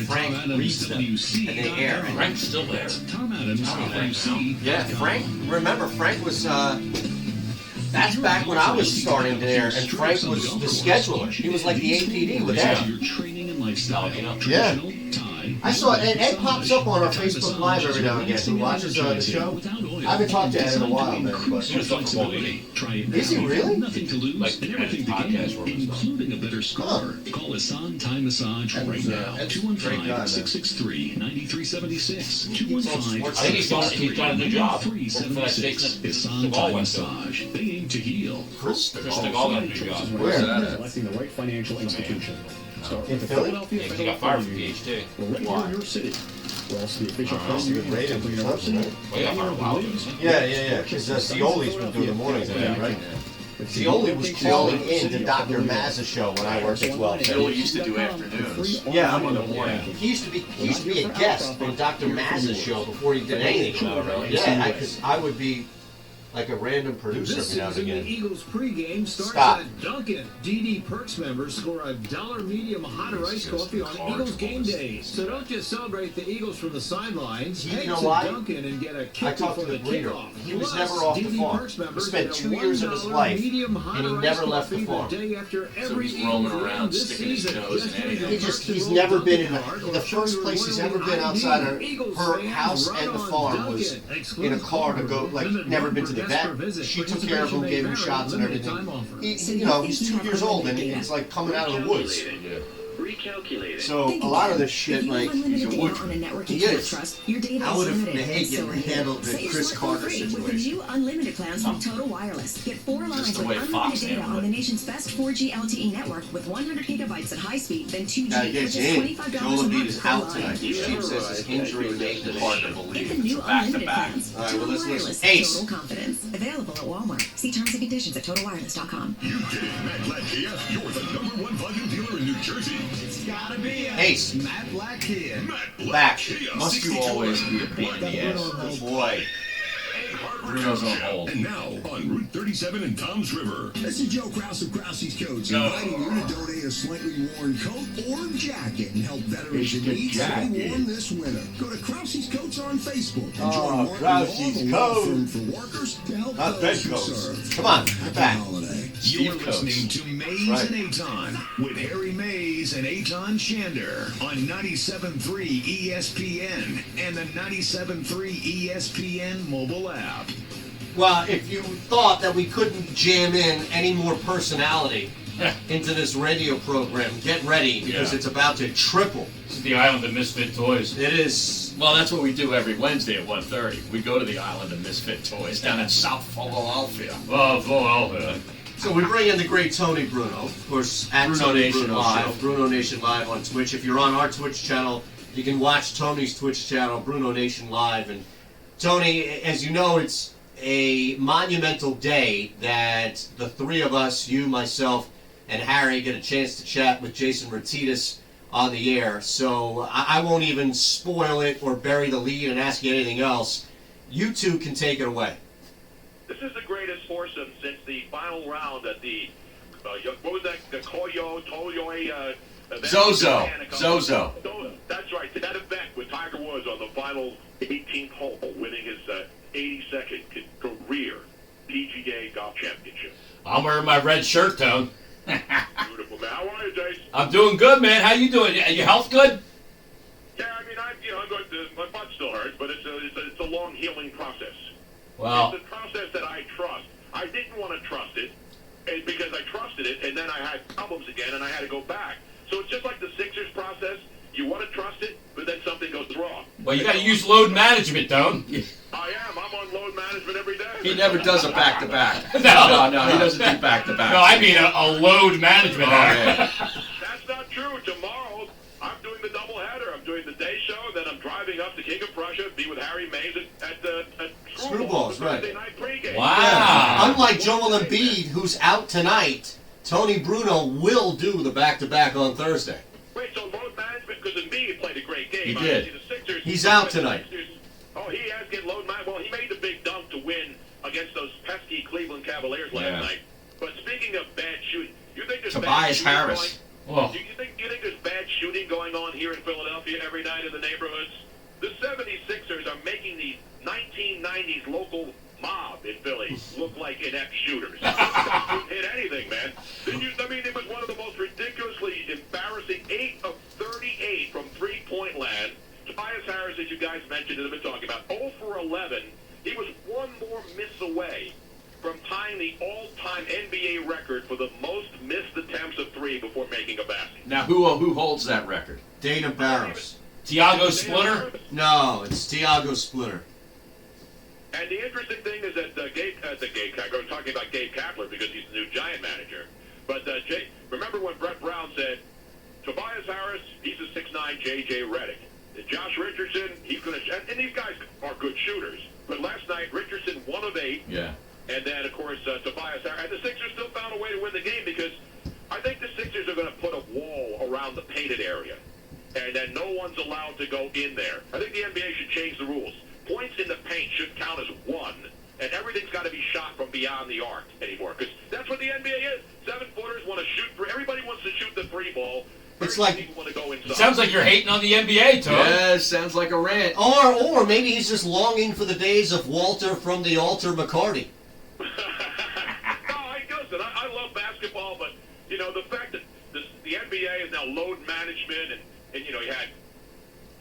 Frank reads them, and they air. Frank's still there. Tom Adams, WC. Yeah, Frank, remember, Frank was, that's back when I was starting there, and Frank was the scheduler. He was like the APD with Ed. Your training and lifestyle. Yeah. Traditional, tie, I saw Ed. Ed pops up on our Facebook Live every now and again. Who watches the show? I haven't talked to Ed in a while, man. But is he really? Nothing to lose Like, and everything to gain, podcast work and stuff. including a better score. Call Hassan Thai Massage right now. Ed's a great guy, man. 215-663-9376. I think he's got a new job. For that state. Hassan Thai Massage. They aim to heal. Chris Stigall got a new job. Where? Selecting the right financial institution. Start In with the Philly? Philadelphia He Federal got fired from Credit Union. PhD. We're right here in your city. We're also the official That's a credit good union rating of Temple for something, University. right? Well, he got fired a while ago, didn't he? Yeah, because Scioli's been doing the mornings with him, right? Scioli was calling in to Dr. Mazza's show when I worked at 12. Bill used to do afternoons. Yeah, I'm on the morning. He used to be a guest on Dr. Mazza's show before he did anything. Oh, really? Yeah, because I would be like a random producer This every now and season, the again. Eagles pregame starts Stop. at Dunkin'. DD Perks members score a $1 medium hot or iced coffee on Eagles game days. So don't just celebrate the Eagles from the sidelines. You Head know to why? Dunkin' and get a I kick talked before to the the breeder. kickoff. He was Plus, never off the DD farm. Perks He members spent get a 2 years of his $1 life, medium hot and he or never iced left the coffee farm. day after So every he's roaming Eagles around, game this sticking his season. nose Just in use anything. the Perks He's and never Roll been in Dunkin' card the or first show your place he's loyalty ever been ID. outside of Eagles her fans house right and the on farm was Dunkin'. in a Exclusive car to go, offer. like, Visit never one been to for the guests per vet. visit. She took care of him, Participation gave him may shots and vary. Limited everything. time offer. He's 2 years old, and he's like coming out of the woods. Recalculating. So a lot of this shit, like, Unlimited he's a data wood. on a network He you can't is. trust. Your data I is would have limited, and so are you. handled the Set your Chris smartphone Carter free with the situation. new unlimited plans from Total Wireless. Get 4 lines the with way unlimited Fox data handled on the it. nation's best 4G LTE network with 100 gigabytes at high speed, then 2G Gotta for get just you in. $25 a Joel month Embiid is per out line. tonight. Steve says his injury made it hard to Get believe. the new unlimited plans. All right, Total well, let's Wireless. listen. Ace. Total confidence. Available at Walmart. See terms and conditions at TotalWireless.com. You get it, Matt Black Kia. You're the #1 volume dealer in New Jersey. It's gotta be a Ace. Matt Black Kia. Matt Black Back. Kia. Must you always be a pain in the ass? Oh boy. Bruno's on hold. And now, on Route 37 in Toms River. This is Joe Krause of Krause's Coats, No. inviting you to donate a slightly worn coat or jacket and help veterans in need stay jacket. warm this winter. Go to Krause's Coats on Facebook and Oh, join Martin Krause's Law, the law Coats. firm for workers to help Not those who bedcoats. serve. Come on, get Happy back. holiday. You're Steve Coates. listening to Mays Right. and Aton with Harry Mays and Aton Shander on 97.3 ESPN and the 97.3 ESPN mobile app. Well, if you thought that we couldn't jam in any more personality into this radio program, get ready because Yeah. it's about to triple. This is the island of misfit toys. It is. Well, that's what we do every Wednesday at 1:30. We go to the island of misfit toys down in South Philadelphia. Oh, Philadelphia. So we bring in the great Tony Bruno, of course, at Bruno Tony Nation Bruno Live. Show, Bruno Nation Live on Twitch. If you're on our Twitch channel, you can watch Tony's Twitch channel, Bruno Nation Live. And Tony, as you know, it's a monumental day that the three of us, you, myself, and Harry, get a chance to chat with Jason Ratitis on the air. So I won't even spoil it or bury the lead and ask you anything else. You two can take it away. This is the greatest foursome since the final round at the, what was that, the Toyoi event? Zozo. That's right, that event with Tiger Woods on the final 18th hole, winning his 82nd career PGA Golf Championship. I'm wearing my red shirt, Tone. Beautiful, man. How are you, Jason? I'm doing good, man. How you doing? Your health good? Yeah, I mean, I'm going to, my butt still hurts, but it's a long healing process. Wow. It's a process that I trust. I didn't want to trust it, and because I trusted it, and then I had problems again, and I had to go back. So it's just like the Sixers process. You want to trust it, but then something goes wrong. Well, you got to use load management, Tone. I am. I'm on load management every day. He never does a back-to-back. No, he doesn't do back-to-back. No, I mean a load management. That's not true. Tomorrow, I'm doing the doubleheader. I'm doing the day show, then I'm driving up to King of Prussia, be with Harry Mays at Screwballs, right. Thursday night pregame. Wow. Yeah. Unlike Joel Embiid, who's out tonight, Tony Bruno will do the back-to-back on Thursday. Wait, so load management, because Embiid played a great game. He did. Obviously, the Sixers, He's out tonight. Oh, he has get load management. Well, he made the big dunk to win against those pesky Cleveland Cavaliers last night. But speaking of bad shooting, you think there's Tobias bad Harris. Going, do you think there's bad shooting going on here in Philadelphia every night in the neighborhoods? The 76ers are making the 1990s local mob in Philly look like inept shooters. They couldn't hit anything, man. I mean, it was one of the most ridiculously embarrassing 8 of 38 from three-point land. Tobias Harris, as you guys mentioned and have been talking about, 0 for 11. He was one more miss away from tying the all-time NBA record for the most missed attempts of three before making a basket. Now, who holds that record? Dana Barros. Tiago Splitter? No, it's Tiago Splitter. And the interesting thing is that I was talking about Gabe Kapler because he's the new Giant manager. But remember when Brett Brown said, Tobias Harris, he's a 6'9" J.J. Redick. Josh Richardson, he's going to... And these guys are good shooters. But last night, Richardson 1 of 8. Yeah. And then, of course, Tobias Harris. And the Sixers still found a way to win the game because I think the Sixers are going to put a wall around the painted area. And then no one's allowed to go in there. I think the NBA should change the rules. Points in the paint should count as 1, and everything's got to be shot from beyond the arc anymore. Because that's what the NBA is. 7-footers want to shoot. Everybody wants to shoot the 3 ball. It's like people want to go inside. It sounds like you're hating on the NBA, Tony. Yeah, sounds like a rant. Or maybe he's just longing for the days of Walter from the Altar McCarty. No, I love basketball, but you know the fact that the NBA is now load management, and you know you had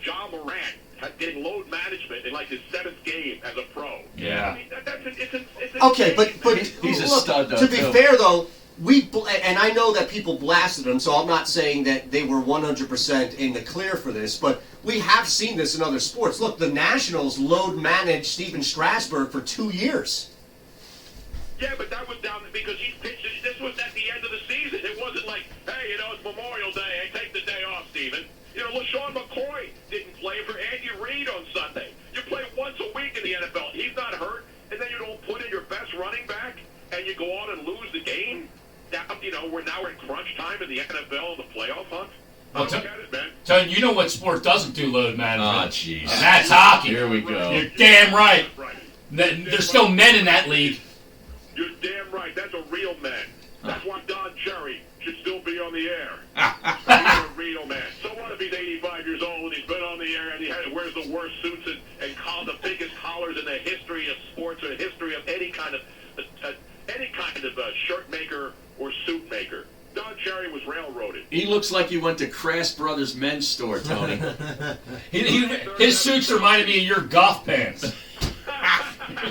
John Morant getting load management in like his 7th game as a pro. Yeah. I mean, it's Okay, but he's a look, stud, though, to be too. fair, though, and I know that people blasted him, so I'm not saying that they were 100% in the clear for this, but we have seen this in other sports. Look, the Nationals load managed Steven Strasburg for 2 years. Yeah, but that was down because he pitched it. This was at the end of the season. It wasn't like, hey, you know, it's Memorial Day. Hey, take the day off, Steven. You know, LaShawn McCoy didn't play for Andy Reid on Sunday. You play once a week in the NFL. He's not hurt, and then you don't put in your best running back, and you go on and lose the game. Now, you know, we're now in crunch time in the NFL in the playoff hunt. I don't get it, man. Tony, you know what sport doesn't do load management? Oh, jeez. And that's hockey. Here we go. You're damn right. There's still men in that league. You're damn right. That's a real man. That's why Don Cherry should still be on the air. He's a real man. So what if he's 85 years old and he's been on the air and he wears the worst suits and the biggest collars in the history of sports or the history of any kind of shirt maker or suit maker? Don Cherry was railroaded. He looks like he went to Crass Brothers Men's Store, Tony. His suits reminded me of your golf pants.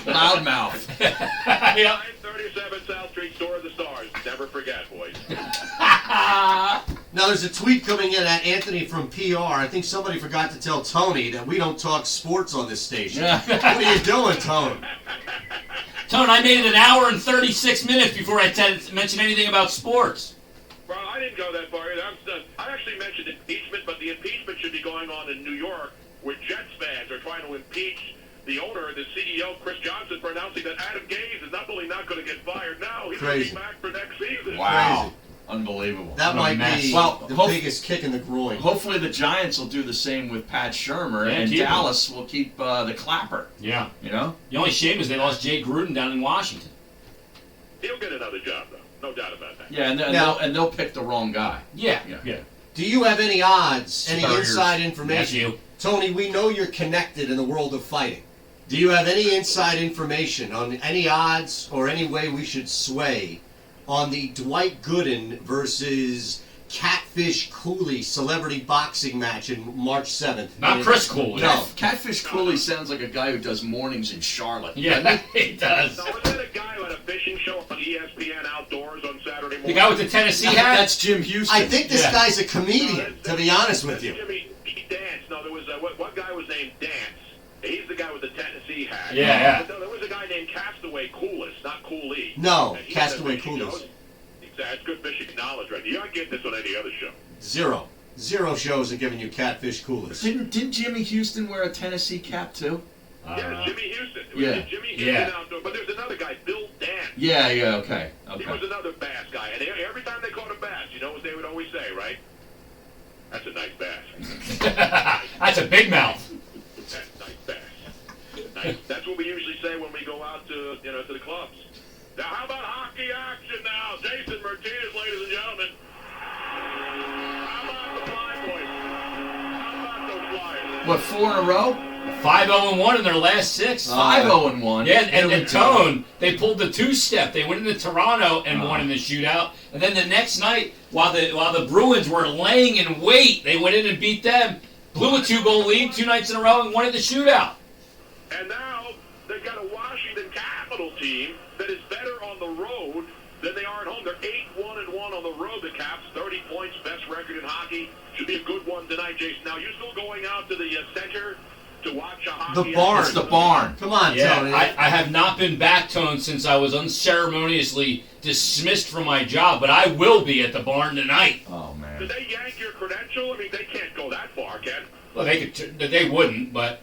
Loudmouth. Yeah. 937 South Street, Store of the Stars. Never forget, boys. Now, there's a tweet coming in at Anthony from PR. I think somebody forgot to tell Tony that we don't talk sports on this station. What are you doing, Tony? Tone, I made it an hour and 36 minutes before I mentioned anything about sports. Well, I didn't go that far either. I actually mentioned impeachment, but the impeachment should be going on in New York, where Jets fans are trying to impeach the owner, the CEO, Chris Johnson, for announcing that Adam Gase is not only not going to get fired now, he's going to be back for next season. Wow. Crazy. Unbelievable. That might be the biggest kick in the groin. Hopefully the Giants will do the same with Pat Shurmur, and Dallas will keep the clapper. Yeah. You know? The only shame is they lost Jay Gruden down in Washington. He'll get another job, though. No doubt about that. Yeah, and they'll pick the wrong guy. Yeah. Do you have any odds, any Spurriers. inside information? That's you. Tony, we know you're connected in the world of fighting. Do you have any inside information on any odds or any way we should sway on the Dwight Gooden versus Catfish Cooley celebrity boxing match in March 7th? Not Chris Cooley. No. Catfish Cooley sounds like a guy who does mornings in Charlotte. Yeah, he does. Now, was that a guy who had a fishing show on ESPN Outdoors on Saturday morning? The guy with the Tennessee hat? That's Jim Houston. I think this guy's a comedian, to be honest with you. Jimmy, he danced. No, there was one guy was named Dance. He's the guy with the Tennessee hat. Yeah. But no, there was a guy named Castaway Coolis, not Cooley. No, And he Castaway had a fishing Coolis. show. Exactly. That's good fishing knowledge, right? You're not getting this on any other show. Zero shows are giving you Catfish Coolers. Didn't Jimmy Houston wear a Tennessee cap too? Yeah, Jimmy Houston. It was Yeah. Jimmy Houston outdoor. But there's another guy, Bill Dance. Yeah, okay. He was another bass guy. And every time they caught a bass, you know what they would always say, right? That's a nice bass. That's a big mouth. That's a nice bass. Nice. That's what we usually say when we go out to to the clubs. Now, how about hockey action now? Jason Martinez, ladies and gentlemen. How about the Fly Boys? How about those Flyers? What, 4 in a row? 5-0-1 in their last 6. 5-0-1. Yeah, and Tone, they pulled the two-step. They went into Toronto and won in the shootout. And then the next night, while the Bruins were laying in wait, they went in and beat them, blew a 2-goal lead 2 nights in a row, and won in the shootout. And now they've got a Washington Capital team that is better on the road than they are at home. They're 8-1-1 on the road. The Caps, 30 points, best record in hockey. Should be a good one tonight, Jason. Now, you're still going out to the center to watch a hockey. The barn. It's the barn. Come on, Yeah, Tony. I have not been back, Tone, since I was unceremoniously dismissed from my job, but I will be at the barn tonight. Oh, man. Did they yank your credential? I mean, they can't go that far, Ken. Well, they wouldn't, but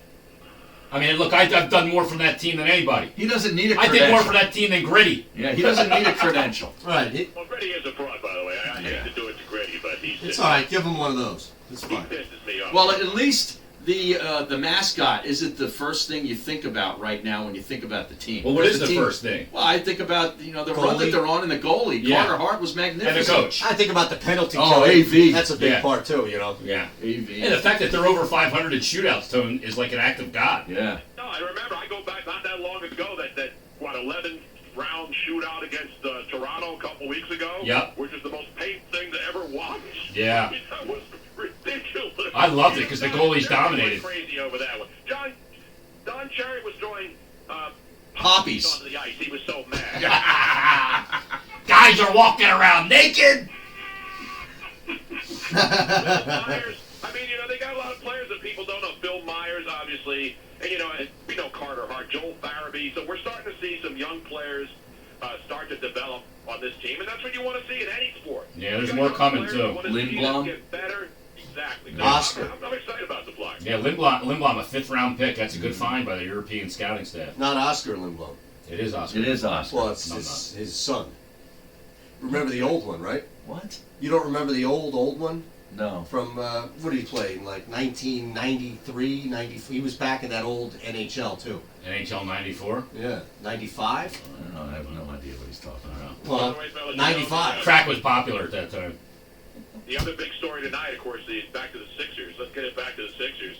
I mean, look, I've done more for that team than anybody. He doesn't need a I credential. did more for that team than Gritty. Yeah, he doesn't need a credential. Right. Well, Gritty is a fraud, by the way. I hate to do it to Gritty, but he's It's all right. Give him one of those. It's he fine. pisses me off. Well, at least the mascot isn't the first thing you think about right now when you think about the team. Well, what is the the team, first thing? Well, I think about the run that they're on in the goalie. Yeah. Carter Hart was magnificent. And the coach. I think about the penalty Oh, killing. AV. That's a big Yeah. part, too, Yeah. AV. And the fact that they're over 500 in shootouts, Tone, is like an act of God. Yeah. No, I remember. I go back not that long ago. That 11-round shootout against Toronto a couple weeks ago. Yep. Which is the most painful thing to ever watch. Yeah. I mean, that was ridiculous. I loved it because the goalies dominated. Crazy over that one. Don Cherry was throwing Poppies onto the ice. He was so mad. Guys are walking around naked. Myers, I mean, they got a lot of players that people don't know. Bill Myers, obviously, and we know Carter Hart, Joel Farabee. So we're starting to see some young players start to develop on this team, and that's what you want to see in any sport. Yeah, there's more coming too. Lindblom. Get better. Exactly. Oscar. I'm excited about the Flyers. Yeah, Lindblom, a 5th-round pick. That's a good find by the European scouting staff. Not Oscar Lindblom. It is Oscar. It is Oscar. Well, it's No, his son. Remember the old one, right? What? You don't remember the old one? No. From, what did he play? In like 1993, 94? He was back in that old NHL, too. NHL 94? Yeah. 95? I have no idea what he's talking about. Well, 95. Crack was popular at that time. The other big story tonight, of course, is back to the Sixers. Let's get it back to the Sixers.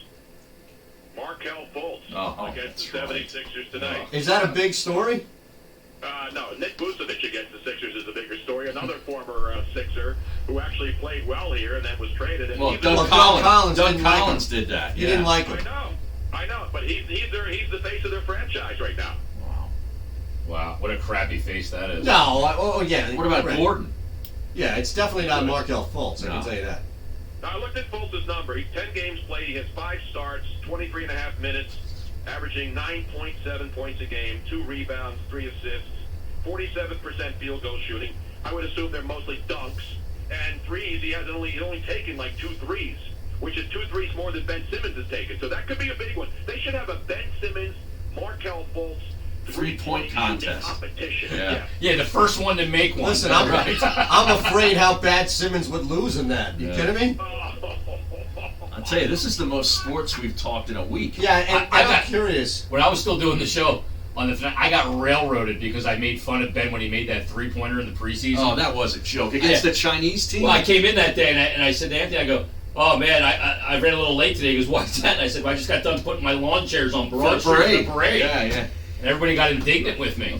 Markelle Fultz against the 76ers tonight. Is that a big story? No, Nick Vucevic against the Sixers is the bigger story. Another former Sixer who actually played well here and then was traded. And Well, even Doug though- Collins did that. You didn't like him. I know, but he's the face of their franchise right now. Wow, what a crappy face that is. No, yeah. What about right. Gordon? Yeah, it's definitely not Markelle Fultz, I can tell you that. Now, I looked at Fultz's number. He's 10 games played. He has 5 starts, 23.5 minutes, averaging 9.7 points a game, 2 rebounds, 3 assists, 47% field goal shooting. I would assume they're mostly dunks. And threes, he's only taken like 2 threes, which is 2 threes more than Ben Simmons has taken. So that could be a big one. They should have a Ben Simmons, Markelle Fultz, 3-point contest. Competition. Yeah, the first one to make one. Listen, I'm afraid how bad Simmons would lose in that. You kidding me? I'll tell you, this is the most sports we've talked in a week. Yeah, and I'm curious. When I was still doing the show, I got railroaded because I made fun of Ben when he made that 3-pointer in the preseason. Oh, that was a joke. Against the Chinese team? Well, I came in that day and I said to Anthony, I go, oh man, I ran a little late today. He goes, why's that? And I said, well, I just got done putting my lawn chairs on Broad Street for the parade. Yeah. And everybody got indignant with me.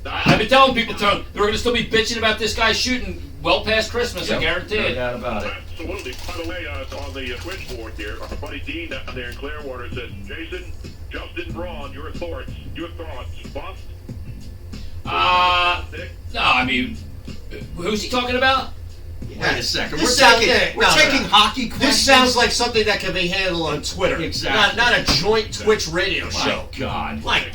I've been telling people they're going to still be bitching about this guy shooting well past Christmas, I guarantee it. No doubt about it. Absolutely. By the way, on the switchboard here, our buddy Dean down there in Clearwater says, Jason, Justin Braun, your thoughts, bust? No, I mean, who's he talking about? Wait a second. We're taking hockey questions. This sounds like something that can be handled on Twitter. Exactly. Not a joint Twitch radio show. My God. Like,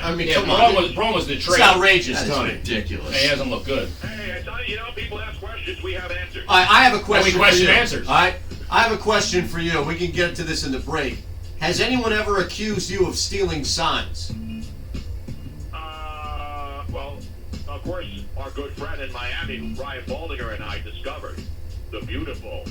I mean, Yeah, come on. Braun was the trade. It's outrageous, That's Tony. ridiculous. He doesn't look good. Hey, I tell you, people ask questions, we have answers. I have a question. We question for you. answers. All right. I have a question for you. We can get to this in the break. Has anyone ever accused you of stealing signs? Well, of course, our good friend in Miami, Ryan Baldinger, and I discovered the beautiful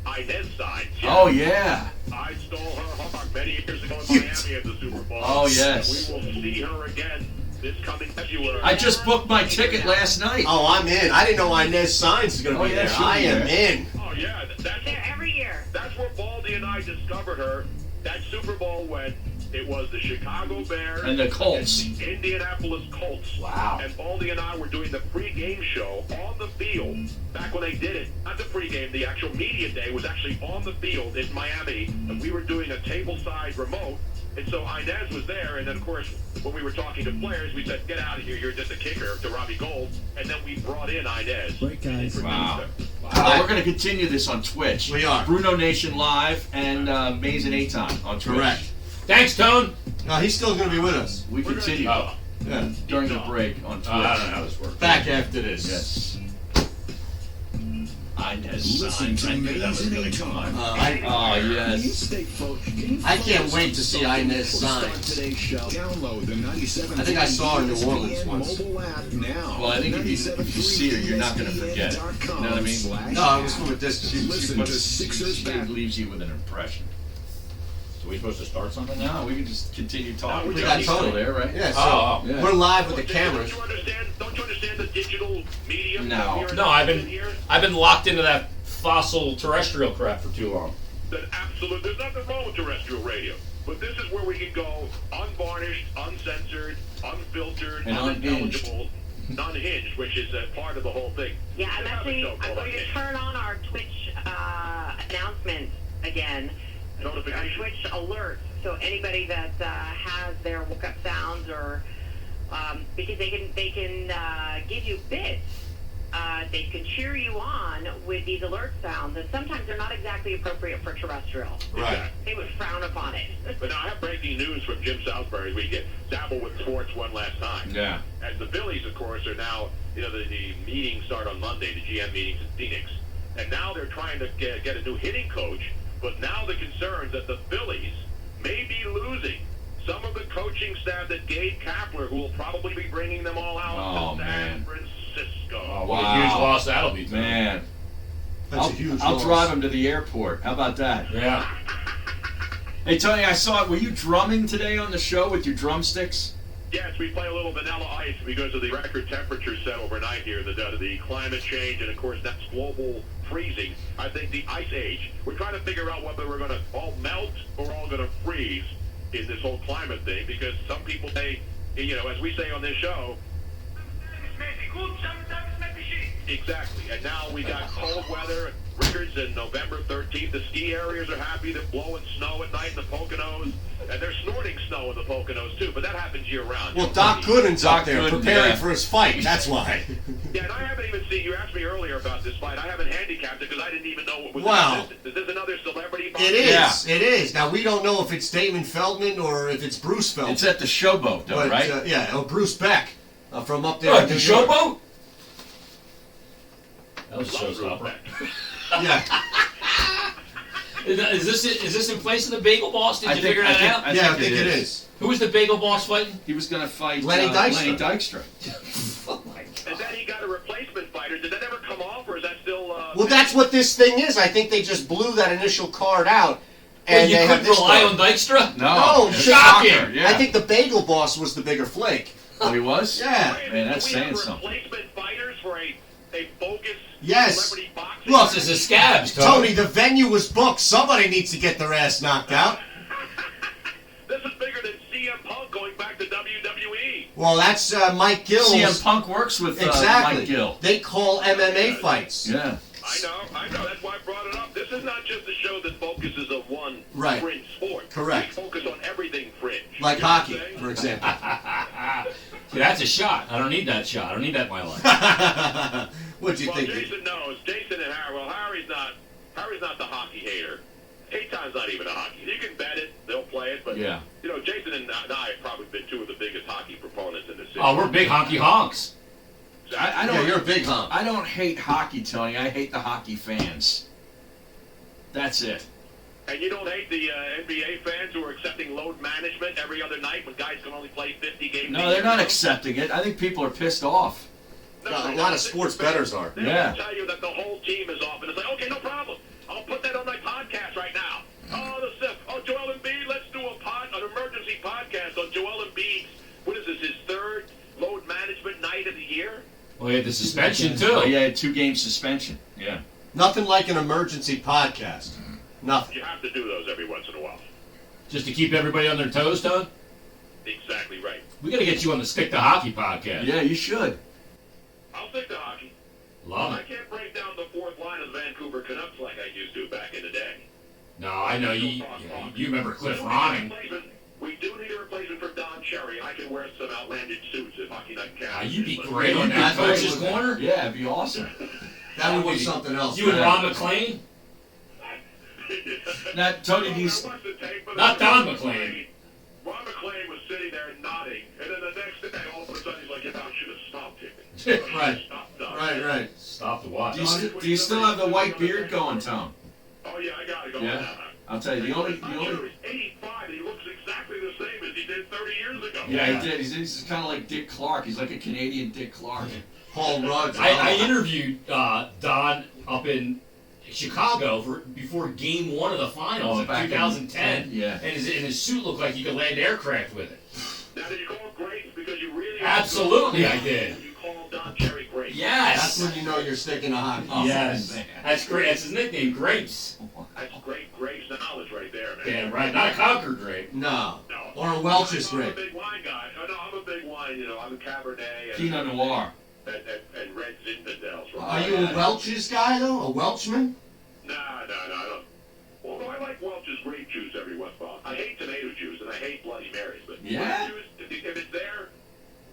Inez sign. Oh, yeah. I stole her hawk many years ago in Miami at the Super Bowl. Oh, yes. We will see her again this coming February. I just booked my ticket last night. Oh, I'm in. I didn't know Inez Signs was going to be there. I am in. Oh, yeah. That's there every year. That's where Baldy and I discovered her. That Super Bowl when it was the Chicago Bears And the Colts. and the Indianapolis Colts. Wow. And Baldy and I were doing the pregame show on the field back when they did it. Not the pregame, the actual media day was actually on the field in Miami, and we were doing a table-side remote. And so Inez was there, and then of course when we were talking to players, we said, "Get out of here! You're just a kicker." To Robbie Gold, and then we brought in Inez. Right, guys. Wow. We're going to continue this on Twitch. We are. Bruno Nation Live and Maze and Aton on Twitch. Correct. Thanks, Tone. No, he's still going to be with us. We continue Yeah. during the break on Twitch. I don't know how this works. Back after this. Yes. Listen to Maze and Aton. Oh, yes. Stay focused. I can't wait to see Inez Signs. Today's show. Download the 97. I think I saw her in New Orleans once. Mobile app now. Well, I think if you see her, you're not going to forget it. You know what I mean? No, it was from a distance. Listen to Sixers She back. leaves you with an impression. So we supposed to start something No, now? we can just continue talking. We got Johnny's still Tony. there, right? Yeah, so Oh, yeah. we're live with the cameras. Don't you understand the digital medium? No. No, I've been locked into that fossil terrestrial crap for too long. Then absolutely, there's nothing wrong with terrestrial radio. But this is where we can go unvarnished, uncensored, unfiltered, And unintelligible, unhinged, which is a part of the whole thing. Yeah, I'm Have a actually show called going to Unhinged. turn on our Twitch announcement again. Our Notifications. Twitch alerts. So anybody that has their woke up sounds or because they can give you bits. They can cheer you on with these alert sounds, and sometimes they're not exactly appropriate for terrestrial. Right. They would frown upon it. But now I have breaking news from Jim Southbury. We get dabble with sports one last time. Yeah. And the Phillies, of course, are now, the meetings start on Monday, the GM meetings in Phoenix. And now they're trying to get a new hitting coach, but now the concern that the Phillies may be losing some of the coaching staff that Gabe Kapler, who will probably be bringing them all out to San Francisco. Oh, what a huge loss that'll be. Man. That's a huge I'll loss. drive him to the airport. How about that? Yeah. Hey, Tony, I saw it. Were you drumming today on the show with your drumsticks? Yes, we play a little vanilla ice because of the record temperature set overnight here, the climate change, and of course that's global freezing. I think the ice age, we're trying to figure out whether we're going to all melt or all going to freeze in this whole climate thing, because some people say, as we say on this show, exactly. And now we got cold weather records in November 13th. The ski areas are happy. They're blowing snow at night in the Poconos. And they're snorting snow in the Poconos, too. But that happens year-round. Well, Doc Gooden's out there Gooden, preparing yeah. for his fight. That's why. Yeah, and I haven't even seen, you asked me earlier about this fight. I haven't handicapped it because I didn't even know what was Wow. Is this another celebrity It is. It is. Now, we don't know if it's Damon Feldman or if it's Bruce Feldman. It's at the Showboat, though, But, right? yeah, Bruce Beck from up there. Oh, in the New York. Showboat? That was a showstopper. Yeah. Is this in place of the Bagel Boss? Did you figure that out? I think it is. Who was the Bagel Boss fighting? He was going to fight Lenny Dykstra. Lenny Dykstra. Oh my God. And then he got a replacement fighter. Did that ever come off, or is that still? Well, that's what this thing is. I think they just blew that initial card out. Well, And you they have couldn't this rely card. on Dykstra? No, shocking. Yeah. I think the Bagel Boss was the bigger flake. Oh, he was? Yeah. Man, that's Do we saying have something. replacement fighters for a bogus Yes. celebrity boxing? Look, This is Scabs, Tony, the venue was booked. Somebody needs to get their ass knocked out. This is bigger than CM Punk going back to WWE. Well, that's Mike Gill. CM Punk works with Exactly. Mike Gill. They call MMA fights. Yeah. I know. That's why I brought it up. This is not just a show that focuses on one Right. fringe sport. Correct. We focus on everything fringe. Like You know what hockey, I'm saying? for example. See, that's a shot. I don't need that shot. I don't need that in my life. What'd you Well, think? Jason knows. Jason and Harry. Well, Harry's not the hockey hater. Eitan's not even a hockey. You can bet it. They'll play it. But, Yeah. you know, Jason and I have probably been two of the biggest hockey proponents in the city. Oh, we're big honky honks. I don't. Yeah, you're a big hump. I don't hate hockey, Tony. I hate the hockey fans. That's it. And you don't hate the NBA fans who are accepting load management every other night when guys can only play 50 games a No, year? they're not accepting it. I think people are pissed off. A lot of sports bettors are. They're Yeah. going to tell you that the whole team is off, and it's like, okay, no problem. I'll put that on my podcast right now. Joel Embiid, let's do an emergency podcast on Joel Embiid's, what is this, his third load management night of the year? Well, he had the suspension, too. Oh, yeah, 2-game suspension. Yeah. Nothing like an emergency podcast. Nothing. You have to do those every once in a while. Just to keep everybody on their toes, Todd? Exactly right. We got to get you on the Stick to Hockey podcast. Yeah, you should. I'll stick to hockey. Love I it. can't break down the fourth line of the Vancouver Canucks like I used to back in the day. No, I know. You remember Cliff Ronning. We do need a replacement for Don Cherry. I can wear some outlandish suits if Hockey Night counts. You'd be great on that coach's corner. Yeah, it'd be awesome. That would be something else. You and Ron McClain? Now, Tony, Not Don McClain. Ron McClain was sitting there nodding, and then the next day, all of a sudden, he's like, "You know, I should have stopped him." Right. Right. Stop the watch. Do you still have the white beard going, Tom? Oh yeah, I got it going Yeah. now. I'll tell you, the only. He's 85, and he looks exactly the same as he did 30 years ago. Yeah, he did. He's kind of like Dick Clark. He's like a Canadian Dick Clark. Paul Rudd. I interviewed Don up in Chicago before Game 1 of the finals in back in 2010. yeah. And his suit looked like you could land aircraft with it. Now, did you call him Grace because you really? Absolutely, I did. You called Don Cherry Grace. Yes. That's when you know you're sticking to hockey. Yes. That's great. That's his nickname, Grapes. That's great Grace knowledge right there, man. Damn right. Not a Concord grape. No. Or a Welch's I'm a grape. big wine guy. No, I'm a big wine. You know, I'm a Cabernet. And, Pinot Noir. And Red Zinfandels. Are you a Welch's guy, though? A Welchman? No, I don't. Although I like Welch's grape juice every once in a while. I hate tomato juice and I hate Bloody Marys, but Yeah? grape juice, if it's there,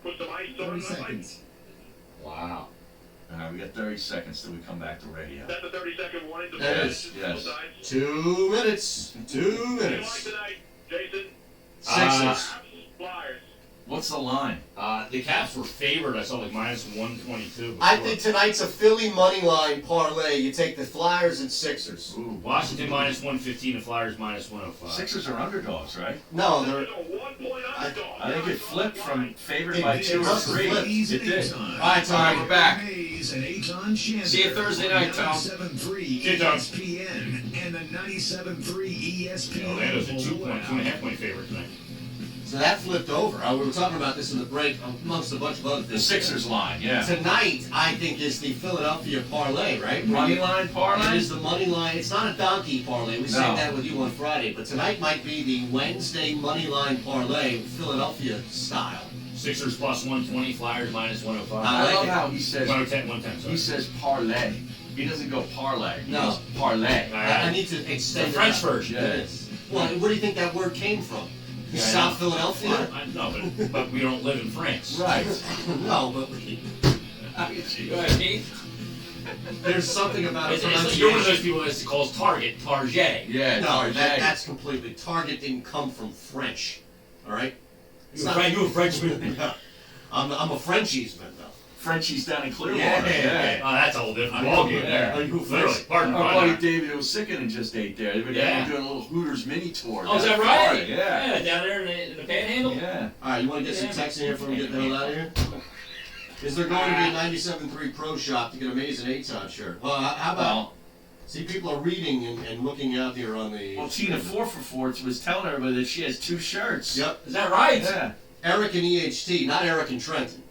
put some ice on 30 it. seconds. Wow. All right, we got 30 seconds till we come back to radio. That's a 30-second warning. To Yes, yes. 2 minutes. 2 What do you like minutes. tonight, Jason? Sixers. Flyers. What's the line? The Caps were favored. I saw like -122. Before. I think tonight's a Philly money line parlay. You take the Flyers and Sixers. Ooh. Washington -115 and Flyers -105. Sixers are underdogs, right? No, they're. It's a 1-point underdog. I think it flipped from favored It- by it 2 or must have 3. flipped. It did. All right, Tom. We're back. Hayes and Eitan Shander. See you Thursday night, Tom. 97.3 See you, Tom. ESPN and the 97.3 ESPN. Orlando's a mobile 2.5 app. point favorite tonight. So that flipped over. We were talking about this in the break amongst a bunch of other The things. Sixers line, yeah. Tonight, I think, is the Philadelphia parlay, right? Money line It parlay? is the money line. It's not a donkey parlay. We No. said that with you on Friday. But tonight might be the Wednesday money line parlay, Philadelphia style. Sixers +120, Flyers -105. I like love it. how he says 110, sorry. he says parlay. He doesn't go parlay. He No. goes parlay. I need to extend The French it. version. Yes. Well, where do you think that word came from? Yeah, I South know. Philadelphia? I know, but we don't live in France. Right. No, but we. You know what I mean? There's something about it. You're one of those people that calls Target Target. Yeah, No, that's completely. Target didn't come from French. All right. You a Frenchman? I'm a Frenchiesman though. Frenchies down in Clearwater. Yeah. Oh, that's a whole different ballgame there. Literally, pardon me. Our buddy David Osickinen just ate there. They've been doing a little Hooters mini tour. Oh, is that right? Florida. Yeah. Down there in the Panhandle. Yeah. All right, you want to get some text in here before we get the hell out of here? Is there going to be a 97.3 Pro Shop to get Amazing Aton shirt? Well, how about? See, people are reading and looking out here on the. Well, Tina 444 was telling everybody that she has 2 shirts. Yep. Is that right? Yeah. Eric and EHT, not Eric and Trenton.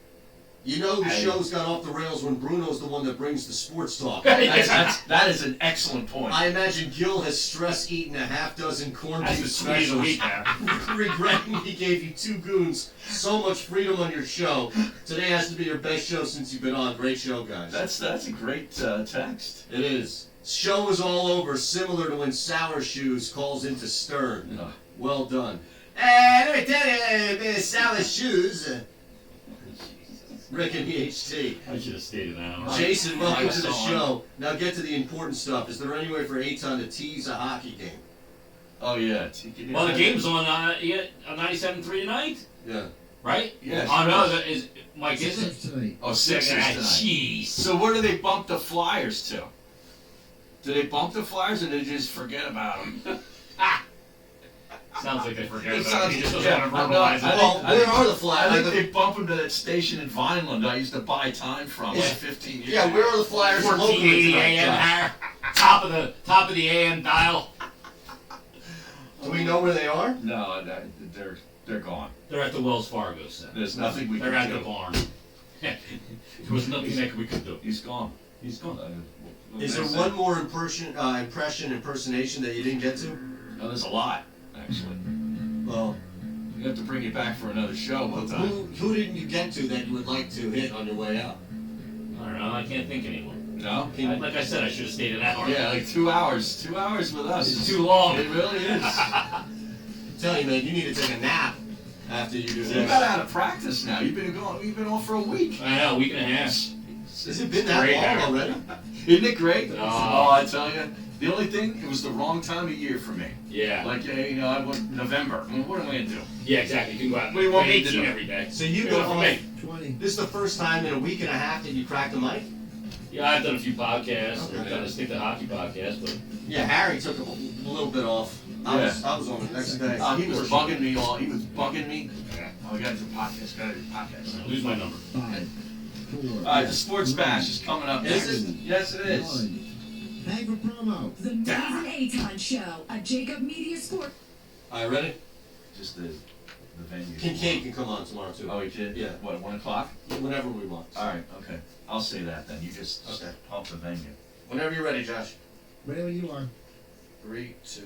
You know the show's got off the rails when Bruno's the one that brings the sports talk. That is an excellent point. I imagine Gil has stress-eaten a half dozen corned That's beef the squeeze of the specials, week, regretting he gave you 2 goons so much freedom on your show. Today has to be your best show since you've been on. Great show, guys. That's a great text. It is. Show is all over, similar to when Sour Shoes calls into Stern. Yeah. Well done. Let me tell you, Sour Shoes. Rick and EHT. I should have stayed in that one. Jason, welcome to the show. Now get to the important stuff. Is there any way for Aton to tease a hockey game? Oh, yeah. Well, the game's on 97.3 tonight? Yeah. Right? Yes. Oh, no, that is Mike, is it? Tonight. Oh, Sixers tonight. Jeez. So where do they bump the Flyers to? Do they bump the Flyers or do they just forget about them? Sounds like they forget It about sounds- it. He just doesn't yeah, want to I know. verbalize it. Well, where are the Flyers? I think they bump them to that station in Vineland I used to buy time from like 15 years Yeah, ago. where are the Flyers? 1480 AM, top of the AM dial. Do we know where they are? No, they're gone. They're at the Wells Fargo Center. There's nothing we They're can at do. the barn. There was nothing that we could do. He's gone. He's gone. Is there one more impersonation that you didn't get to? No, there's a lot, actually. Well, you have to bring it back for another show one time. who didn't you get to that you would like to hit on your way out? I don't know. I can't think anymore. No? Like I said, I should have stayed in that hard. Yeah, like 2 hours. 2 hours with us. It's too long. It really is. I'm telling you, man, you need to take a nap after you do You this. got out of practice now. You've been off for a week. I know, a week and a half. Has it been that long already? Isn't it great? Oh, I tell you. The only thing, it was the wrong time of year for me. Yeah. Like, I went November. I mean, what am I going to do? Yeah, exactly. You can go out What do you want me to 18 do? every day. So you Good go enough for on. me. 20. This is the first time in a week and a half that you cracked a mic? Yeah, I've done a few podcasts. Okay. I've done a Stick to Hockey podcast, but Yeah, Harry took a little bit off. I was on the next day. He was bugging me all. He was bugging me. Oh, we got to do a podcast. Got to do a podcast. lose my number. 5, 4. All right, the Sports Bash is coming up next. Is it? Yes, it is. 1. Hang for promo. The Amazing Aton Show, a Jacob Media Sport. All right, ready? Just the venue. Kincaid can come on tomorrow too. Oh, he did? Yeah. What, 1 o'clock? Whenever we want. All right, okay. I'll say that then. You just Okay. pump the venue. Whenever you're ready, Josh. Ready when you are. 3, 2.